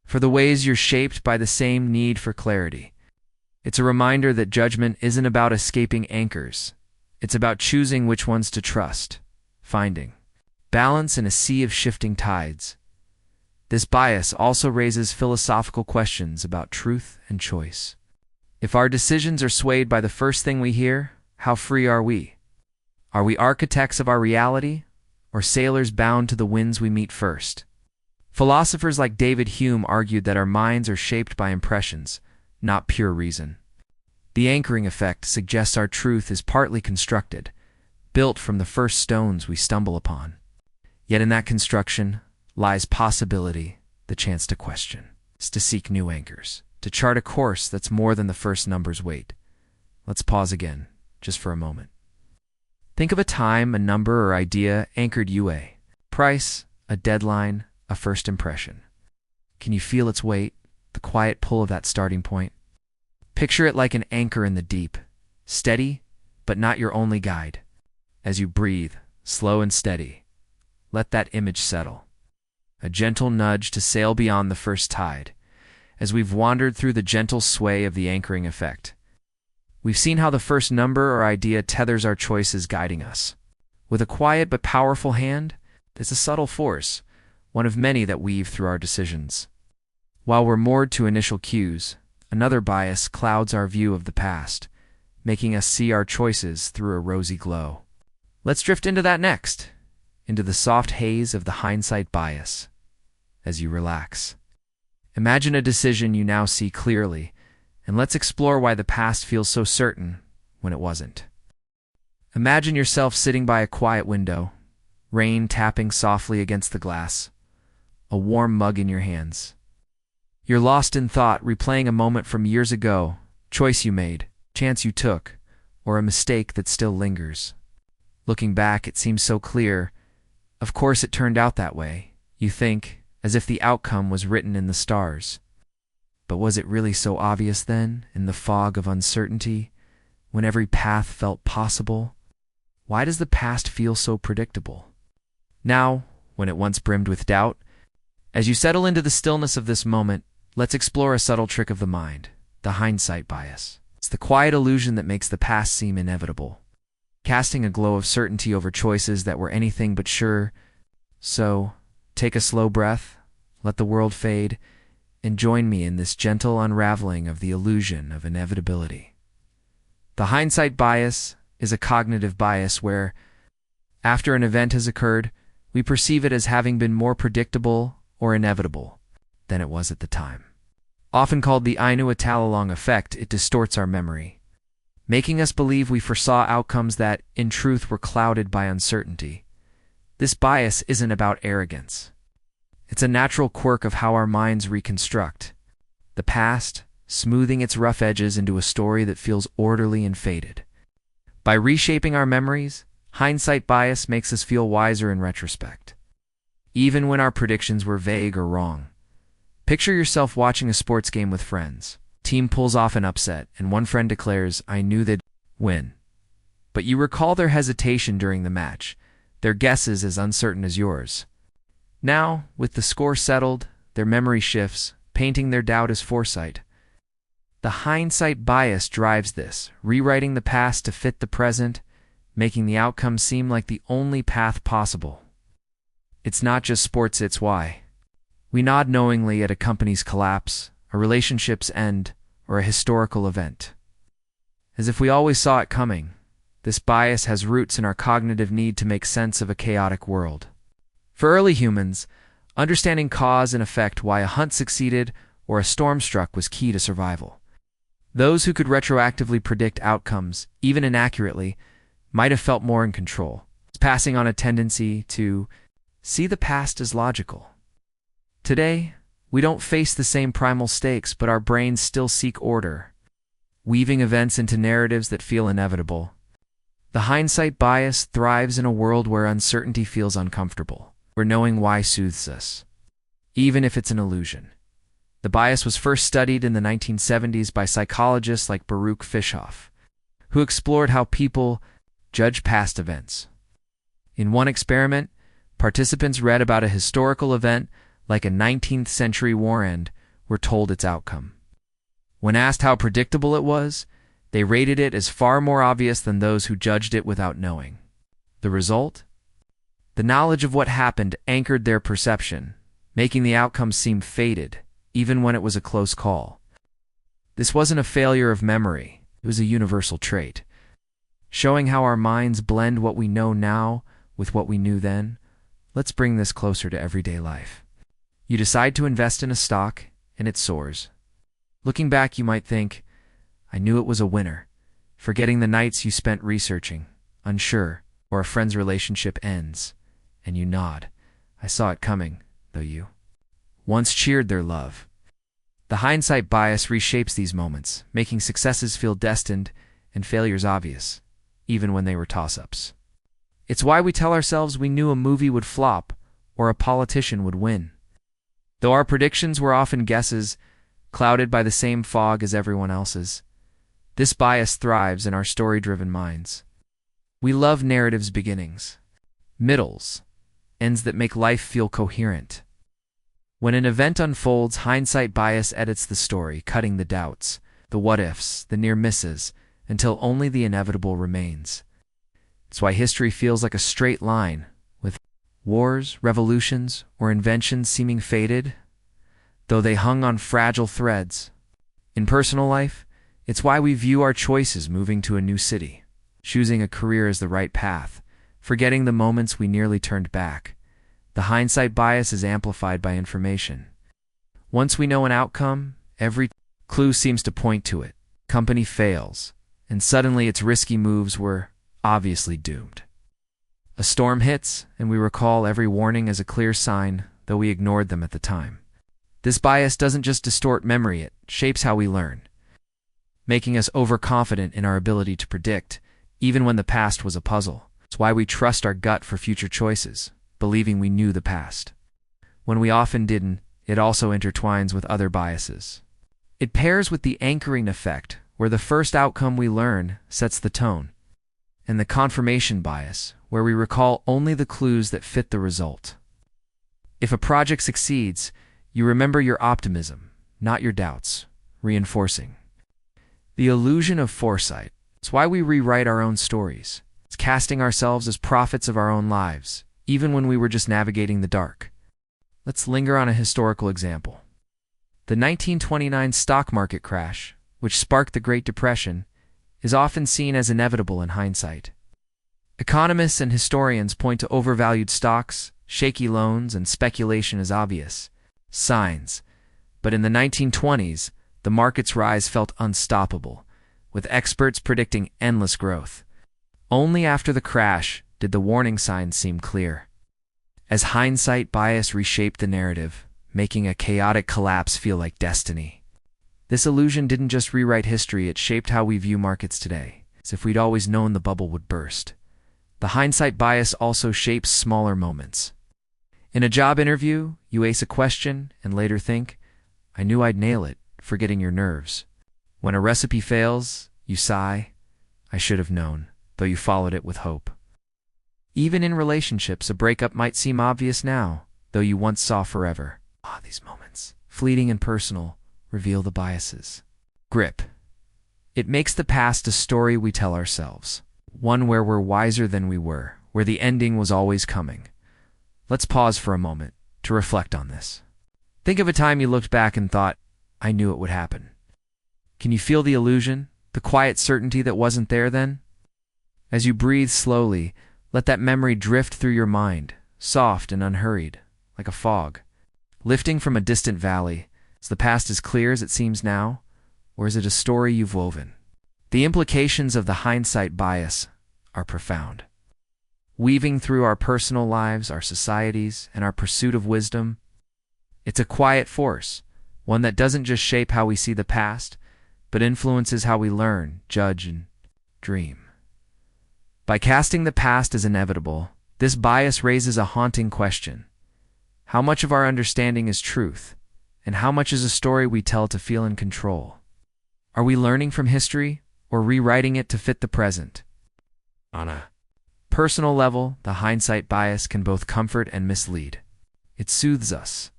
for the ways you're shaped by the same need for clarity. It's a reminder that judgment isn't about escaping anchors. It's about choosing which ones to trust, finding balance in a sea of shifting tides. This bias also raises philosophical questions about truth and choice. If our decisions are swayed by the first thing we hear, how free are we? Are we architects of our reality, or sailors bound to the winds we meet first? Philosophers like David Hume argued that our minds are shaped by impressions, not pure reason. The anchoring effect suggests our truth is partly constructed, built from the first stones we stumble upon. Yet in that construction lies possibility, the chance to question, to seek new anchors, to chart a course that's more than the first number's weight. Let's pause again, just for a moment. Think of a time, a number, or idea anchored you a price, a deadline, a first impression. Can you feel its weight, the quiet pull of that starting point? Picture it like an anchor in the deep, steady, but not your only guide. As you breathe, slow and steady, let that image settle. A gentle nudge to sail beyond the first tide. As we've wandered through the gentle sway of the anchoring effect, we've seen how the first number or idea tethers our choices, guiding us. With a quiet but powerful hand, it's a subtle force, one of many that weave through our decisions. While we're moored to initial cues, another bias clouds our view of the past, making us see our choices through a rosy glow. Let's drift into that next, into the soft haze of the hindsight bias. As you relax, imagine a decision you now see clearly, and let's explore why the past feels so certain when it wasn't. Imagine yourself sitting by a quiet window, rain tapping softly against the glass, a warm mug in your hands. You're lost in thought, replaying a moment from years ago, choice you made, chance you took, or a mistake that still lingers. Looking back, it seems so clear. Of course it turned out that way, you think, as if the outcome was written in the stars. But was it really so obvious then, in the fog of uncertainty, when every path felt possible? Why does the past feel so predictable? Now, when it once brimmed with doubt, as you settle into the stillness of this moment, let's explore a subtle trick of the mind, the hindsight bias. It's the quiet illusion that makes the past seem inevitable, casting a glow of certainty over choices that were anything but sure. So, take a slow breath, let the world fade, and join me in this gentle unraveling of the illusion of inevitability. The hindsight bias is a cognitive bias where, after an event has occurred, we perceive it as having been more predictable or inevitable than it was at the time. Often called the unwinding effect, it distorts our memory, making us believe we foresaw outcomes that, in truth, were clouded by uncertainty. This bias isn't about arrogance. It's a natural quirk of how our minds reconstruct the past, smoothing its rough edges into a story that feels orderly and faded. By reshaping our memories, hindsight bias makes us feel wiser in retrospect, even when our predictions were vague or wrong. Picture yourself watching a sports game with friends. Team pulls off an upset, and one friend declares, "I knew they'd win." But you recall their hesitation during the match, their guesses as uncertain as yours. Now, with the score settled, their memory shifts, painting their doubt as foresight. The hindsight bias drives this, rewriting the past to fit the present, making the outcome seem like the only path possible. It's not just sports, it's why we nod knowingly at a company's collapse, a relationship's end, or a historical event. As if we always saw it coming, this bias has roots in our cognitive need to make sense of a chaotic world. For early humans, understanding cause and effect, why a hunt succeeded or a storm struck, was key to survival. Those who could retroactively predict outcomes, even inaccurately, might have felt more in control, passing on a tendency to see the past as logical. Today, we don't face the same primal stakes, but our brains still seek order, weaving events into narratives that feel inevitable. The hindsight bias thrives in a world where uncertainty feels uncomfortable, where knowing why soothes us, even if it's an illusion. The bias was first studied in the 1970s by psychologists like Baruch Fishoff, who explored how people judge past events. In one experiment, participants read about a historical event like a 19th century war and were told its outcome. When asked how predictable it was, they rated it as far more obvious than those who judged it without knowing. The result? The knowledge of what happened anchored their perception, making the outcome seem fated, even when it was a close call. This wasn't a failure of memory, it was a universal trait. Showing how our minds blend what we know now with what we knew then, let's bring this closer to everyday life. You decide to invest in a stock, and it soars. Looking back, you might think, I knew it was a winner, forgetting the nights you spent researching, unsure, or a friend's relationship ends, and you nod. I saw it coming, though you once cheered their love. The hindsight bias reshapes these moments, making successes feel destined and failures obvious, even when they were toss-ups. It's why we tell ourselves we knew a movie would flop or a politician would win. Though our predictions were often guesses, clouded by the same fog as everyone else's, this bias thrives in our story-driven minds. We love narratives' beginnings, middles, ends that make life feel coherent. When an event unfolds, hindsight bias edits the story, cutting the doubts, the what-ifs, the near misses, until only the inevitable remains. It's why history feels like a straight line, with wars, revolutions, or inventions seeming fated, though they hung on fragile threads. In personal life, it's why we view our choices moving to a new city, choosing a career as the right path, forgetting the moments we nearly turned back. The hindsight bias is amplified by information. Once we know an outcome, every clue seems to point to it. Company fails, and suddenly its risky moves were obviously doomed. A storm hits, and we recall every warning as a clear sign, though we ignored them at the time. This bias doesn't just distort memory, it shapes how we learn, making us overconfident in our ability to predict, even when the past was a puzzle. It's why we trust our gut for future choices, believing we knew the past. When we often didn't, it also intertwines with other biases. It pairs with the anchoring effect, where the first outcome we learn sets the tone, and the confirmation bias, where we recall only the clues that fit the result. If a project succeeds, you remember your optimism, not your doubts, reinforcing the illusion of foresight. It's why we rewrite our own stories. It's casting ourselves as prophets of our own lives, even when we were just navigating the dark. Let's linger on a historical example. The 1929 stock market crash, which sparked the Great Depression, is often seen as inevitable in hindsight. Economists and historians point to overvalued stocks, shaky loans, and speculation as obvious signs. But in the 1920s, the market's rise felt unstoppable, with experts predicting endless growth. Only after the crash did the warning signs seem clear. As hindsight bias reshaped the narrative, making a chaotic collapse feel like destiny. This illusion didn't just rewrite history, it shaped how we view markets today, as if we'd always known the bubble would burst. The hindsight bias also shapes smaller moments. In a job interview, you ace a question and later think, I knew I'd nail it, forgetting your nerves. When a recipe fails, you sigh, I should have known, though you followed it with hope. Even in relationships, a breakup might seem obvious now, though you once saw forever. These moments, fleeting and personal, reveal the biases. Grip. It makes the past a story we tell ourselves, one where we're wiser than we were, where the ending was always coming. Let's pause for a moment to reflect on this. Think of a time you looked back and thought, I knew it would happen. Can you feel the illusion, the quiet certainty that wasn't there then? As you breathe slowly, let that memory drift through your mind, soft and unhurried, like a fog. Lifting from a distant valley, is the past as clear as it seems now, or is it a story you've woven? The implications of the hindsight bias are profound. Weaving through our personal lives, our societies, and our pursuit of wisdom, it's a quiet force, one that doesn't just shape how we see the past, but influences how we learn, judge, and dream. By casting the past as inevitable, this bias raises a haunting question. How much of our understanding is truth, and how much is a story we tell to feel in control? Are we learning from history, or rewriting it to fit the present? On a personal level, the hindsight bias can both comfort and mislead. It soothes us,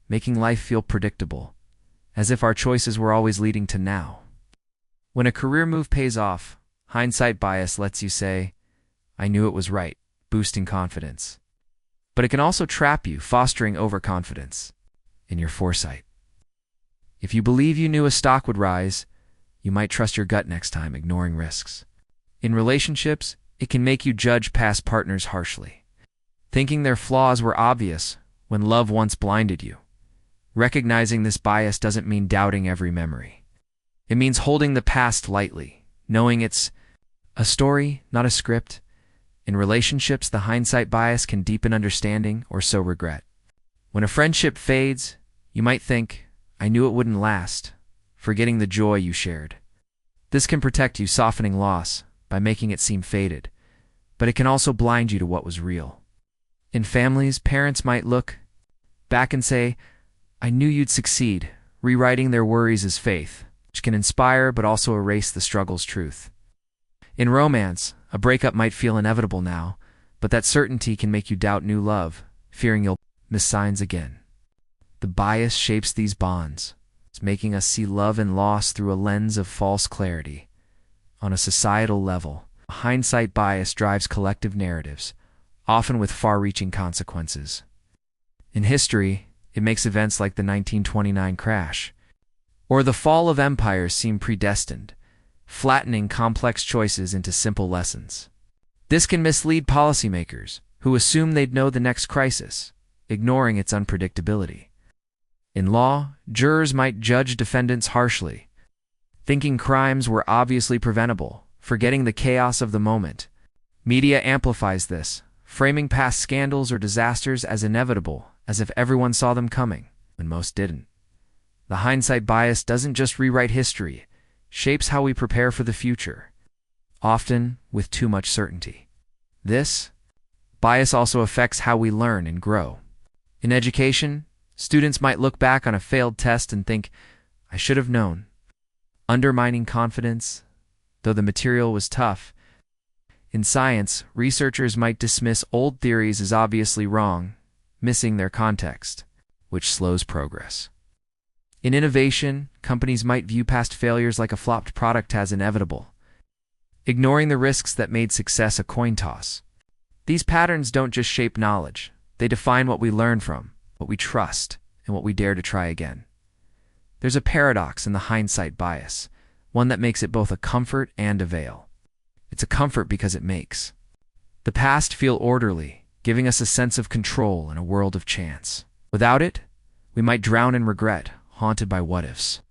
making life feel predictable, as if our choices were always leading to now. When a career move pays off, hindsight bias lets you say, I knew it was right, boosting confidence. but it can also trap you, fostering overconfidence in your foresight. If you believe you knew a stock would rise, you might trust your gut next time, ignoring risks. In relationships, it can make you judge past partners harshly, thinking their flaws were obvious when love once blinded you. Recognizing this bias doesn't mean doubting every memory. It means holding the past lightly, knowing it's a story, not a script. In relationships, the hindsight bias can deepen understanding or sow regret. When a friendship fades, you might think, "I knew it wouldn't last," forgetting the joy you shared. This can protect you, softening loss by making it seem faded, but it can also blind you to what was real. In families, parents might look back and say, "I knew you'd succeed," rewriting their worries as faith, which can inspire but also erase the struggle's truth. In romance, a breakup might feel inevitable now, but that certainty can make you doubt new love, fearing you'll miss signs again. The bias shapes these bonds. It's making us see love and loss through a lens of false clarity. On a societal level, a hindsight bias drives collective narratives, often with far-reaching consequences. In history, it makes events like the 1929 crash or the fall of empires seem predestined, flattening complex choices into simple lessons. This can mislead policymakers, who assume they'd know the next crisis, ignoring its unpredictability. In law, jurors might judge defendants harshly, thinking crimes were obviously preventable, forgetting the chaos of the moment. Media amplifies this, framing past scandals or disasters as inevitable, as if everyone saw them coming, when most didn't. The hindsight bias doesn't just rewrite history, it shapes how we prepare for the future, often with too much certainty. This bias also affects how we learn and grow. In education, students might look back on a failed test and think, "I should have known," undermining confidence, though the material was tough. In science, researchers might dismiss old theories as obviously wrong, missing their context, which slows progress. In innovation, companies might view past failures like a flopped product as inevitable, ignoring the risks that made success a coin toss. These patterns don't just shape knowledge, they define what we learn from, what we trust, and what we dare to try again. There's a paradox in the hindsight bias, one that makes it both a comfort and a veil. It's a comfort because it makes the past feel orderly, giving us a sense of control in a world of chance. Without it, we might drown in regret, haunted by what-ifs.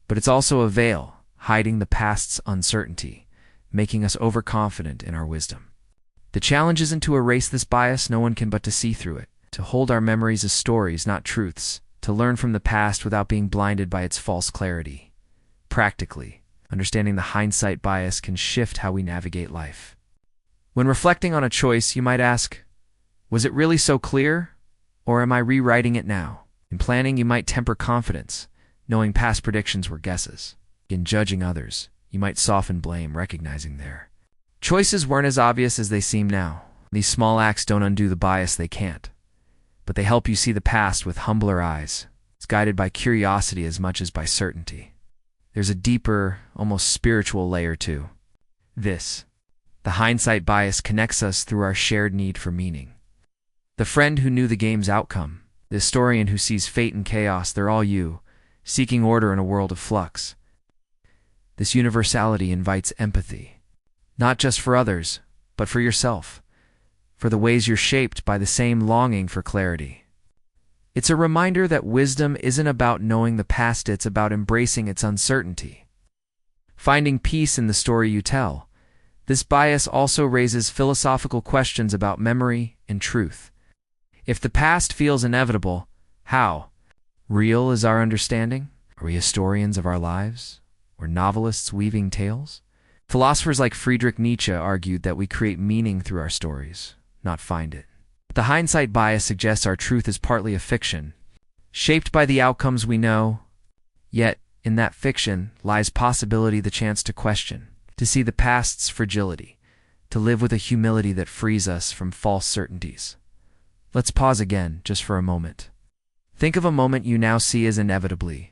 But it's also a veil, hiding the past's uncertainty, making us overconfident in our wisdom. The challenge isn't to erase this bias, no one can, but to see through it, to hold our memories as stories, not truths, to learn from the past without being blinded by its false clarity. Practically, understanding the hindsight bias can shift how we navigate life. When reflecting on a choice, you might ask, was it really so clear, or am I rewriting it now? In planning, you might temper confidence, knowing past predictions were guesses. In judging others, you might soften blame, recognizing their choices weren't as obvious as they seem now. These small acts don't undo the bias, they can't, but they help you see the past with humbler eyes. It's guided by curiosity as much as by certainty. There's a deeper, almost spiritual layer too. The hindsight bias connects us through our shared need for meaning. The friend who knew the game's outcome, the historian who sees fate and chaos, they're all you, seeking order in a world of flux. This universality invites empathy, not just for others, but for yourself, for the ways you're shaped by the same longing for clarity. It's a reminder that wisdom isn't about knowing the past, it's about embracing its uncertainty. Finding peace in the story you tell. This bias also raises philosophical questions about memory and truth. If the past feels inevitable, how real is our understanding? Are we historians of our lives, or novelists weaving tales? Philosophers like Friedrich Nietzsche argued that we create meaning through our stories, not find it. The hindsight bias suggests our truth is partly a fiction, shaped by the outcomes we know, yet in that fiction lies possibility, the chance to question, to see the past's fragility, to live with a humility that frees us from false certainties. Let's pause again, just for a moment. Think of a moment you now see as inevitably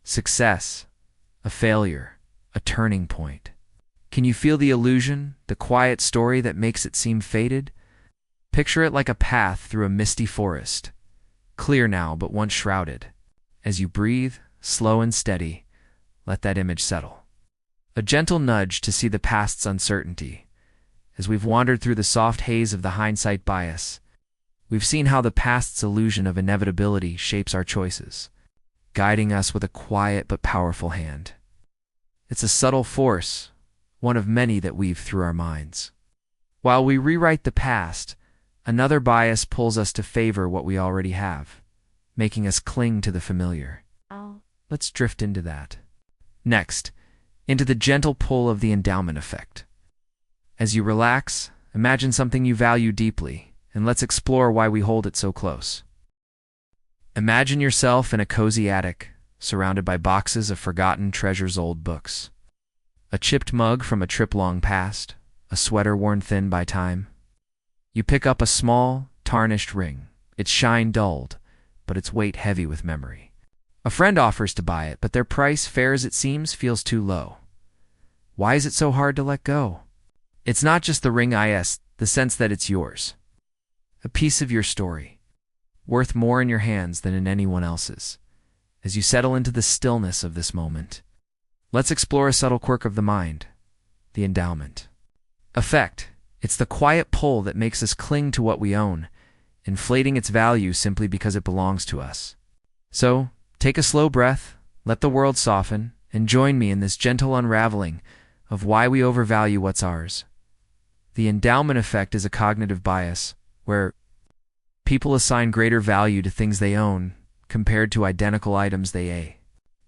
success, a failure, a turning point. Can you feel the illusion, the quiet story that makes it seem fated? Picture it like a path through a misty forest, clear now but once shrouded. As you breathe, slow and steady, let that image settle. A gentle nudge to see the past's uncertainty. As we've wandered through the soft haze of the hindsight bias, we've seen how the past's illusion of inevitability shapes our choices, guiding us with a quiet but powerful hand. It's a subtle force, one of many that weave through our minds. While we rewrite the past, another bias pulls us to favor what we already have, making us cling to the familiar. Let's drift into that. Next, into the gentle pull of the endowment effect. As you relax, imagine something you value deeply, and let's explore why we hold it so close. Imagine yourself in a cozy attic, surrounded by boxes of forgotten treasures, old books. A chipped mug from a trip long past, a sweater worn thin by time. You pick up a small, tarnished ring, its shine dulled, but its weight heavy with memory. A friend offers to buy it, but their price, fair as it seems, feels too low. Why is it so hard to let go? It's not just the ring, the sense that it's yours. A piece of your story, worth more in your hands than in anyone else's. As you settle into the stillness of this moment, let's explore a subtle quirk of the mind, the endowment effect. It's the quiet pull that makes us cling to what we own, inflating its value simply because it belongs to us. So, take a slow breath, let the world soften, and join me in this gentle unraveling of why we overvalue what's ours. The endowment effect is a cognitive bias, where people assign greater value to things they own compared to identical items they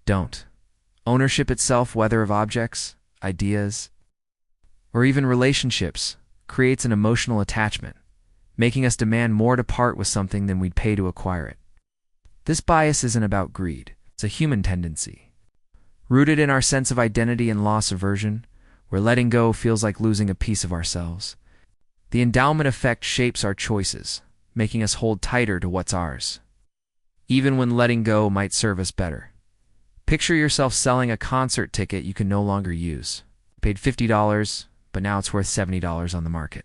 don't. Ownership itself, whether of objects, ideas, or even relationships, creates an emotional attachment, making us demand more to part with something than we'd pay to acquire it. This bias isn't about greed. It's a human tendency, rooted in our sense of identity and loss aversion, where letting go feels like losing a piece of ourselves. The endowment effect shapes our choices, making us hold tighter to what's ours, even when letting go might serve us better. Picture yourself selling a concert ticket you can no longer use. You paid $50, but now it's worth $70 on the market.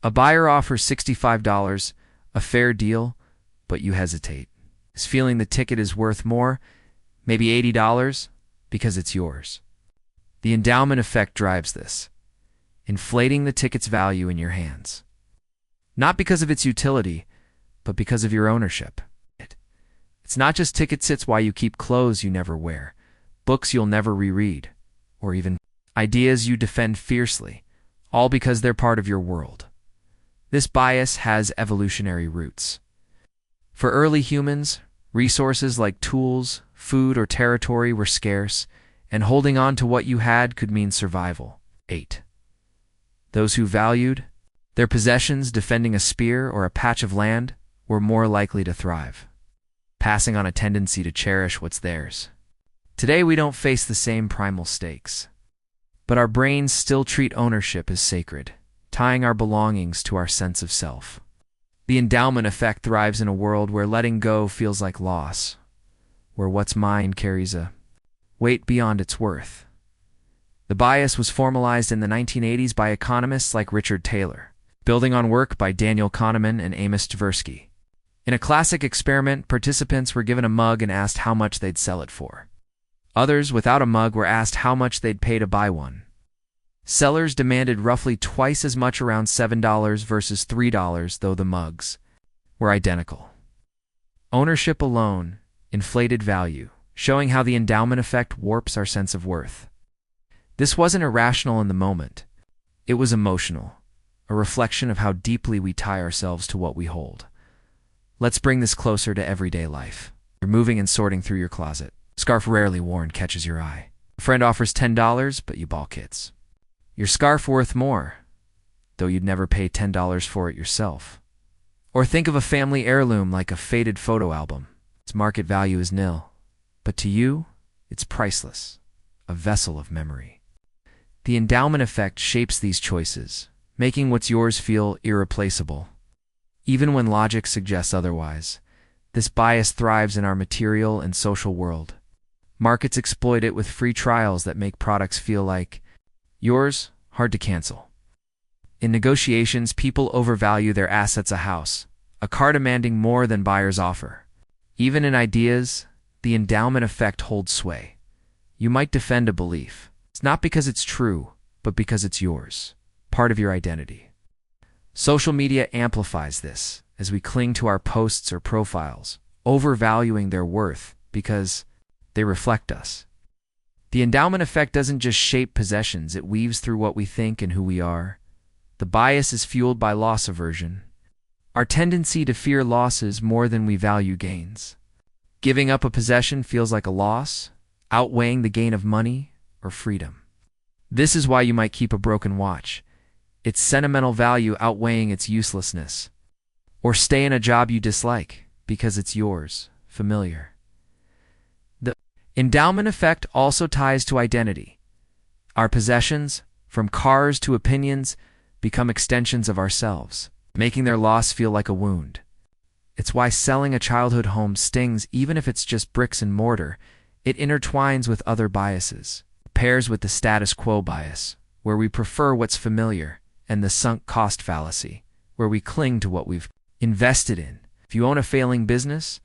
A buyer offers $65, a fair deal, but you hesitate. Is feeling the ticket is worth more, maybe $80, because it's yours. The endowment effect drives this, inflating the ticket's value in your hands. Not because of its utility, but because of your ownership. It's not just tickets, it's why you keep clothes you never wear, books you'll never reread, or even ideas you defend fiercely, all because they're part of your world. This bias has evolutionary roots. For early humans, resources like tools, food, or territory were scarce, and holding on to what you had could mean survival. 8. Those who valued their possessions, defending a spear or a patch of land, were more likely to thrive, passing on a tendency to cherish what's theirs. Today we don't face the same primal stakes, but our brains still treat ownership as sacred, tying our belongings to our sense of self. The endowment effect thrives in a world where letting go feels like loss, where what's mine carries a weight beyond its worth. The bias was formalized in the 1980s by economists like Richard Taylor, building on work by Daniel Kahneman and Amos Tversky. In a classic experiment, participants were given a mug and asked how much they'd sell it for. Others, without a mug, were asked how much they'd pay to buy one. Sellers demanded roughly twice as much, around $7 versus $3, though the mugs were identical. Ownership alone inflated value, showing how the endowment effect warps our sense of worth. This wasn't irrational in the moment. It was emotional, a reflection of how deeply we tie ourselves to what we hold. Let's bring this closer to everyday life. You're moving and sorting through your closet. Scarf rarely worn catches your eye. A friend offers $10, but you balk it. Your scarf worth more, though you'd never pay $10 for it yourself. Or think of a family heirloom like a faded photo album. Its market value is nil, but to you, it's priceless, a vessel of memory. The endowment effect shapes these choices, making what's yours feel irreplaceable. Even when logic suggests otherwise, this bias thrives in our material and social world. Markets exploit it with free trials that make products feel like yours, hard to cancel. In negotiations, people overvalue their assets, a house, a car demanding more than buyers offer. Even in ideas, the endowment effect holds sway. You might defend a belief. It's not because it's true, but because it's yours, part of your identity. Social media amplifies this as we cling to our posts or profiles, overvaluing their worth because they reflect us. The endowment effect doesn't just shape possessions, it weaves through what we think and who we are. The bias is fueled by loss aversion, our tendency to fear losses more than we value gains. Giving up a possession feels like a loss, outweighing the gain of money or freedom. This is why you might keep a broken watch, its sentimental value outweighing its uselessness. Or stay in a job you dislike because it's yours, familiar. The endowment effect also ties to identity. Our possessions, from cars to opinions, become extensions of ourselves, making their loss feel like a wound. It's why selling a childhood home stings even if it's just bricks and mortar. It intertwines with other biases, pairs with the status quo bias, where we prefer what's familiar, and the sunk cost fallacy, where we cling to what we've invested in. If you own a failing business,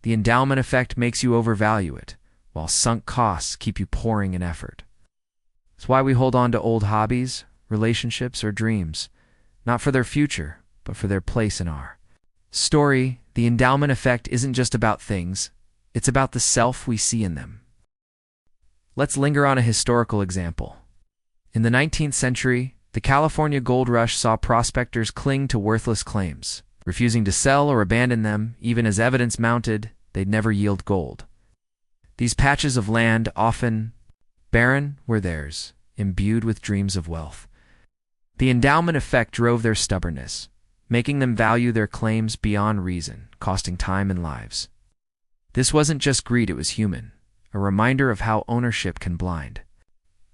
the endowment effect makes you overvalue it, while sunk costs keep you pouring in effort. It's why we hold on to old hobbies, relationships, or dreams, not for their future, but for their place in our story. The endowment effect isn't just about things, it's about the self we see in them. Let's linger on a historical example. In the 19th century, the California gold rush saw prospectors cling to worthless claims, refusing to sell or abandon them, even as evidence mounted they'd never yield gold. These patches of land, often barren, were theirs, imbued with dreams of wealth. The endowment effect drove their stubbornness, making them value their claims beyond reason, costing time and lives. This wasn't just greed, it was human, a reminder of how ownership can blind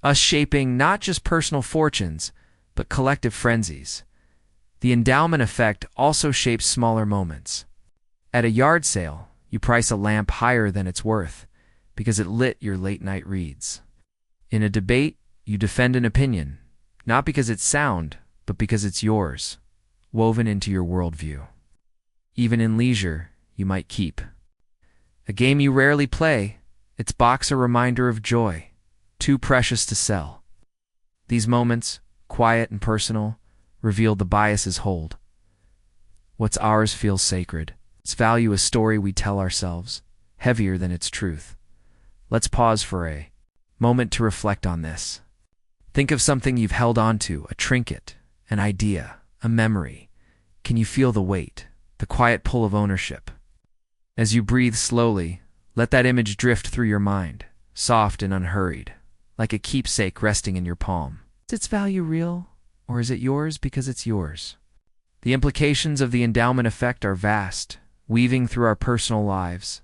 us, shaping not just personal fortunes, but collective frenzies. The endowment effect also shapes smaller moments. At a yard sale, you price a lamp higher than it's worth because it lit your late-night reads. In a debate, you defend an opinion, not because it's sound, but because it's yours, woven into your worldview. Even in leisure, you might keep a game you rarely play, its box a reminder of joy, too precious to sell. These moments, quiet and personal, reveal the bias's hold. What's ours feels sacred. Its value a story we tell ourselves, heavier than its truth. Let's pause for a moment to reflect on this. Think of something you've held on to, a trinket, an idea, a memory. Can you feel the weight, the quiet pull of ownership? As you breathe slowly, let that image drift through your mind, soft and unhurried, like a keepsake resting in your palm. Is its value real, or is it yours because it's yours? The implications of the endowment effect are vast, weaving through our personal lives,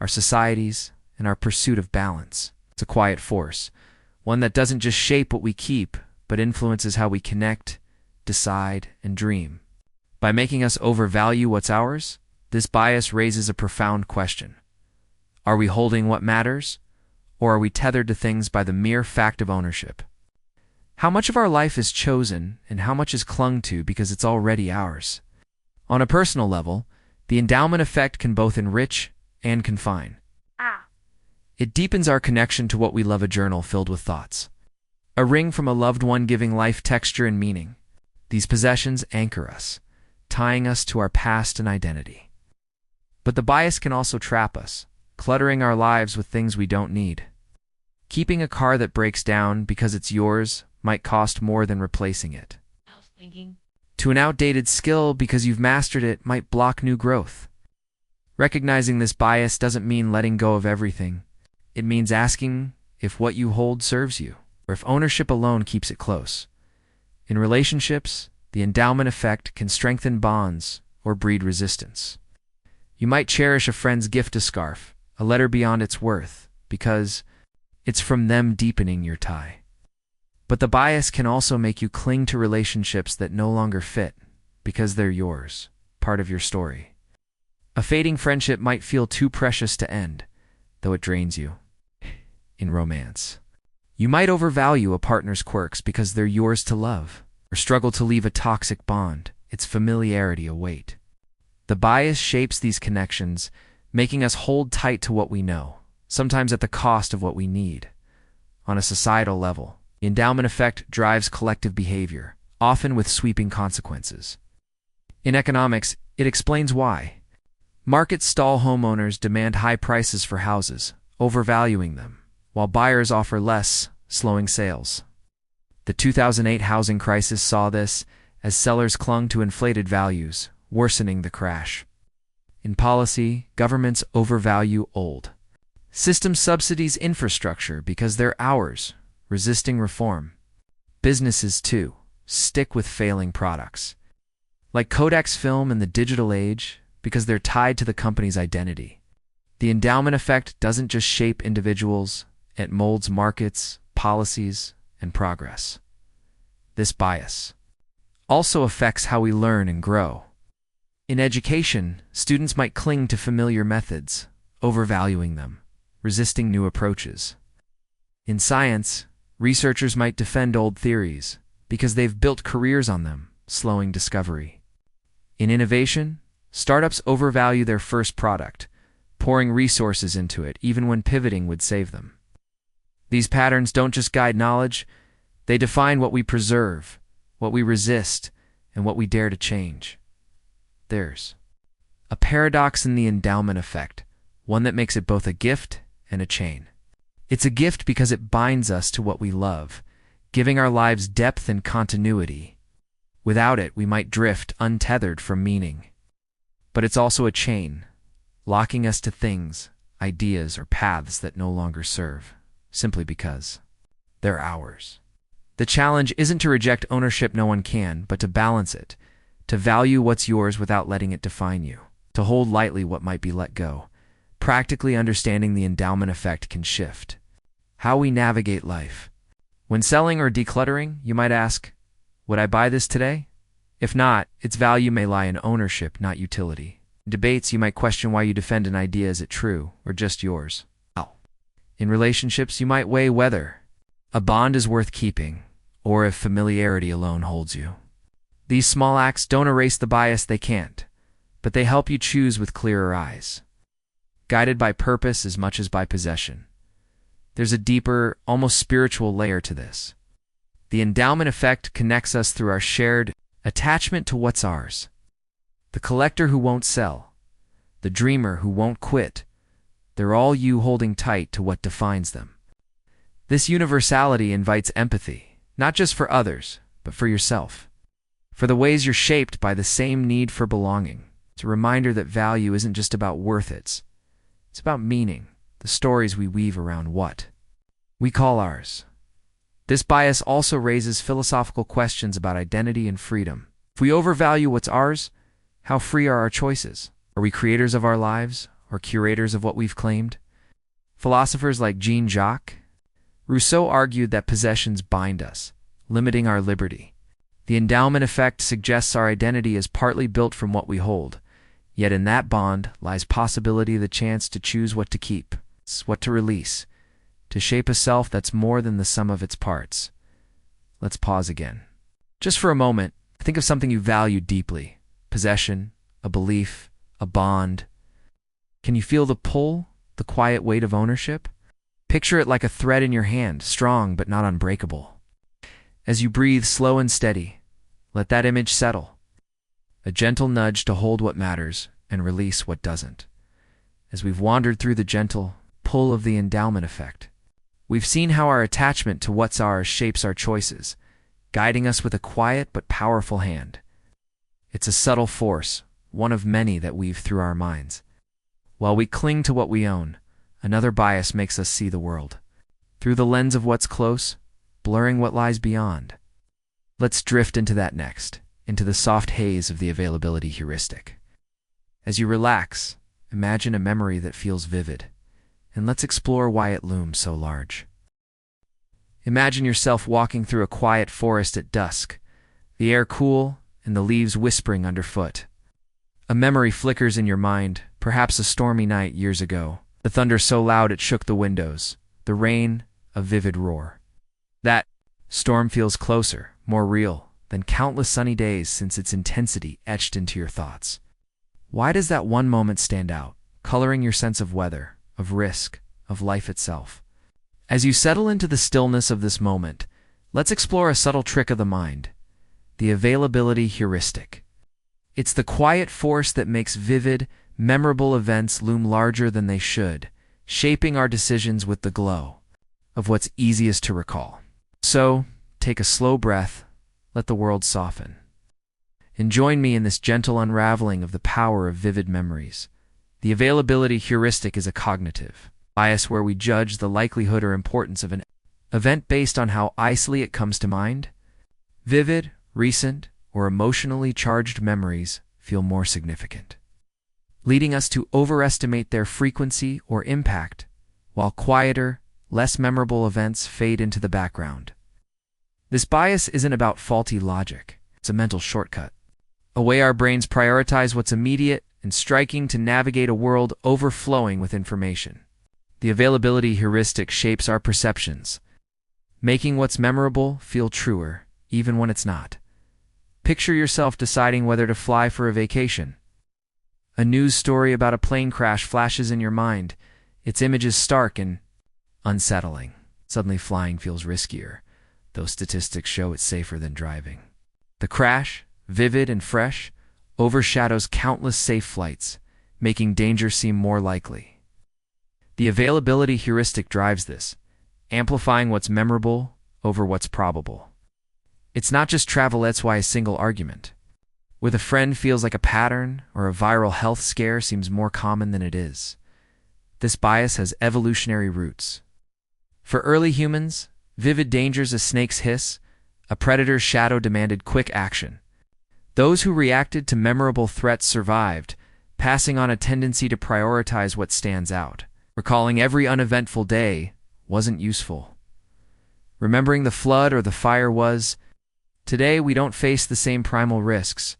our societies, and our pursuit of balance. It's a quiet force, one that doesn't just shape what we keep, but influences how we connect, decide, and dream. By making us overvalue what's ours, this bias raises a profound question. Are we holding what matters, or are we tethered to things by the mere fact of ownership? How much of our life is chosen, and how much is clung to because it's already ours? On a personal level, the endowment effect can both enrich and confine. It deepens our connection to what we love, a journal filled with thoughts, a ring from a loved one giving life texture and meaning. These possessions anchor us, tying us to our past and identity. But the bias can also trap us, cluttering our lives with things we don't need. Keeping a car that breaks down because it's yours might cost more than replacing it. To an outdated skill because you've mastered it might block new growth. Recognizing this bias doesn't mean letting go of everything. It means asking if what you hold serves you, or if ownership alone keeps it close. In relationships, the endowment effect can strengthen bonds or breed resistance. You might cherish a friend's gift, a scarf, a letter beyond its worth, because it's from them, deepening your tie. But the bias can also make you cling to relationships that no longer fit, because they're yours, part of your story. A fading friendship might feel too precious to end, though it drains you. In romance, you might overvalue a partner's quirks because they're yours to love, or struggle to leave a toxic bond, its familiarity a weight. The bias shapes these connections, making us hold tight to what we know, sometimes at the cost of what we need. On a societal level, the endowment effect drives collective behavior, often with sweeping consequences. In economics, it explains why. Markets stall homeowners demand high prices for houses, overvaluing them, while buyers offer less, slowing sales. The 2008 housing crisis saw this as sellers clung to inflated values, worsening the crash. In policy, governments overvalue old. Systems subsidies infrastructure because they're ours, resisting reform. Businesses, too, stick with failing products, like Kodak's film in the digital age, because they're tied to the company's identity. The endowment effect doesn't just shape individuals, it molds markets, policies, and progress. This bias also affects how we learn and grow. In education, students might cling to familiar methods, overvaluing them, resisting new approaches. In science, researchers might defend old theories because they've built careers on them, slowing discovery. In innovation, startups overvalue their first product, pouring resources into it even when pivoting would save them. These patterns don't just guide knowledge, they define what we preserve, what we resist, and what we dare to change. There's a paradox in the endowment effect, one that makes it both a gift and a chain. It's a gift because it binds us to what we love, giving our lives depth and continuity. Without it, we might drift untethered from meaning. But it's also a chain, locking us to things, ideas, or paths that no longer serve, simply because they're ours. The challenge isn't to reject ownership no one can, but to balance it, to value what's yours without letting it define you, to hold lightly what might be let go. Practically understanding the endowment effect can shift how we navigate life. When selling or decluttering, you might ask, would I buy this today? If not, its value may lie in ownership, not utility. In debates, you might question why you defend an idea. Is it true or just yours? In relationships, you might weigh whether a bond is worth keeping or if familiarity alone holds you. These small acts don't erase the bias, they can't, but they help you choose with clearer eyes, guided by purpose as much as by possession. There's a deeper, almost spiritual layer to this. The endowment effect connects us through our shared attachment to what's ours. The collector who won't sell, the dreamer who won't quit, they're all you holding tight to what defines them. This universality invites empathy, not just for others, but for yourself. For the ways you're shaped by the same need for belonging. It's a reminder that value isn't just about worth, it's about meaning, the stories we weave around what we call ours. This bias also raises philosophical questions about identity and freedom. If we overvalue what's ours, how free are our choices? Are we creators of our lives or curators of what we've claimed? Philosophers like Jean-Jacques Rousseau argued that possessions bind us, limiting our liberty. The endowment effect suggests our identity is partly built from what we hold, yet in that bond lies possibility, the chance to choose what to keep, what to release, to shape a self that's more than the sum of its parts. Let's pause again. Just for a moment, think of something you value deeply. Possession, a belief, a bond. Can you feel the pull, the quiet weight of ownership? Picture it like a thread in your hand, strong but not unbreakable. As you breathe slow and steady, let that image settle. A gentle nudge to hold what matters and release what doesn't. As we've wandered through the gentle pull of the endowment effect, we've seen how our attachment to what's ours shapes our choices, guiding us with a quiet but powerful hand. It's a subtle force, one of many that weave through our minds. While we cling to what we own, another bias makes us see the world through the lens of what's close, blurring what lies beyond. Let's drift into that next, into the soft haze of the availability heuristic. As you relax, imagine a memory that feels vivid, and let's explore why it looms so large. Imagine yourself walking through a quiet forest at dusk, the air cool and the leaves whispering underfoot. A memory flickers in your mind, perhaps a stormy night years ago, the thunder so loud it shook the windows, the rain a vivid roar. That storm feels closer, more real than countless sunny days since its intensity etched into your thoughts. Why does that one moment stand out, coloring your sense of weather, of risk, of life itself? As you settle into the stillness of this moment, let's explore a subtle trick of the mind, the availability heuristic. It's the quiet force that makes vivid, memorable events loom larger than they should, shaping our decisions with the glow of what's easiest to recall. So, take a slow breath, let the world soften. And join me in this gentle unraveling of the power of vivid memories. The availability heuristic is a cognitive bias where we judge the likelihood or importance of an event based on how easily it comes to mind. Vivid, recent, or emotionally charged memories feel more significant, leading us to overestimate their frequency or impact, while quieter, less memorable events fade into the background. This bias isn't about faulty logic, it's a mental shortcut, a way our brains prioritize what's immediate and striking to navigate a world overflowing with information. The availability heuristic shapes our perceptions, making what's memorable feel truer, even when it's not. Picture yourself deciding whether to fly for a vacation. A news story about a plane crash flashes in your mind, its image is stark and unsettling. Suddenly flying feels riskier, though statistics show it's safer than driving. The crash, vivid and fresh, overshadows countless safe flights, making danger seem more likely. The availability heuristic drives this, amplifying what's memorable over what's probable. It's not just travel, that's why a single argument with a friend feels like a pattern, or a viral health scare seems more common than it is. This bias has evolutionary roots. For early humans, vivid dangers, a snake's hiss, a predator's shadow demanded quick action. Those who reacted to memorable threats survived, passing on a tendency to prioritize what stands out. Recalling every uneventful day wasn't useful. Remembering the flood or the fire was. Today we don't face the same primal risks,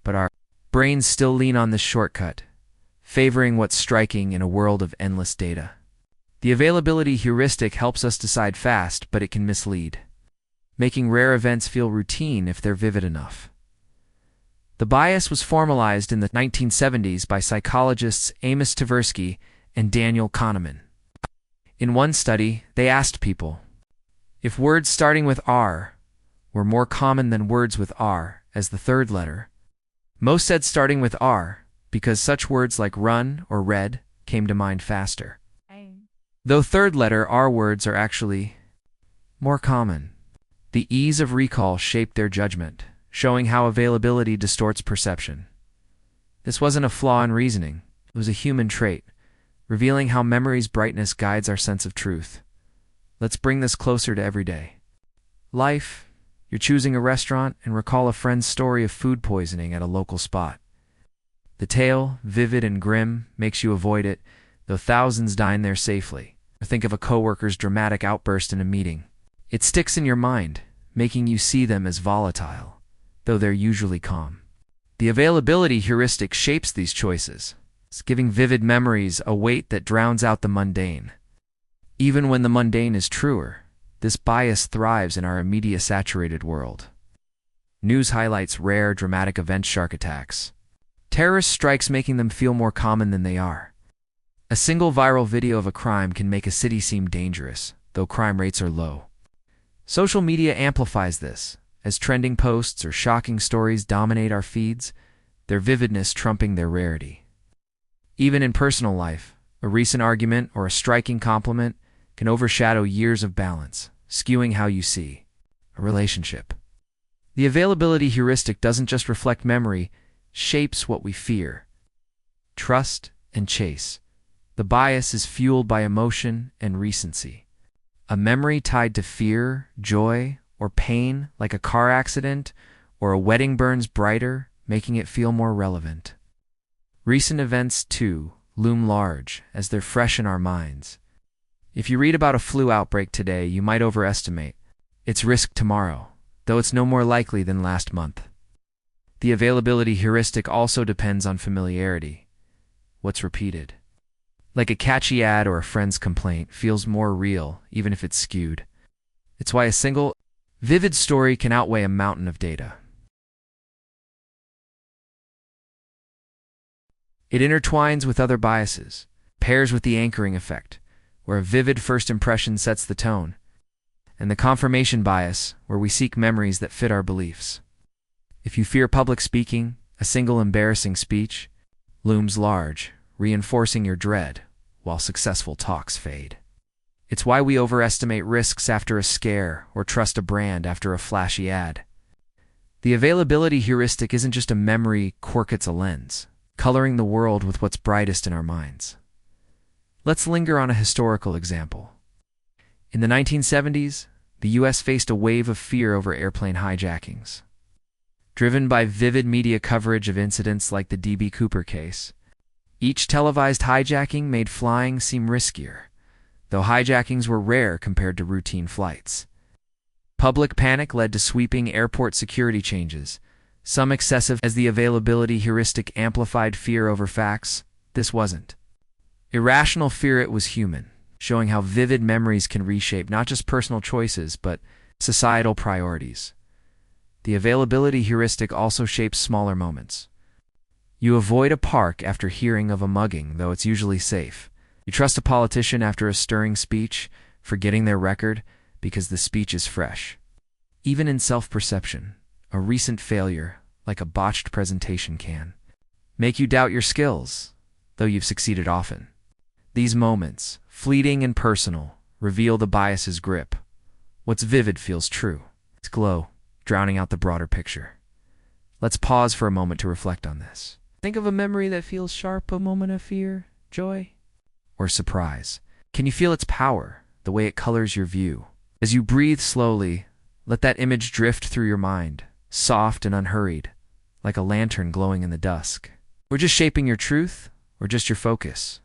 but our brains still lean on this shortcut, favoring what's striking in a world of endless data. The availability heuristic helps us decide fast, but it can mislead, making rare events feel routine if they're vivid enough. The bias was formalized in the 1970s by psychologists Amos Tversky and Daniel Kahneman. In one study, they asked people if words starting with R were more common than words with R as the third letter. Most said starting with R, because such words like run or red came to mind faster. Though third letter R words are actually more common. The ease of recall shaped their judgment, showing how availability distorts perception. This wasn't a flaw in reasoning, it was a human trait, revealing how memory's brightness guides our sense of truth. Let's bring this closer to everyday life. You're choosing a restaurant and recall a friend's story of food poisoning at a local spot. The tale, vivid and grim, makes you avoid it, though thousands dine there safely. Or think of a coworker's dramatic outburst in a meeting. It sticks in your mind, making you see them as volatile, though they're usually calm. The availability heuristic shapes these choices, giving vivid memories a weight that drowns out the mundane. Even when the mundane is truer, this bias thrives in our immediate saturated world. News highlights rare, dramatic events, shark attacks, terrorist strikes, making them feel more common than they are. A single viral video of a crime can make a city seem dangerous, though crime rates are low. Social media amplifies this, as trending posts or shocking stories dominate our feeds, their vividness trumping their rarity. Even in personal life, a recent argument or a striking compliment can overshadow years of balance, skewing how you see a relationship. The availability heuristic doesn't just reflect memory, shapes what we fear, trust, and chase. The bias is fueled by emotion and recency. A memory tied to fear, joy, or pain, like a car accident or a wedding, burns brighter, making it feel more relevant. Recent events, too, loom large as they're fresh in our minds. If you read about a flu outbreak today, you might overestimate its risk tomorrow, though it's no more likely than last month. The availability heuristic also depends on familiarity. What's repeated, like a catchy ad or a friend's complaint, feels more real, even if it's skewed. It's why a single, Vivid story can outweigh a mountain of data. It intertwines with other biases, pairs with the anchoring effect, where a vivid first impression sets the tone, and the confirmation bias, where we seek memories that fit our beliefs. If you fear public speaking, a single embarrassing speech looms large, reinforcing your dread, while successful talks fade. It's why we overestimate risks after a scare or trust a brand after a flashy ad. The availability heuristic isn't just a memory quirk, it's a lens, coloring the world with what's brightest in our minds. Let's linger on a historical example. In the 1970s, the US faced a wave of fear over airplane hijackings. Driven by vivid media coverage of incidents like the D.B. Cooper case, each televised hijacking made flying seem riskier, though hijackings were rare compared to routine flights. Public panic led to sweeping airport security changes, some excessive. As the availability heuristic amplified fear over facts, this wasn't irrational fear, it was human, showing how vivid memories can reshape not just personal choices, but societal priorities. The availability heuristic also shapes smaller moments. You avoid a park after hearing of a mugging, though it's usually safe. You trust a politician after a stirring speech, forgetting their record because the speech is fresh. Even in self-perception, a recent failure, like a botched presentation, can make you doubt your skills, though you've succeeded often. These moments, fleeting and personal, reveal the bias's grip. What's vivid feels true. It's glow, drowning out the broader picture. Let's pause for a moment to reflect on this. Think of a memory that feels sharp, a moment of fear, joy, or surprise. Can you feel its power, the way it colors your view? As you breathe slowly, let that image drift through your mind, soft and unhurried, like a lantern glowing in the dusk. We're just shaping your truth, or just your focus.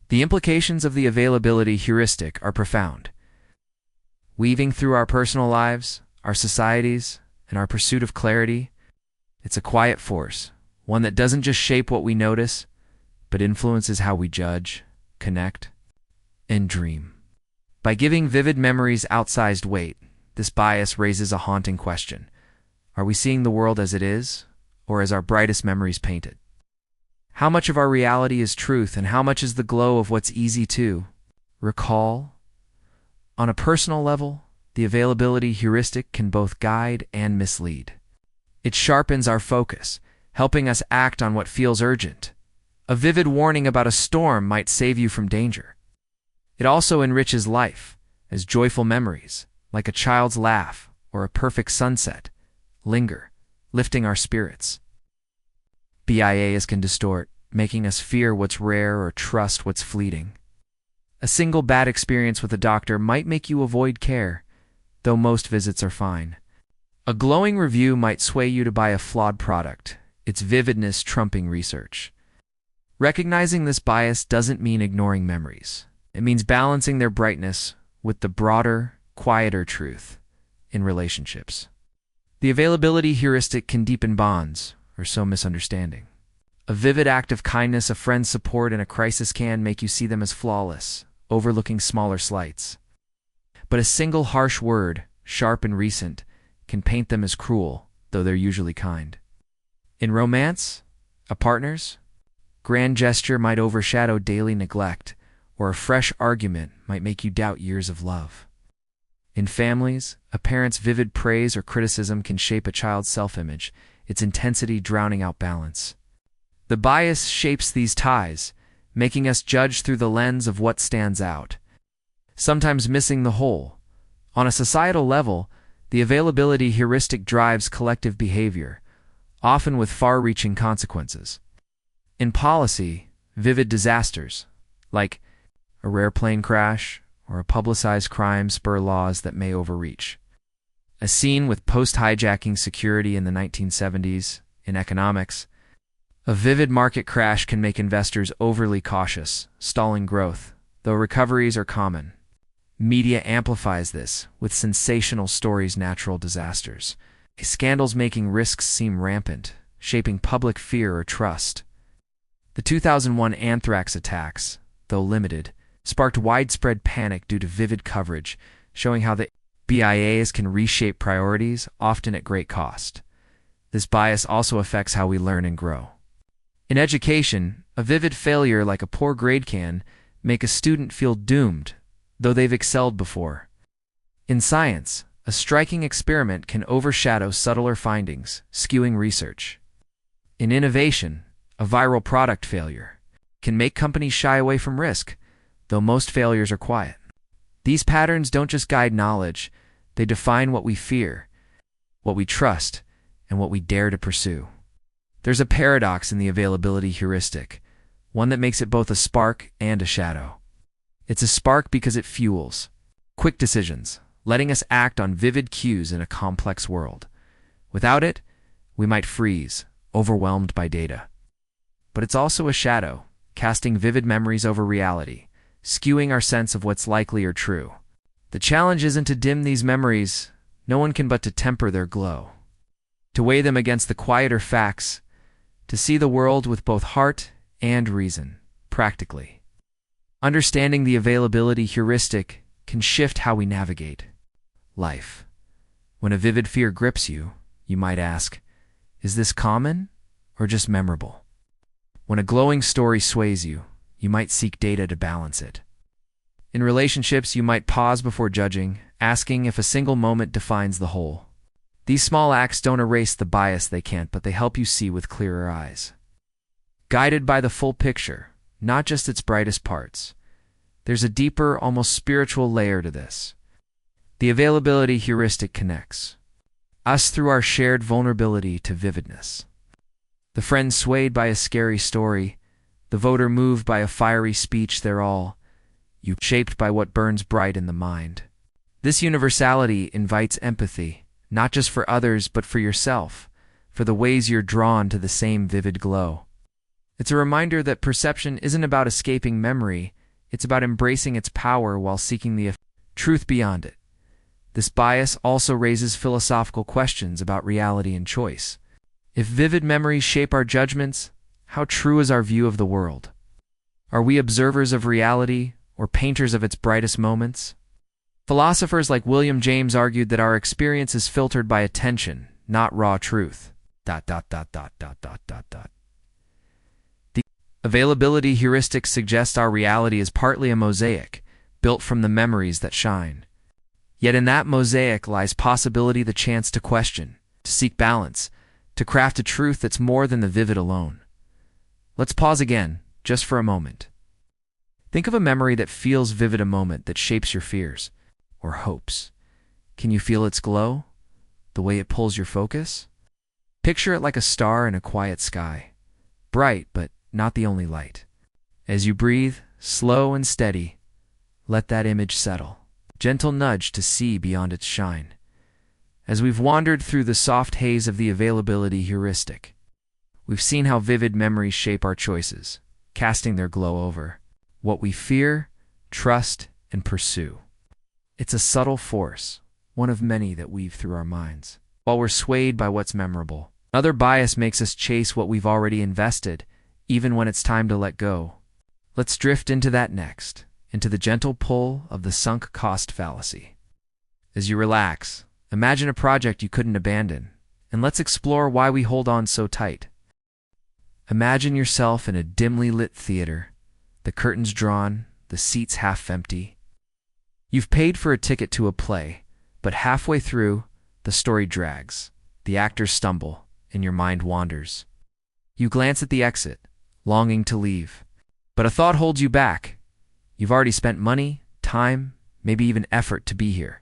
The implications of the availability heuristic are profound. Weaving through our personal lives, our societies, and our pursuit of clarity, it's a quiet force, one that doesn't just shape what we notice, but influences how we judge, connect, and dream. By giving vivid memories outsized weight, this bias raises a haunting question. Are we seeing the world as it is, or as our brightest memories paint it? How much of our reality is truth, and how much is the glow of what's easy to recall? On a personal level, the availability heuristic can both guide and mislead. It sharpens our focus, helping us act on what feels urgent. A vivid warning about a storm might save you from danger. It also enriches life, as joyful memories, like a child's laugh or a perfect sunset, linger, lifting our spirits. BIAs can distort, making us fear what's rare or trust what's fleeting. A single bad experience with a doctor might make you avoid care, though most visits are fine. A glowing review might sway you to buy a flawed product, its vividness trumping research. Recognizing this bias doesn't mean ignoring memories. It means balancing their brightness with the broader, quieter truth in relationships. The availability heuristic can deepen bonds, or so misunderstanding. A vivid act of kindness, a friend's support in a crisis can make you see them as flawless, overlooking smaller slights. But a single harsh word, sharp and recent, can paint them as cruel, though they're usually kind. In romance, a partner's grand gesture might overshadow daily neglect, or a fresh argument might make you doubt years of love. In families, a parent's vivid praise or criticism can shape a child's self-image, its intensity drowning out balance. The bias shapes these ties, making us judge through the lens of what stands out, sometimes missing the whole. On a societal level, the availability heuristic drives collective behavior, often with far-reaching consequences. In policy, vivid disasters, like a rare plane crash or a publicized crime, spur laws that may overreach. A scene with post-hijacking security in the 1970s. In economics, a vivid market crash can make investors overly cautious, stalling growth, though recoveries are common. Media amplifies this with sensational stories, natural disasters, scandals making risks seem rampant, shaping public fear or trust. The 2001 anthrax attacks, though limited, sparked widespread panic due to vivid coverage, showing how the BIAs can reshape priorities, often at great cost. This bias also affects how we learn and grow. In education, a vivid failure like a poor grade can make a student feel doomed, though they've excelled before. In science, a striking experiment can overshadow subtler findings, skewing research. In innovation, a viral product failure can make companies shy away from risk, though most failures are quiet. These patterns don't just guide knowledge, they define what we fear, what we trust, and what we dare to pursue. There's a paradox in the availability heuristic, one that makes it both a spark and a shadow. It's a spark because it fuels quick decisions, letting us act on vivid cues in a complex world. Without it, we might freeze, overwhelmed by data. But it's also a shadow, casting vivid memories over reality, skewing our sense of what's likely or true. The challenge isn't to dim these memories, no one can but to temper their glow. To weigh them against the quieter facts, to see the world with both heart and reason, practically. Understanding the availability heuristic can shift how we navigate life. When a vivid fear grips you, you might ask, is this common or just memorable? When a glowing story sways you, you might seek data to balance it. In relationships, you might pause before judging, asking if a single moment defines the whole. These small acts don't erase the bias they can't, but they help you see with clearer eyes. Guided by the full picture, not just its brightest parts, there's a deeper, almost spiritual layer to this. The availability heuristic connects us through our shared vulnerability to vividness. The friend swayed by a scary story, the voter moved by a fiery speech, they're all you shaped by what burns bright in the mind. This universality invites empathy, not just for others but for yourself, for the ways you're drawn to the same vivid glow. It's a reminder that perception isn't about escaping memory, it's about embracing its power while seeking the truth beyond it. This bias also raises philosophical questions about reality and choice. If vivid memories shape our judgments, how true is our view of the world? Are we observers of reality or painters of its brightest moments? Philosophers like William James argued that our experience is filtered by attention, not raw truth. The availability heuristic suggests our reality is partly a mosaic, built from the memories that shine. Yet in that mosaic lies possibility, the chance to question, to seek balance, to craft a truth that's more than the vivid alone. Let's pause again, just for a moment. Think of a memory that feels vivid, a moment that shapes your fears or hopes. Can you feel its glow? The way it pulls your focus? Picture it like a star in a quiet sky. Bright, but not the only light. As you breathe, slow and steady, let that image settle. Gentle nudge to see beyond its shine. As we've wandered through the soft haze of the availability heuristic, we've seen how vivid memories shape our choices, casting their glow over what we fear, trust, and pursue. It's a subtle force, one of many that weave through our minds. While we're swayed by what's memorable, another bias makes us chase what we've already invested, even when it's time to let go. Let's drift into that next, into the gentle pull of the sunk cost fallacy. As you relax, imagine a project you couldn't abandon, and let's explore why we hold on so tight. Imagine yourself in a dimly lit theater, the curtains drawn, the seats half empty. You've paid for a ticket to a play, but halfway through, the story drags, the actors stumble, and your mind wanders. You glance at the exit, longing to leave, but a thought holds you back. You've already spent money, time, maybe even effort to be here.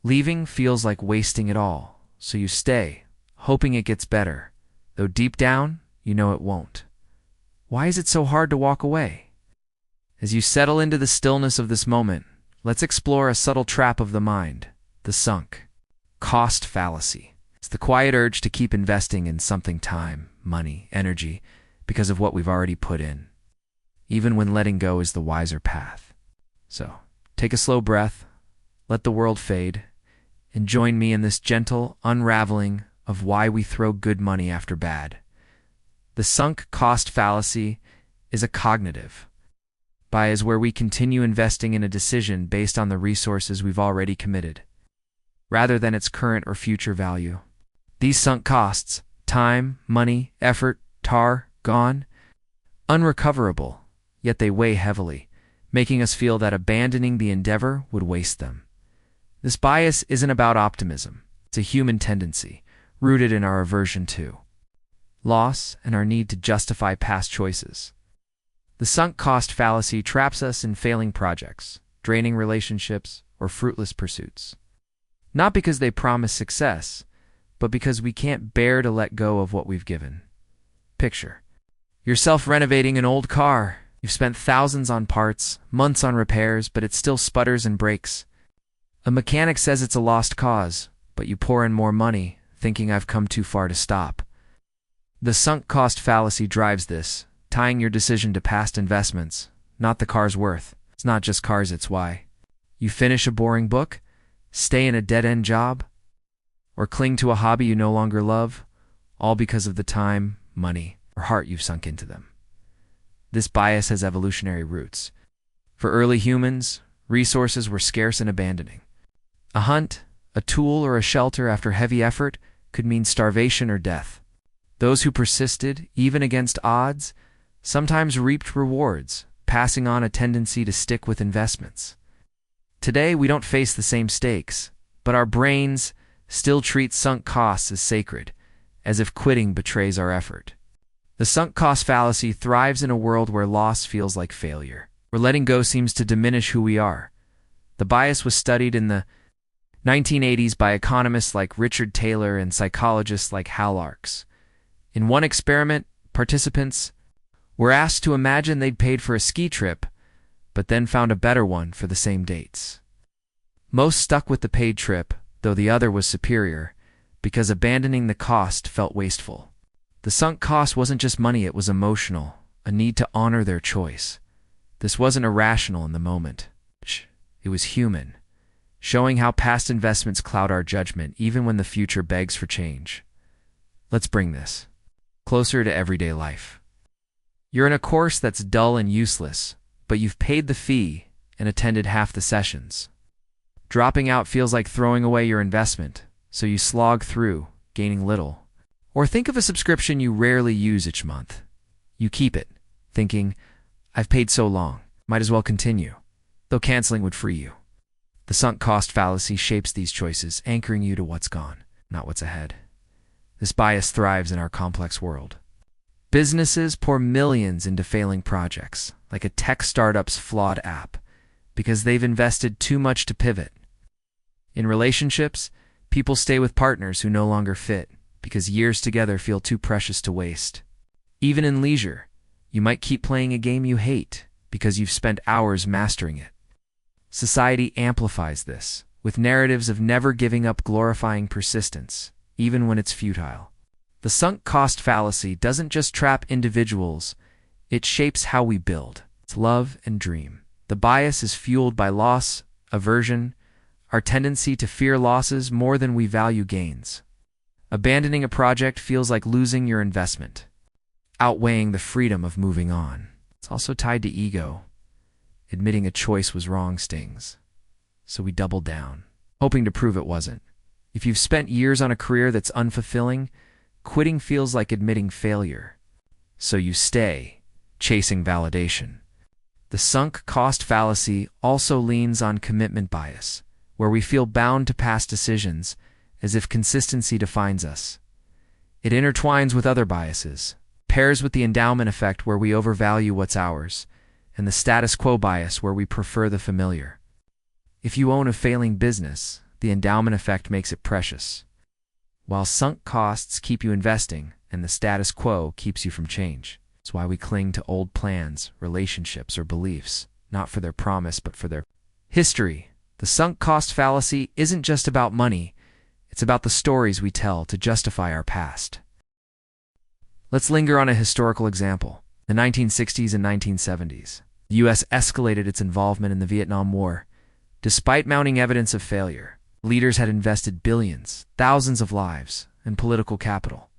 Leaving feels like wasting it all, so you stay, hoping it gets better, though deep down, you know it won't. Why is it so hard to walk away? As you settle into the stillness of this moment, let's explore a subtle trap of the mind, the sunk cost fallacy. It's the quiet urge to keep investing in something, time, money, energy, because of what we've already put in, even when letting go is the wiser path. So, take a slow breath, let the world fade, and join me in this gentle unraveling of why we throw good money after bad. The sunk cost fallacy is a cognitive bias where we continue investing in a decision based on the resources we've already committed. rather than its current or future value. These sunk costs, time, money, effort, gone, unrecoverable, yet they weigh heavily, making us feel that abandoning the endeavor would waste them. This bias isn't about optimism. It's a human tendency, rooted in our aversion to loss and our need to justify past choices. The sunk cost fallacy traps us in failing projects, draining relationships, or fruitless pursuits. Not because they promise success, but because we can't bear to let go of what we've given. Picture yourself renovating an old car. You've spent thousands on parts, months on repairs, but it still sputters and breaks. A mechanic says it's a lost cause, but you pour in more money, thinking I've come too far to stop. The sunk cost fallacy drives this, tying your decision to past investments, not the car's worth. It's not just cars, it's why. You finish a boring book, stay in a dead-end job, or cling to a hobby you no longer love, all because of the time, money, or heart you've sunk into them. This bias has evolutionary roots. For early humans, resources were scarce and abandoning. A hunt, a tool, or a shelter after heavy effort could mean starvation or death. Those who persisted, even against odds, sometimes reaped rewards, passing on a tendency to stick with investments. Today, we don't face the same stakes, but our brains still treat sunk costs as sacred, as if quitting betrays our effort. The sunk cost fallacy thrives in a world where loss feels like failure, where letting go seems to diminish who we are. The bias was studied in the 1980s by economists like Richard Taylor and psychologists like Hal Arks. In one experiment, participants were asked to imagine they'd paid for a ski trip, but then found a better one for the same dates. Most stuck with the paid trip, though the other was superior, because abandoning the cost felt wasteful. The sunk cost wasn't just money, it was emotional, a need to honor their choice. This wasn't irrational in the moment. It was human, showing how past investments cloud our judgment even when the future begs for change. Let's bring this closer to everyday life. You're in a course that's dull and useless, but you've paid the fee and attended half the sessions. Dropping out feels like throwing away your investment, so you slog through, gaining little. Or think of a subscription you rarely use each month. You keep it, thinking, I've paid so long, might as well continue, though canceling would free you. The sunk cost fallacy shapes these choices, anchoring you to what's gone, not what's ahead. This bias thrives in our complex world. Businesses pour millions into failing projects, like a tech startup's flawed app, because they've invested too much to pivot. In relationships, people stay with partners who no longer fit, because years together feel too precious to waste. Even in leisure, you might keep playing a game you hate because you've spent hours mastering it. Society amplifies this, with narratives of never giving up glorifying persistence, even when it's futile. The sunk cost fallacy doesn't just trap individuals, it shapes how we build, love, and dream. The bias is fueled by loss, aversion, our tendency to fear losses more than we value gains. Abandoning a project feels like losing your investment, outweighing the freedom of moving on. It's also tied to ego. Admitting a choice was wrong stings, so we double down, hoping to prove it wasn't. If you've spent years on a career that's unfulfilling, quitting feels like admitting failure, so you stay, chasing validation. The sunk cost fallacy also leans on commitment bias, where we feel bound to past decisions, as if consistency defines us. It intertwines with other biases, pairs with the endowment effect where we overvalue what's ours, and the status quo bias where we prefer the familiar. If you own a failing business, the endowment effect makes it precious, while sunk costs keep you investing and the status quo keeps you from change. It's why we cling to old plans, relationships, or beliefs, not for their promise but for their history. The sunk cost fallacy isn't just about money, it's about the stories we tell to justify our past. Let's linger on a historical example. The 1960s and 1970s. The U.S. escalated its involvement in the Vietnam War. Despite mounting evidence of failure, leaders had invested billions, thousands of lives, and political capital.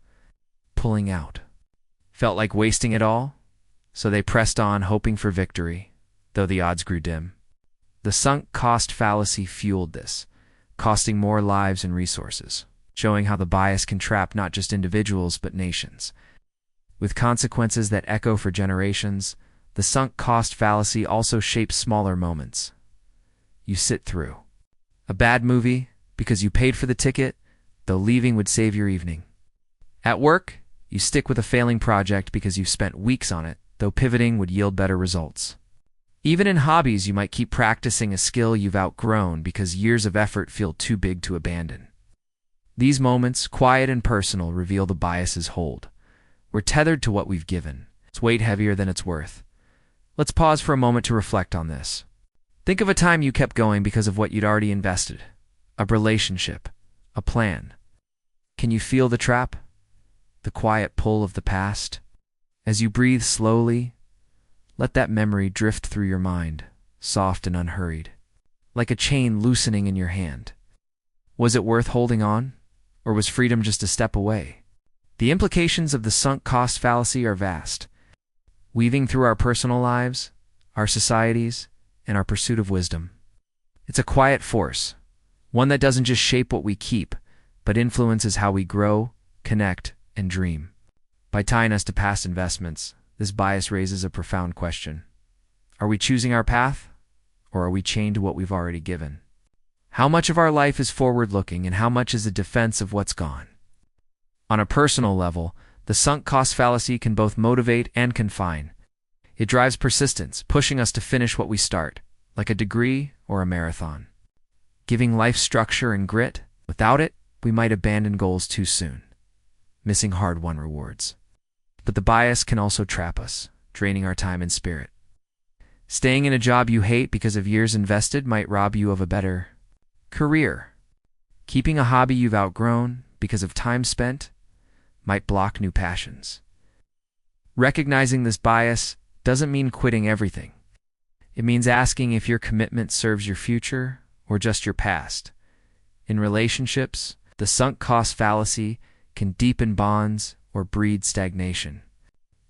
Pulling out felt like wasting it all, so they pressed on hoping for victory, though the odds grew dim. The sunk cost fallacy fueled this, costing more lives and resources, showing how the bias can trap not just individuals but nations. With consequences that echo for generations, the sunk cost fallacy also shapes smaller moments. You sit through a bad movie because you paid for the ticket, though leaving would save your evening. At work, you stick with a failing project because you've spent weeks on it, though pivoting would yield better results. Even in hobbies, you might keep practicing a skill you've outgrown because years of effort feel too big to abandon. These moments, quiet and personal, reveal the bias's hold. We're tethered to what we've given. It's weight heavier than it's worth. Let's pause for a moment to reflect on this. Think of a time you kept going because of what you'd already invested. A relationship, a plan. Can you feel the trap? The quiet pull of the past? As you breathe slowly, let that memory drift through your mind, soft and unhurried, like a chain loosening in your hand. Was it worth holding on, or was freedom just a step away? The implications of the sunk cost fallacy are vast, weaving through our personal lives, our societies, and our pursuit of wisdom. It's a quiet force, one that doesn't just shape what we keep, but influences how we grow, connect, and dream. By tying us to past investments, this bias raises a profound question. Are we choosing our path, or are we chained to what we've already given? How much of our life is forward-looking, and how much is a defense of what's gone? On a personal level, the sunk cost fallacy can both motivate and confine. It drives persistence, pushing us to finish what we start, like a degree or a marathon. Giving life structure and grit, without it, we might abandon goals too soon, missing hard-won rewards. But the bias can also trap us, draining our time and spirit. Staying in a job you hate because of years invested might rob you of a better career. Keeping a hobby you've outgrown because of time spent might block new passions. Recognizing this bias doesn't mean quitting everything. It means asking if your commitment serves your future or just your past. In relationships, the sunk cost fallacy can deepen bonds or breed stagnation.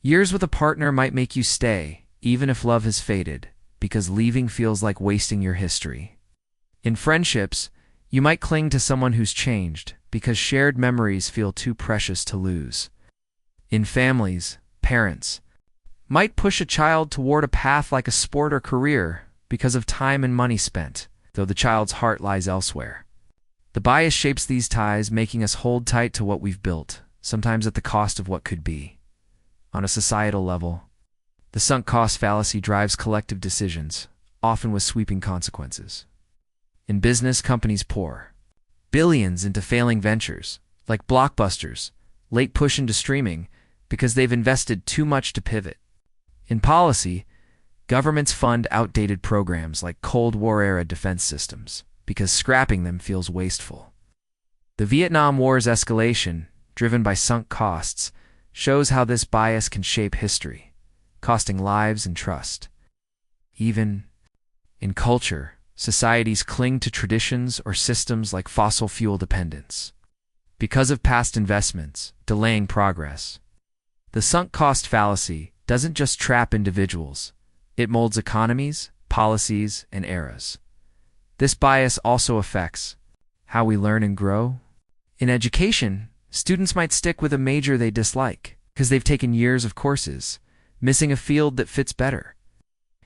Years with a partner might make you stay, even if love has faded, because leaving feels like wasting your history. In friendships, you might cling to someone who's changed, because shared memories feel too precious to lose. In families, parents might push a child toward a path like a sport or career because of time and money spent, though the child's heart lies elsewhere. The bias shapes these ties, making us hold tight to what we've built, sometimes at the cost of what could be. On a societal level, the sunk cost fallacy drives collective decisions, often with sweeping consequences. In business, companies pour billions into failing ventures, like blockbusters, late push into streaming, because they've invested too much to pivot. In policy, governments fund outdated programs like Cold War-era defense systems, because scrapping them feels wasteful. The Vietnam War's escalation, driven by sunk costs, shows how this bias can shape history, costing lives and trust. Even in culture, societies cling to traditions or systems like fossil fuel dependence, because of past investments, delaying progress. The sunk cost fallacy doesn't just trap individuals, it molds economies, policies, and eras. This bias also affects how we learn and grow. In education, students might stick with a major they dislike because they've taken years of courses, missing a field that fits better.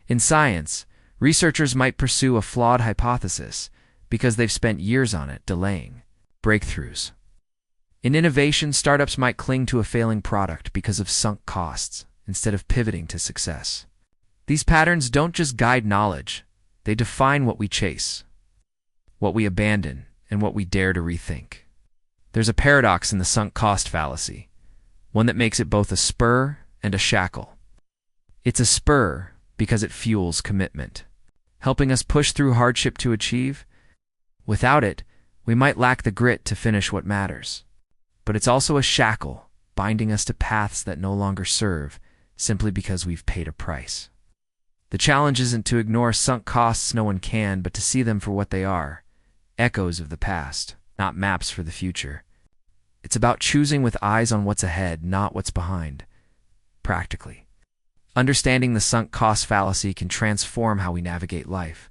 In science, researchers might pursue a flawed hypothesis because they've spent years on it, delaying breakthroughs. In innovation, startups might cling to a failing product because of sunk costs instead of pivoting to success. These patterns don't just guide knowledge, they define what we chase, what we abandon, and what we dare to rethink. There's a paradox in the sunk cost fallacy, one that makes it both a spur and a shackle. It's a spur because it fuels commitment, helping us push through hardship to achieve. Without it, we might lack the grit to finish what matters. But it's also a shackle, binding us to paths that no longer serve, simply because we've paid a price. The challenge isn't to ignore sunk costs no one can, but to see them for what they are, echoes of the past, not maps for the future. It's about choosing with eyes on what's ahead, not what's behind. Practically, understanding the sunk cost fallacy can transform how we navigate life.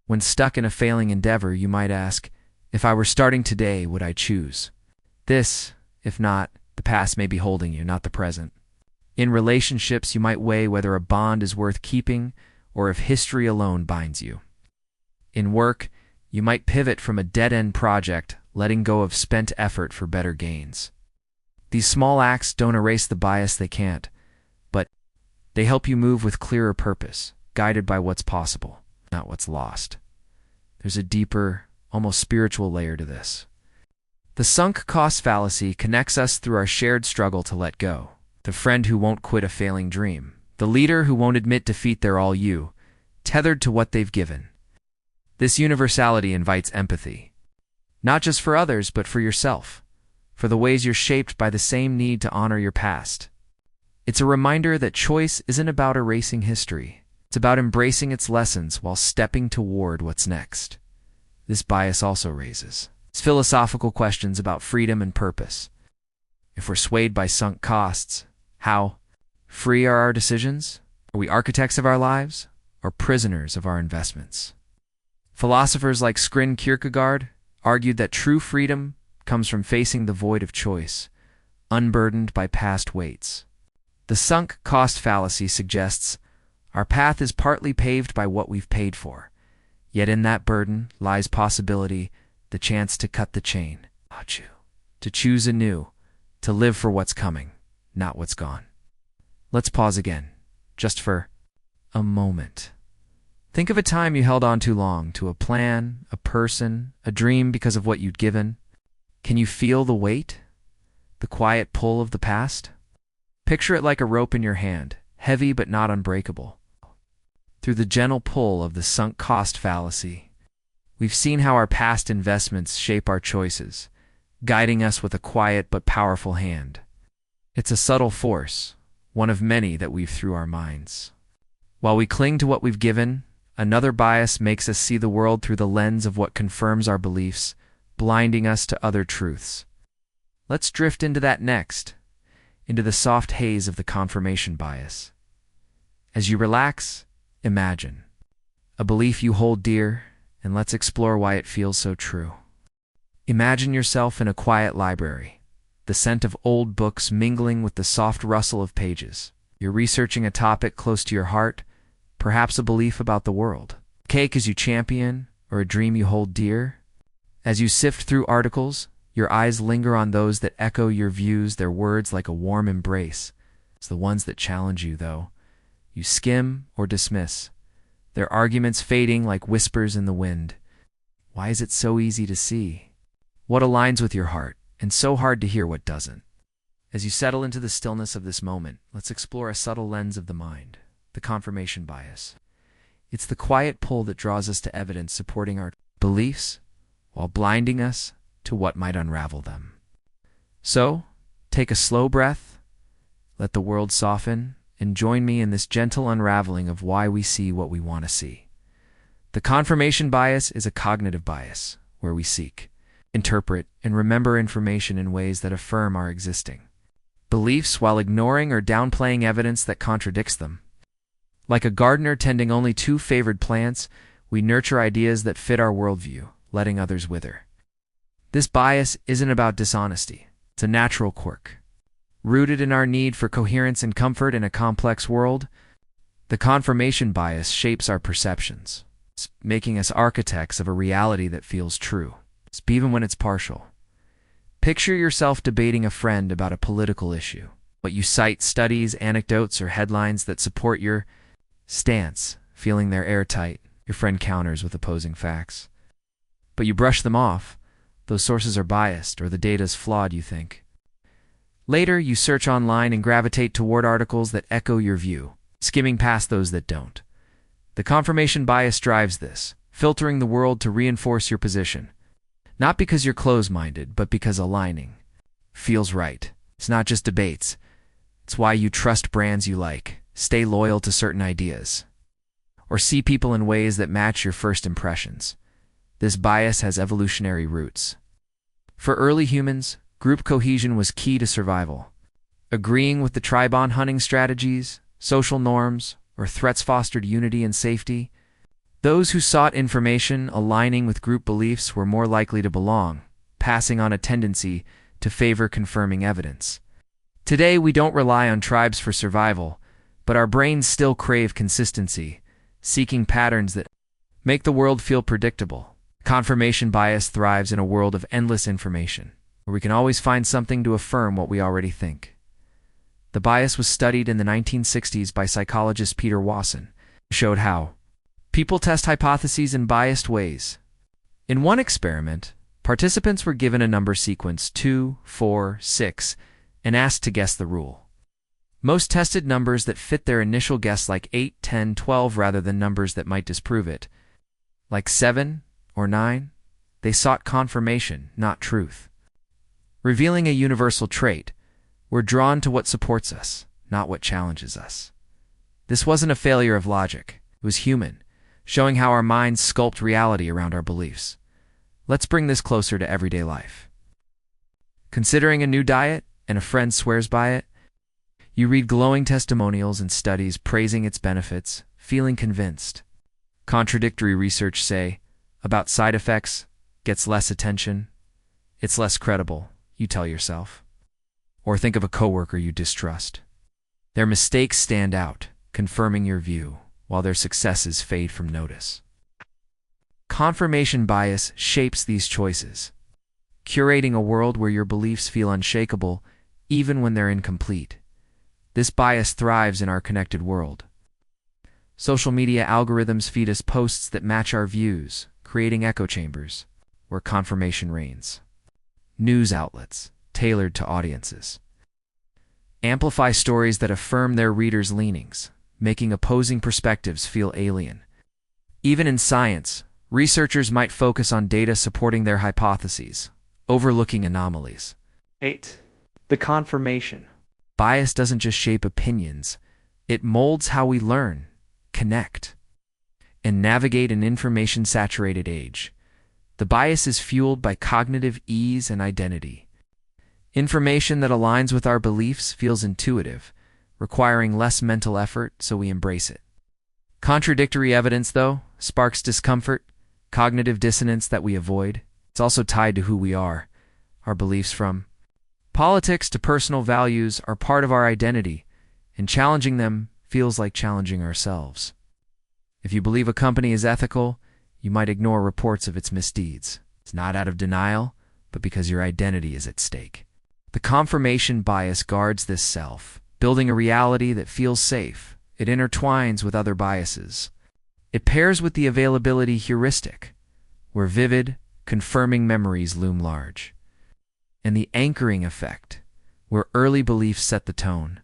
When stuck in a failing endeavor, you might ask, If I were starting today, would I choose this? If not, the past may be holding you, not the present. In relationships, you might weigh whether a bond is worth keeping or if history alone binds you. In work, you might pivot from a dead-end project, letting go of spent effort for better gains. These small acts don't erase the bias, they can't, but they help you move with clearer purpose, guided by what's possible, not what's lost. There's a deeper, almost spiritual layer to this. The sunk cost fallacy connects us through our shared struggle to let go. The friend who won't quit a failing dream. The leader who won't admit defeat, they're all you, tethered to what they've given. This universality invites empathy. Not just for others, but for yourself. For the ways you're shaped by the same need to honor your past. It's a reminder that choice isn't about erasing history. It's about embracing its lessons while stepping toward what's next. This bias also raises philosophical questions about freedom and purpose. If we're swayed by sunk costs, how free are our decisions? Are we architects of our lives or prisoners of our investments? Philosophers like Skrin Kierkegaard argued that true freedom comes from facing the void of choice, unburdened by past weights. The sunk cost fallacy suggests our path is partly paved by what we've paid for, yet in that burden lies possibility, the chance to cut the chain, to choose anew, to live for what's coming, not what's gone. Let's pause again, just for a moment. Think of a time you held on too long to a plan, a person, a dream because of what you'd given. Can you feel the weight? The quiet pull of the past? Picture it like a rope in your hand, heavy but not unbreakable. Through the gentle pull of the sunk cost fallacy, we've seen how our past investments shape our choices, guiding us with a quiet but powerful hand. It's a subtle force, one of many that weave through our minds. While we cling to what we've given, another bias makes us see the world through the lens of what confirms our beliefs, blinding us to other truths. Let's drift into that next, into the soft haze of the confirmation bias. As you relax, imagine a belief you hold dear, and let's explore why it feels so true. Imagine yourself in a quiet library, the scent of old books mingling with the soft rustle of pages. You're researching a topic close to your heart, perhaps a belief about the world. A cake as you champion, or a dream you hold dear. As you sift through articles, your eyes linger on those that echo your views, their words like a warm embrace. It's the ones that challenge you, though. You skim or dismiss, their arguments fading like whispers in the wind. Why is it so easy to see what aligns with your heart, and so hard to hear what doesn't? As you settle into the stillness of this moment, let's explore a subtle lens of the mind, the confirmation bias. It's the quiet pull that draws us to evidence supporting our beliefs while blinding us to what might unravel them. So, take a slow breath, let the world soften, and join me in this gentle unraveling of why we see what we want to see. The confirmation bias is a cognitive bias, where we seek, interpret, and remember information in ways that affirm our existing beliefs while ignoring or downplaying evidence that contradicts them. Like a gardener tending only two favored plants, we nurture ideas that fit our worldview, letting others wither. This bias isn't about dishonesty. It's a natural quirk. Rooted in our need for coherence and comfort in a complex world, the confirmation bias shapes our perceptions, making us architects of a reality that feels true, even when it's partial. Picture yourself debating a friend about a political issue. But you cite studies, anecdotes, or headlines that support your stance, feeling they're airtight. Your friend counters with opposing facts. But you brush them off. Those sources are biased, or the data's flawed, you think. Later, you search online and gravitate toward articles that echo your view, skimming past those that don't. The confirmation bias drives this, filtering the world to reinforce your position. Not because you're close-minded, but because aligning feels right. It's not just debates. It's why you trust brands you like, stay loyal to certain ideas, or see people in ways that match your first impressions. This bias has evolutionary roots. For early humans, group cohesion was key to survival. Agreeing with the tribe on hunting strategies, social norms, or threats fostered unity and safety. Those who sought information aligning with group beliefs were more likely to belong, passing on a tendency to favor confirming evidence. Today, we don't rely on tribes for survival, but our brains still crave consistency, seeking patterns that make the world feel predictable. Confirmation bias thrives in a world of endless information, where we can always find something to affirm what we already think. The bias was studied in the 1960s by psychologist Peter Wasson, who showed how people test hypotheses in biased ways. In one experiment, participants were given a number sequence 2, 4, 6, and asked to guess the rule. Most tested numbers that fit their initial guess like 8, 10, 12 rather than numbers that might disprove it. Like 7 or 9, they sought confirmation, not truth. Revealing a universal trait, we're drawn to what supports us, not what challenges us. This wasn't a failure of logic, it was human, showing how our minds sculpt reality around our beliefs. Let's bring this closer to everyday life. Considering a new diet and a friend swears by it, you read glowing testimonials and studies praising its benefits, feeling convinced. Contradictory research say, about side effects, gets less attention, it's less credible, you tell yourself. Or think of a coworker you distrust. Their mistakes stand out, confirming your view, while their successes fade from notice. Confirmation bias shapes these choices, curating a world where your beliefs feel unshakable, even when they're incomplete. This bias thrives in our connected world. Social media algorithms feed us posts that match our views, creating echo chambers where confirmation reigns. News outlets, tailored to audiences, amplify stories that affirm their readers' leanings, making opposing perspectives feel alien. Even in science, researchers might focus on data supporting their hypotheses, overlooking anomalies. 8. The confirmation. Bias doesn't just shape opinions, it molds how we learn, connect, and navigate an information-saturated age. The bias is fueled by cognitive ease and identity. Information that aligns with our beliefs feels intuitive, requiring less mental effort, so we embrace it. Contradictory evidence, though, sparks discomfort, cognitive dissonance that we avoid. It's also tied to who we are. Our beliefs, from politics to personal values, are part of our identity, and challenging them feels like challenging ourselves. If you believe a company is ethical, you might ignore reports of its misdeeds. It's not out of denial, but because your identity is at stake. The confirmation bias guards this self, building a reality that feels safe. It intertwines with other biases. It pairs with the availability heuristic, where vivid, confirming memories loom large. And the anchoring effect, where early beliefs set the tone.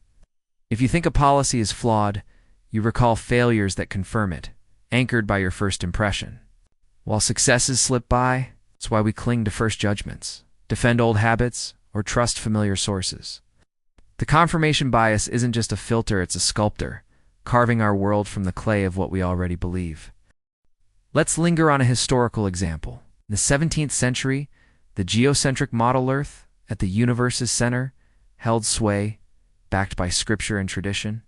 If you think a policy is flawed, you recall failures that confirm it, anchored by your first impression. While successes slip by, it's why we cling to first judgments, defend old habits, or trust familiar sources. The confirmation bias isn't just a filter, it's a sculptor, carving our world from the clay of what we already believe. Let's linger on a historical example. In the 17th century, the geocentric model Earth at the universe's center held sway, backed by scripture and tradition.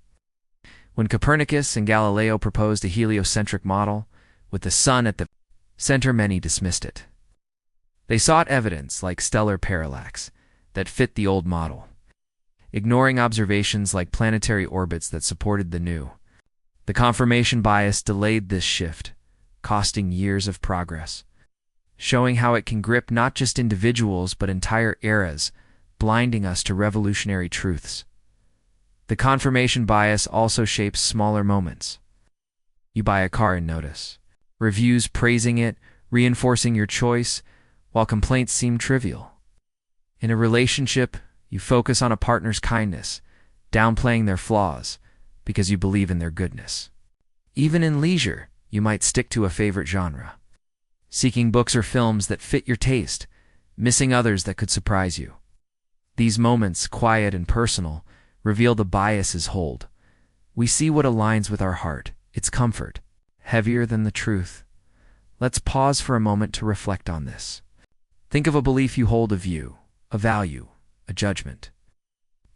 When Copernicus and Galileo proposed a heliocentric model, with the sun at the center, many dismissed it. They sought evidence, like stellar parallax, that fit the old model, ignoring observations like planetary orbits that supported the new. The confirmation bias delayed this shift, costing years of progress, showing how it can grip not just individuals but entire eras, blinding us to revolutionary truths. The confirmation bias also shapes smaller moments. You buy a car and notice reviews praising it, reinforcing your choice, while complaints seem trivial. In a relationship, you focus on a partner's kindness, downplaying their flaws because you believe in their goodness. Even in leisure, you might stick to a favorite genre, seeking books or films that fit your taste, missing others that could surprise you. These moments, quiet and personal, reveal the bias's hold. We see what aligns with our heart, its comfort, heavier than the truth. Let's pause for a moment to reflect on this. Think of a belief you hold, a view, a value, a judgment.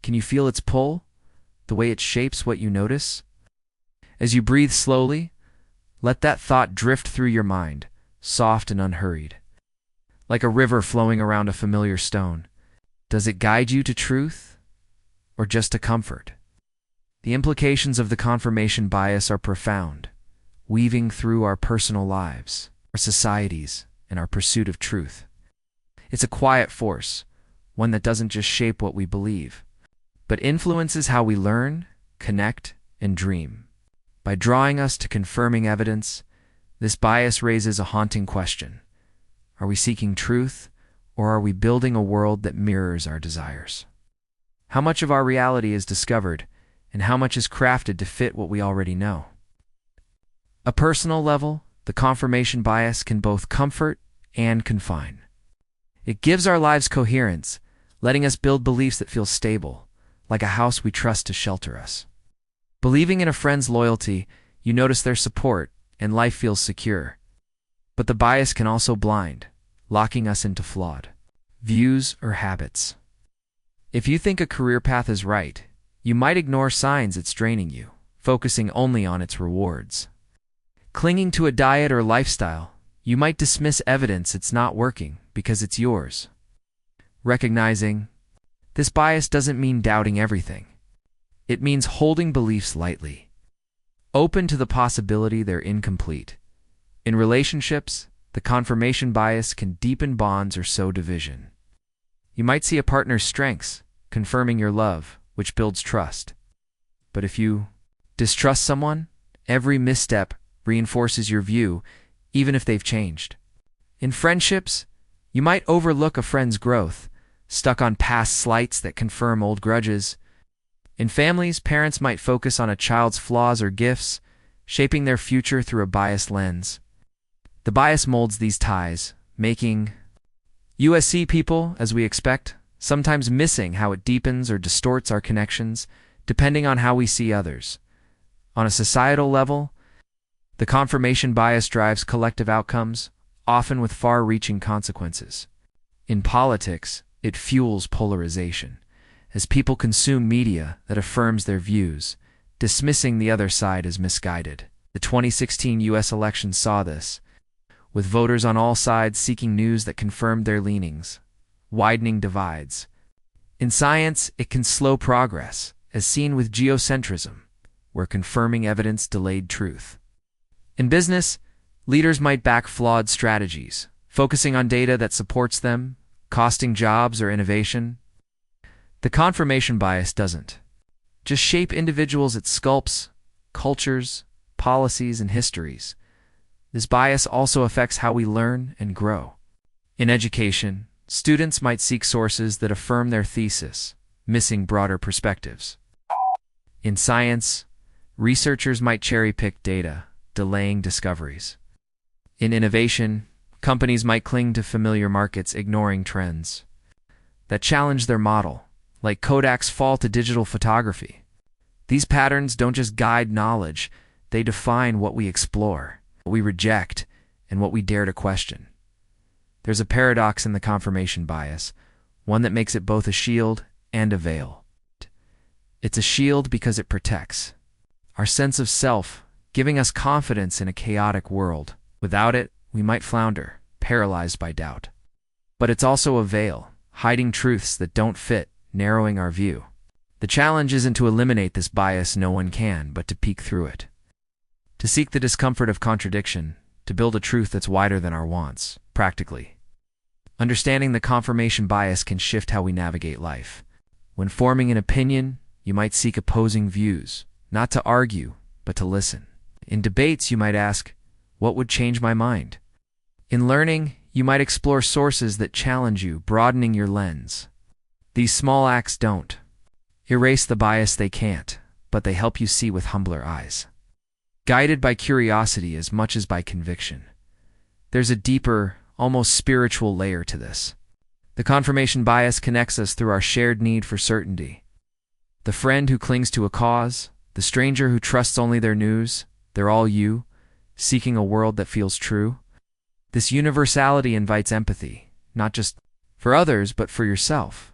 Can you feel its pull, the way it shapes what you notice? As you breathe slowly, Let that thought drift through your mind, soft and unhurried. Like a river flowing around a familiar stone. Does it guide you to truth or just to comfort? The implications of the confirmation bias are profound, weaving through our personal lives, our societies, and our pursuit of truth. It's a quiet force, one that doesn't just shape what we believe, but influences how we learn, connect, and dream. By drawing us to confirming evidence, this bias raises a haunting question. Are we seeking truth, or are we building a world that mirrors our desires? How much of our reality is discovered, and how much is crafted to fit what we already know? A personal level, the confirmation bias can both comfort and confine. It gives our lives coherence, letting us build beliefs that feel stable, like a house we trust to shelter us. Believing in a friend's loyalty, you notice their support, and life feels secure. But the bias can also blind, locking us into flawed views or habits. If you think a career path is right, you might ignore signs it's draining you, focusing only on its rewards. Clinging to a diet or lifestyle, you might dismiss evidence it's not working because it's yours. Recognizing this bias doesn't mean doubting everything. It means holding beliefs lightly, open to the possibility they're incomplete. In relationships, the confirmation bias can deepen bonds or sow division. You might see a partner's strengths, confirming your love, which builds trust. But if you distrust someone, every misstep reinforces your view, even if they've changed. In friendships, you might overlook a friend's growth, stuck on past slights that confirm old grudges. In families, parents might focus on a child's flaws or gifts, shaping their future through a biased lens. The bias molds these ties, making us see people, as we expect, sometimes missing how it deepens or distorts our connections, depending on how we see others. On a societal level, the confirmation bias drives collective outcomes, often with far-reaching consequences. In politics, it fuels polarization, as people consume media that affirms their views, dismissing the other side as misguided. The 2016 U.S. election saw this, with voters on all sides seeking news that confirmed their leanings, widening divides. In science, it can slow progress, as seen with geocentrism, where confirming evidence delayed truth. In business, leaders might back flawed strategies, focusing on data that supports them, costing jobs or innovation. The confirmation bias doesn't just shape individuals, it sculpts cultures, policies, and histories. This bias also affects how we learn and grow. In education, students might seek sources that affirm their thesis, missing broader perspectives. In science, researchers might cherry-pick data, delaying discoveries. In innovation, companies might cling to familiar markets, ignoring trends that challenge their model, like Kodak's fall to digital photography. These patterns don't just guide knowledge, they define what we explore, what we reject, and what we dare to question. There's a paradox in the confirmation bias, one that makes it both a shield and a veil. It's a shield because it protects our sense of self, giving us confidence in a chaotic world. Without it, we might flounder, paralyzed by doubt. But it's also a veil, hiding truths that don't fit, narrowing our view. The challenge isn't to eliminate this bias, no one can, but to peek through it. To seek the discomfort of contradiction, to build a truth that's wider than our wants, practically. Understanding the confirmation bias can shift how we navigate life. When forming an opinion, you might seek opposing views, not to argue, but to listen. In debates, you might ask, what would change my mind? In learning, you might explore sources that challenge you, broadening your lens. These small acts don't erase the bias, they can't, but they help you see with humbler eyes. Guided by curiosity as much as by conviction. There's a deeper, almost spiritual layer to this. The confirmation bias connects us through our shared need for certainty. The friend who clings to a cause, the stranger who trusts only their news, they're all you, seeking a world that feels true. This universality invites empathy, not just for others, but for yourself,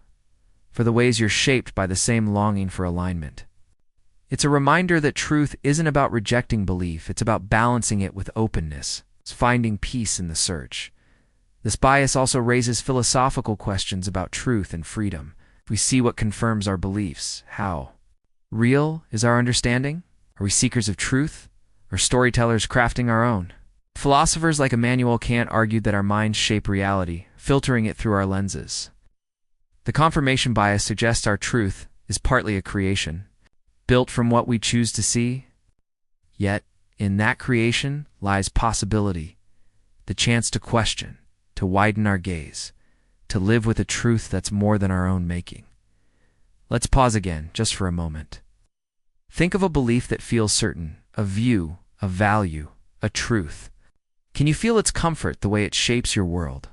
for the ways you're shaped by the same longing for alignment. It's a reminder that truth isn't about rejecting belief, it's about balancing it with openness, finding peace in the search. This bias also raises philosophical questions about truth and freedom. We see what confirms our beliefs. How real is our understanding? Are we seekers of truth, or storytellers crafting our own? Philosophers like Immanuel Kant argued that our minds shape reality, filtering it through our lenses. The confirmation bias suggests our truth is partly a creation, built from what we choose to see. Yet, in that creation lies possibility, the chance to question, to widen our gaze, to live with a truth that's more than our own making. Let's pause again, just for a moment. Think of a belief that feels certain, a view, a value, a truth. Can you feel its comfort the way it shapes your world?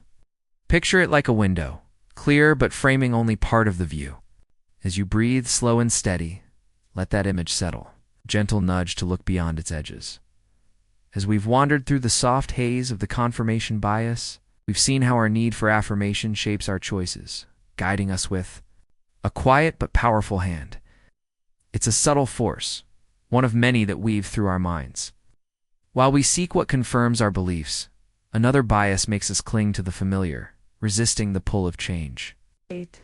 Picture it like a window, clear but framing only part of the view. As you breathe slow and steady, let that image settle, a gentle nudge to look beyond its edges. As we've wandered through the soft haze of the confirmation bias, we've seen how our need for affirmation shapes our choices, guiding us with a quiet but powerful hand. It's a subtle force, one of many that weave through our minds. While we seek what confirms our beliefs, another bias makes us cling to the familiar, resisting the pull of change. 8.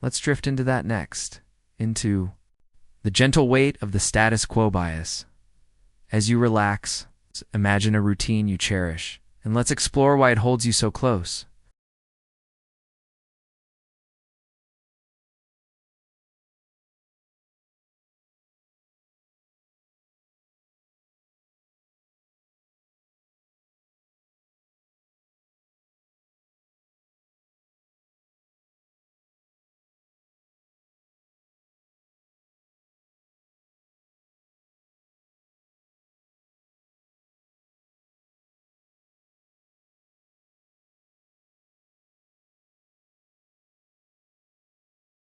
Let's drift into that next, into the gentle weight of the status quo bias. As you relax, imagine a routine you cherish, and let's explore why it holds you so close.